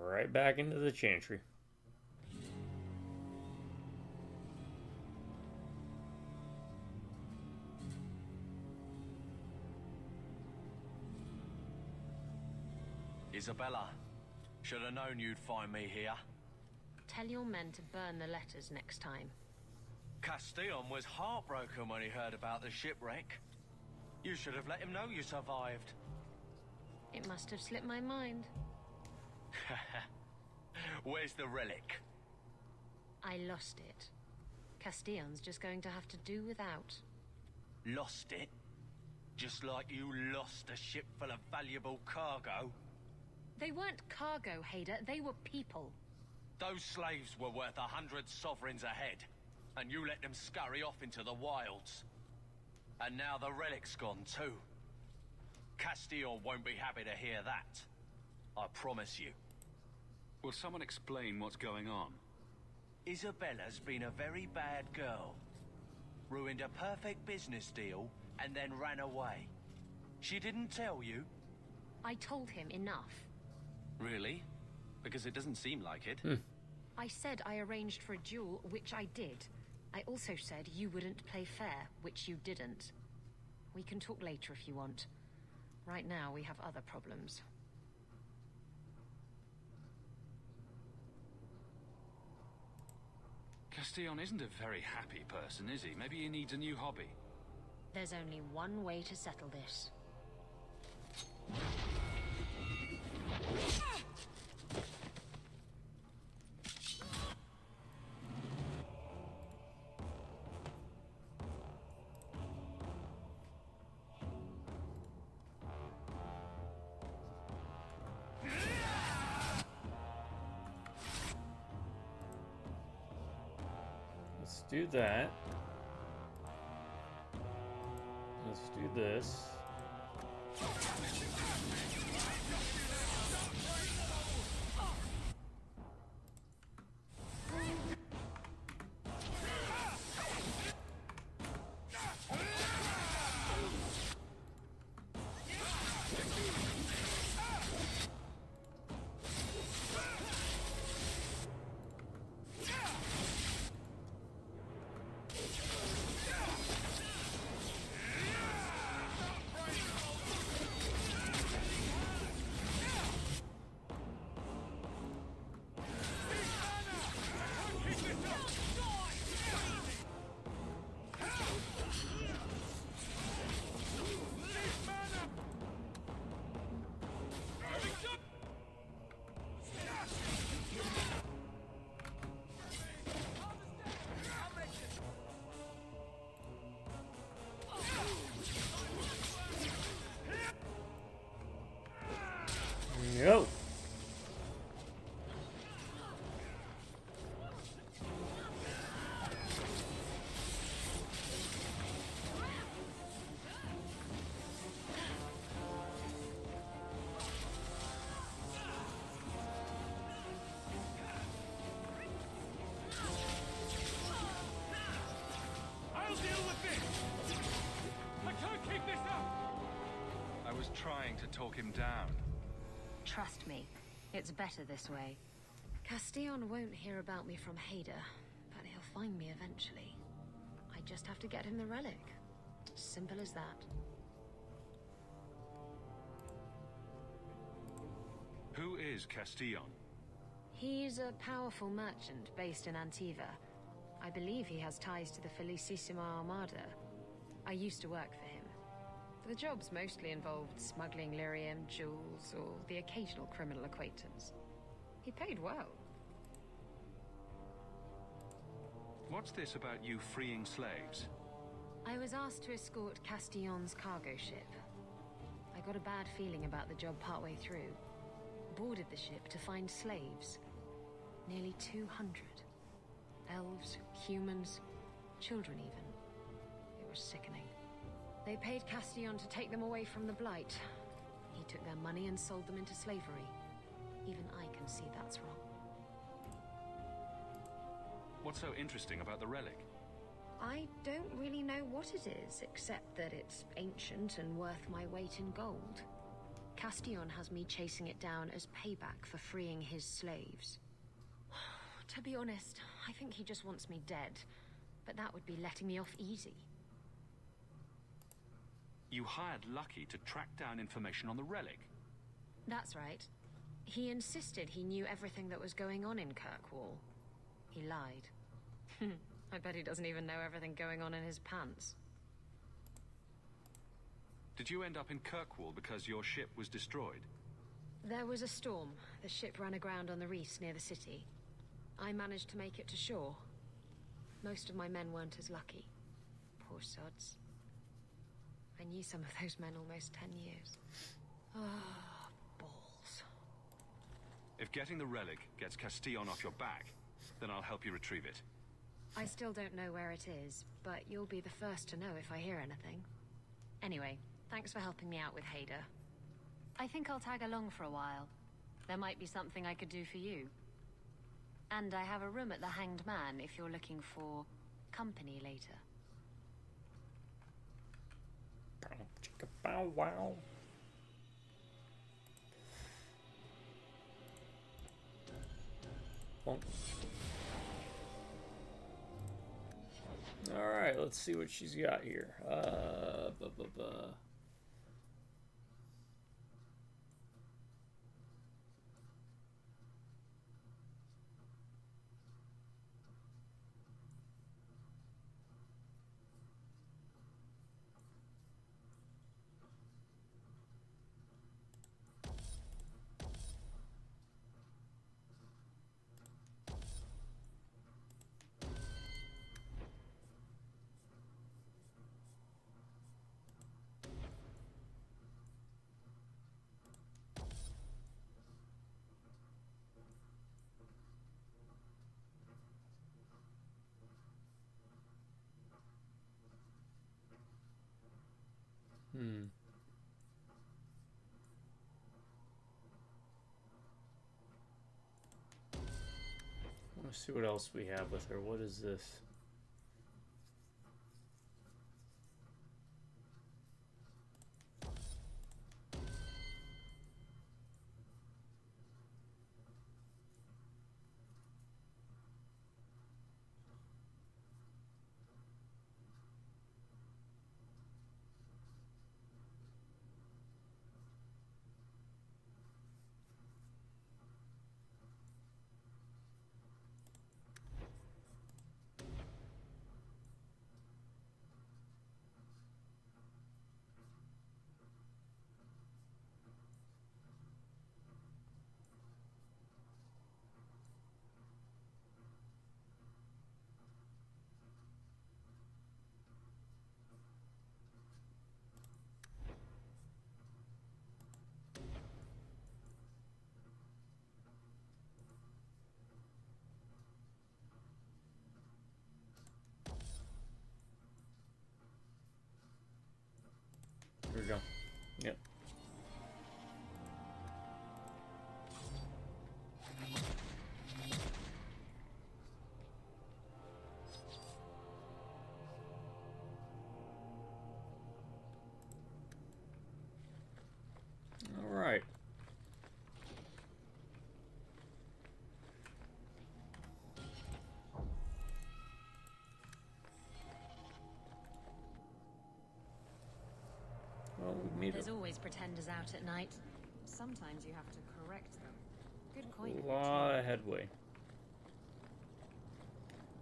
[SPEAKER 1] Right back into the chantry.
[SPEAKER 7] Isabella, should have known you'd find me here.
[SPEAKER 22] Tell your men to burn the letters next time.
[SPEAKER 7] Castillon was heartbroken when he heard about the shipwreck. You should have let him know you survived.
[SPEAKER 22] It must have slipped my mind.
[SPEAKER 7] Where's the relic?
[SPEAKER 22] I lost it. Castillon's just going to have to do without.
[SPEAKER 7] Lost it? Just like you lost a ship full of valuable cargo?
[SPEAKER 22] They weren't cargo, Hader. They were people.
[SPEAKER 7] Those slaves were worth 100 sovereigns a head, and you let them scurry off into the wilds. And now the relic's gone too. Castillon won't be happy to hear that. I promise you.
[SPEAKER 6] Will someone explain what's going on?
[SPEAKER 7] Isabella's been a very bad girl. Ruined a perfect business deal and then ran away. She didn't tell you?
[SPEAKER 22] I told him enough.
[SPEAKER 7] Really? Because it doesn't seem like it.
[SPEAKER 22] I said I arranged for a duel, which I did. I also said you wouldn't play fair, which you didn't. We can talk later if you want. Right now, we have other problems.
[SPEAKER 6] Castillon isn't a very happy person, is he? Maybe he needs a new hobby.
[SPEAKER 22] There's only one way to settle this.
[SPEAKER 1] Let's do that. Let's do this.
[SPEAKER 6] talk him down.
[SPEAKER 22] Trust me, it's better this way. Castillon won't hear about me from Hader, but he'll find me eventually. I just have to get him the relic. Simple as that.
[SPEAKER 6] Who is Castillon?
[SPEAKER 22] He's a powerful merchant based in Antiva. I believe he has ties to the Felicissima Armada. I used to work for him. The jobs mostly involved smuggling lyrium, jewels, or the occasional criminal acquaintance. He paid well.
[SPEAKER 6] What's this about you freeing slaves?
[SPEAKER 22] I was asked to escort Castillon's cargo ship. I got a bad feeling about the job partway through. Boarded the ship to find slaves. Nearly 200. Elves, humans, children even. It was sickening. They paid Castillon to take them away from the Blight. He took their money and sold them into slavery. Even I can see that's wrong.
[SPEAKER 6] What's so interesting about the relic?
[SPEAKER 22] I don't really know what it is, except that it's ancient and worth my weight in gold. Castillon has me chasing it down as payback for freeing his slaves. To be honest, I think he just wants me dead, but that would be letting me off easy.
[SPEAKER 6] You hired Lucky to track down information on the relic?
[SPEAKER 22] That's right. He insisted he knew everything that was going on in Kirkwall. He lied. I bet he doesn't even know everything going on in his pants.
[SPEAKER 6] Did you end up in Kirkwall because your ship was destroyed?
[SPEAKER 22] There was a storm. The ship ran aground on the reefs near the city. I managed to make it to shore. Most of my men weren't as lucky. Poor sods. I knew some of those men almost 10 years. Ah, balls.
[SPEAKER 6] If getting the relic gets Castillon off your back, then I'll help you retrieve it.
[SPEAKER 22] I still don't know where it is, but you'll be the first to know if I hear anything. Anyway, thanks for helping me out with Hader. I think I'll tag along for a while. There might be something I could do for you. And I have a room at the Hanged Man if you're looking for company later.
[SPEAKER 1] Bow wow. All right, let's see what she's got here. Let's see what else we have with her. What is this? Made
[SPEAKER 22] There's always pretenders out at night. Sometimes you have to correct them. Good coin.
[SPEAKER 1] a lot of headway.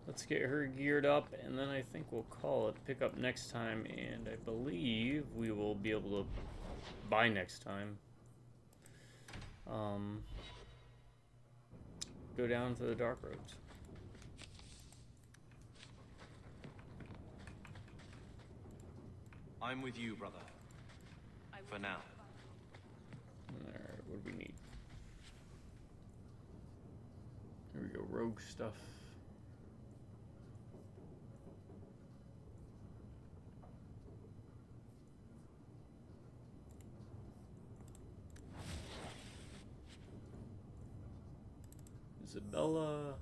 [SPEAKER 1] Let's get her geared up, and then I think we'll call it. Pick up next time, and I believe we will be able to buy next time. Go down to the dark roads.
[SPEAKER 7] I'm with you, brother. For now.
[SPEAKER 1] Alright, what do we need? Here we go, rogue stuff. Isabella.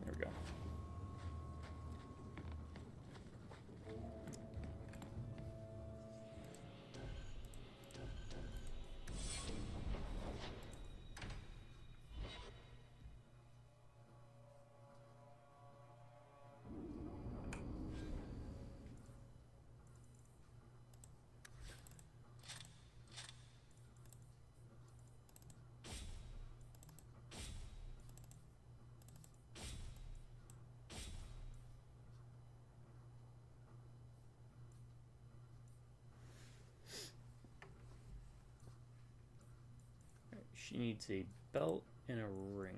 [SPEAKER 1] There we go. She needs a belt and a ring.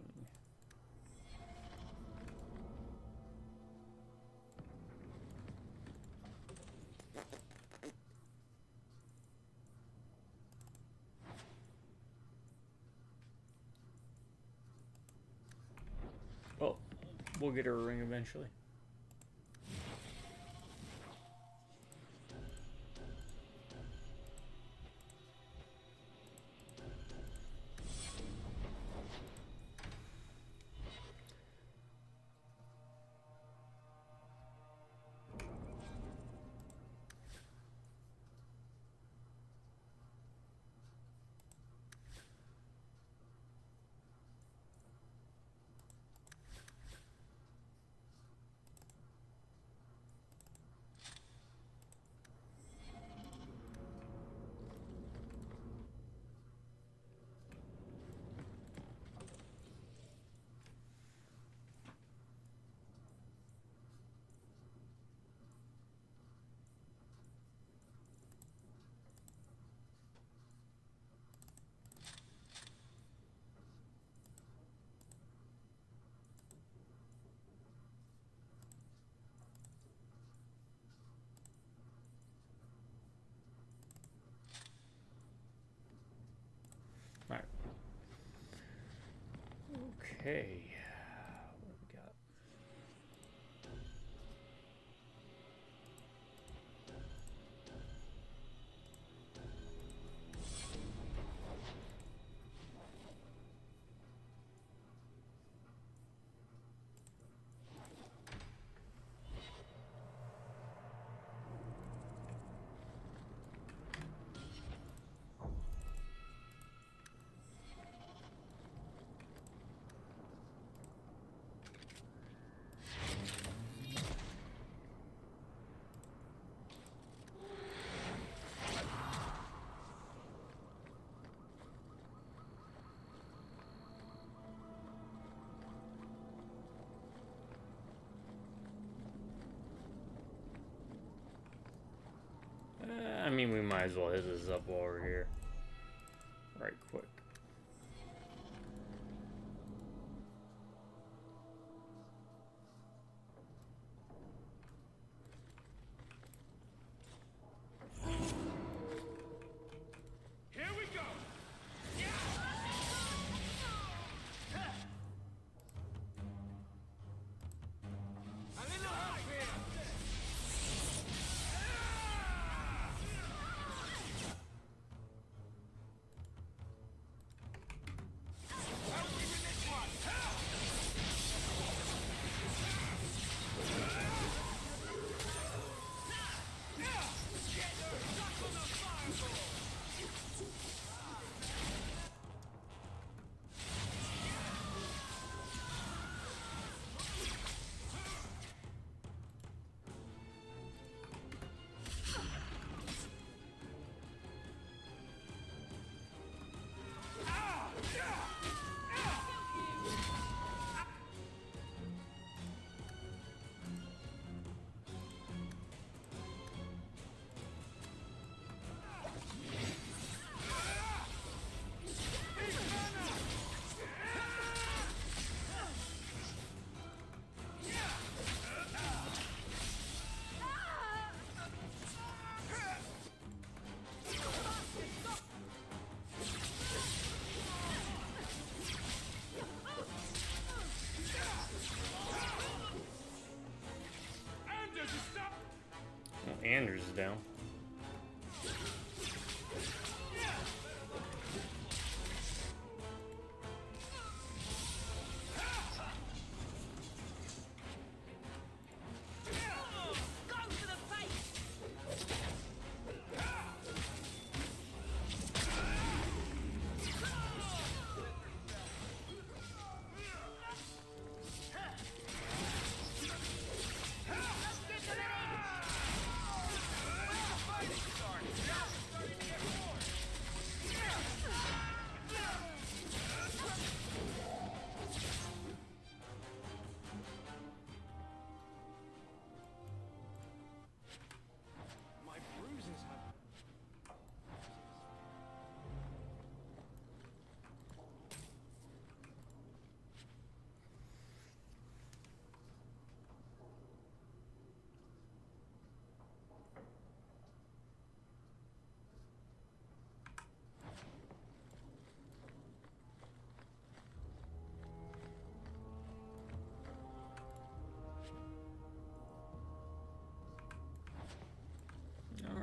[SPEAKER 1] Oh, we'll get her a ring eventually. Alright. Okay. What do we got? I mean, we might as well hit this up while we're here. Right quick.
[SPEAKER 10] Here we go! A little help here!
[SPEAKER 1] Anders is down.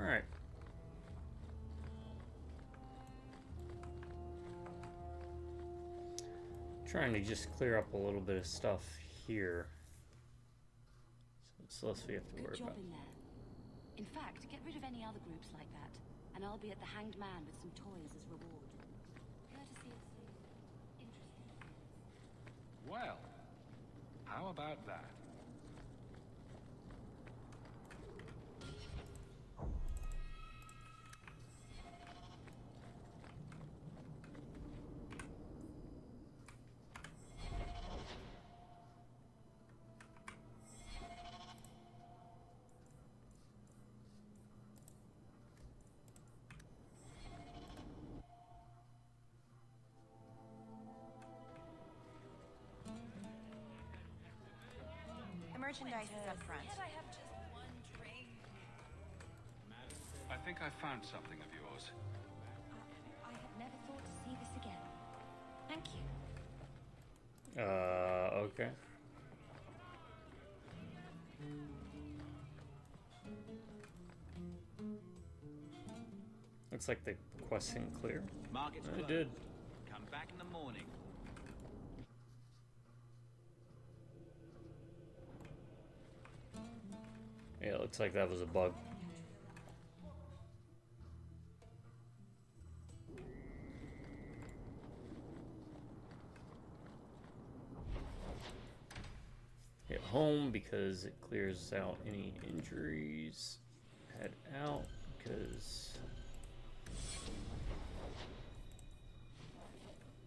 [SPEAKER 1] Alright. Trying to just clear up a little bit of stuff here. So it's less we have to worry about.
[SPEAKER 2] In there. In fact, get rid of any other groups like that, and I'll be at the Hanged Man with some toys as reward. Courtesy of some interesting.
[SPEAKER 6] Well, how about that?
[SPEAKER 11] Merchandise is up front.
[SPEAKER 2] Can I have just one drink?
[SPEAKER 6] I think I found something of yours.
[SPEAKER 2] I had never thought to see this again. Thank you.
[SPEAKER 1] Okay. Looks like the quest didn't clear.
[SPEAKER 15] Market's
[SPEAKER 1] It
[SPEAKER 15] closed.
[SPEAKER 1] did.
[SPEAKER 15] Come back in the morning.
[SPEAKER 1] Yeah, it looks like that was a bug. Hit home because it clears out any injuries. Head out because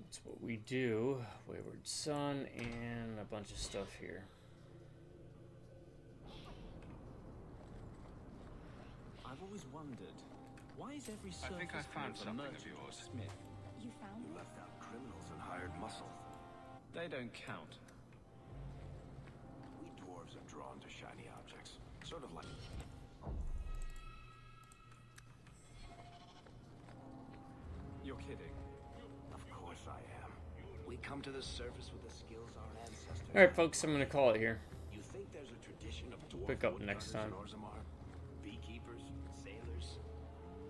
[SPEAKER 1] that's what we do. Wayward Son and a bunch of stuff here.
[SPEAKER 15] I've always wondered, why is every surface
[SPEAKER 6] I think I found
[SPEAKER 15] clear for
[SPEAKER 6] something of
[SPEAKER 15] merchant
[SPEAKER 6] yours.
[SPEAKER 15] Smith?
[SPEAKER 2] You found it?
[SPEAKER 13] Left out criminals and hired muscle.
[SPEAKER 15] They don't count.
[SPEAKER 13] We dwarves are drawn to shiny objects. Sort of like...
[SPEAKER 15] You're kidding.
[SPEAKER 13] Of course I am. We come to the surface with the skills our ancestors...
[SPEAKER 1] Alright, folks, I'm going to call it here.
[SPEAKER 13] You think there's a tradition of dwarf
[SPEAKER 1] Pick up next time.
[SPEAKER 13] in Orzammar? Beekeepers? Sailors?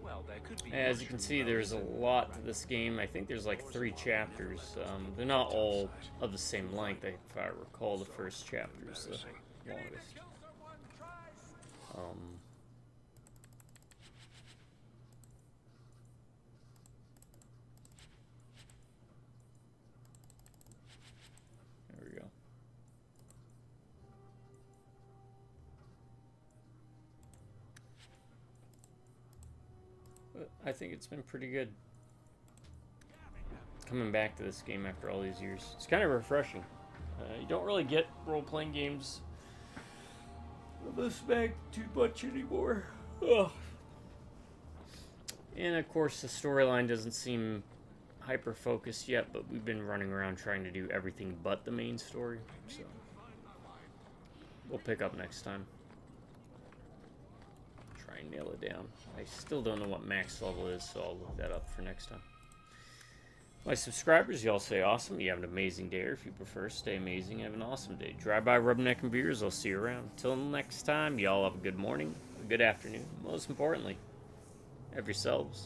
[SPEAKER 15] Well, there could be...
[SPEAKER 1] As you can see, there's a lot to this game. I think there's like 3 chapters. They're not all of the same length. If I recall, the first chapter is the longest. There we go. But I think it's been pretty good coming back to this game after all these years. It's kind of refreshing. You don't really get role-playing games of this magnitude much anymore. Ugh. And of course, the storyline doesn't seem hyper-focused yet, but we've been running around trying to do everything but the main story, so we'll pick up next time. Try and nail it down. I still don't know what max level is, so I'll look that up for next time. My subscribers, y'all stay awesome. You have an amazing day, or if you prefer, stay amazing. Have an awesome day. Drive by Rubberneck and Beers. I'll see you around. Till next time, y'all have a good morning, a good afternoon. Most importantly, have yourselves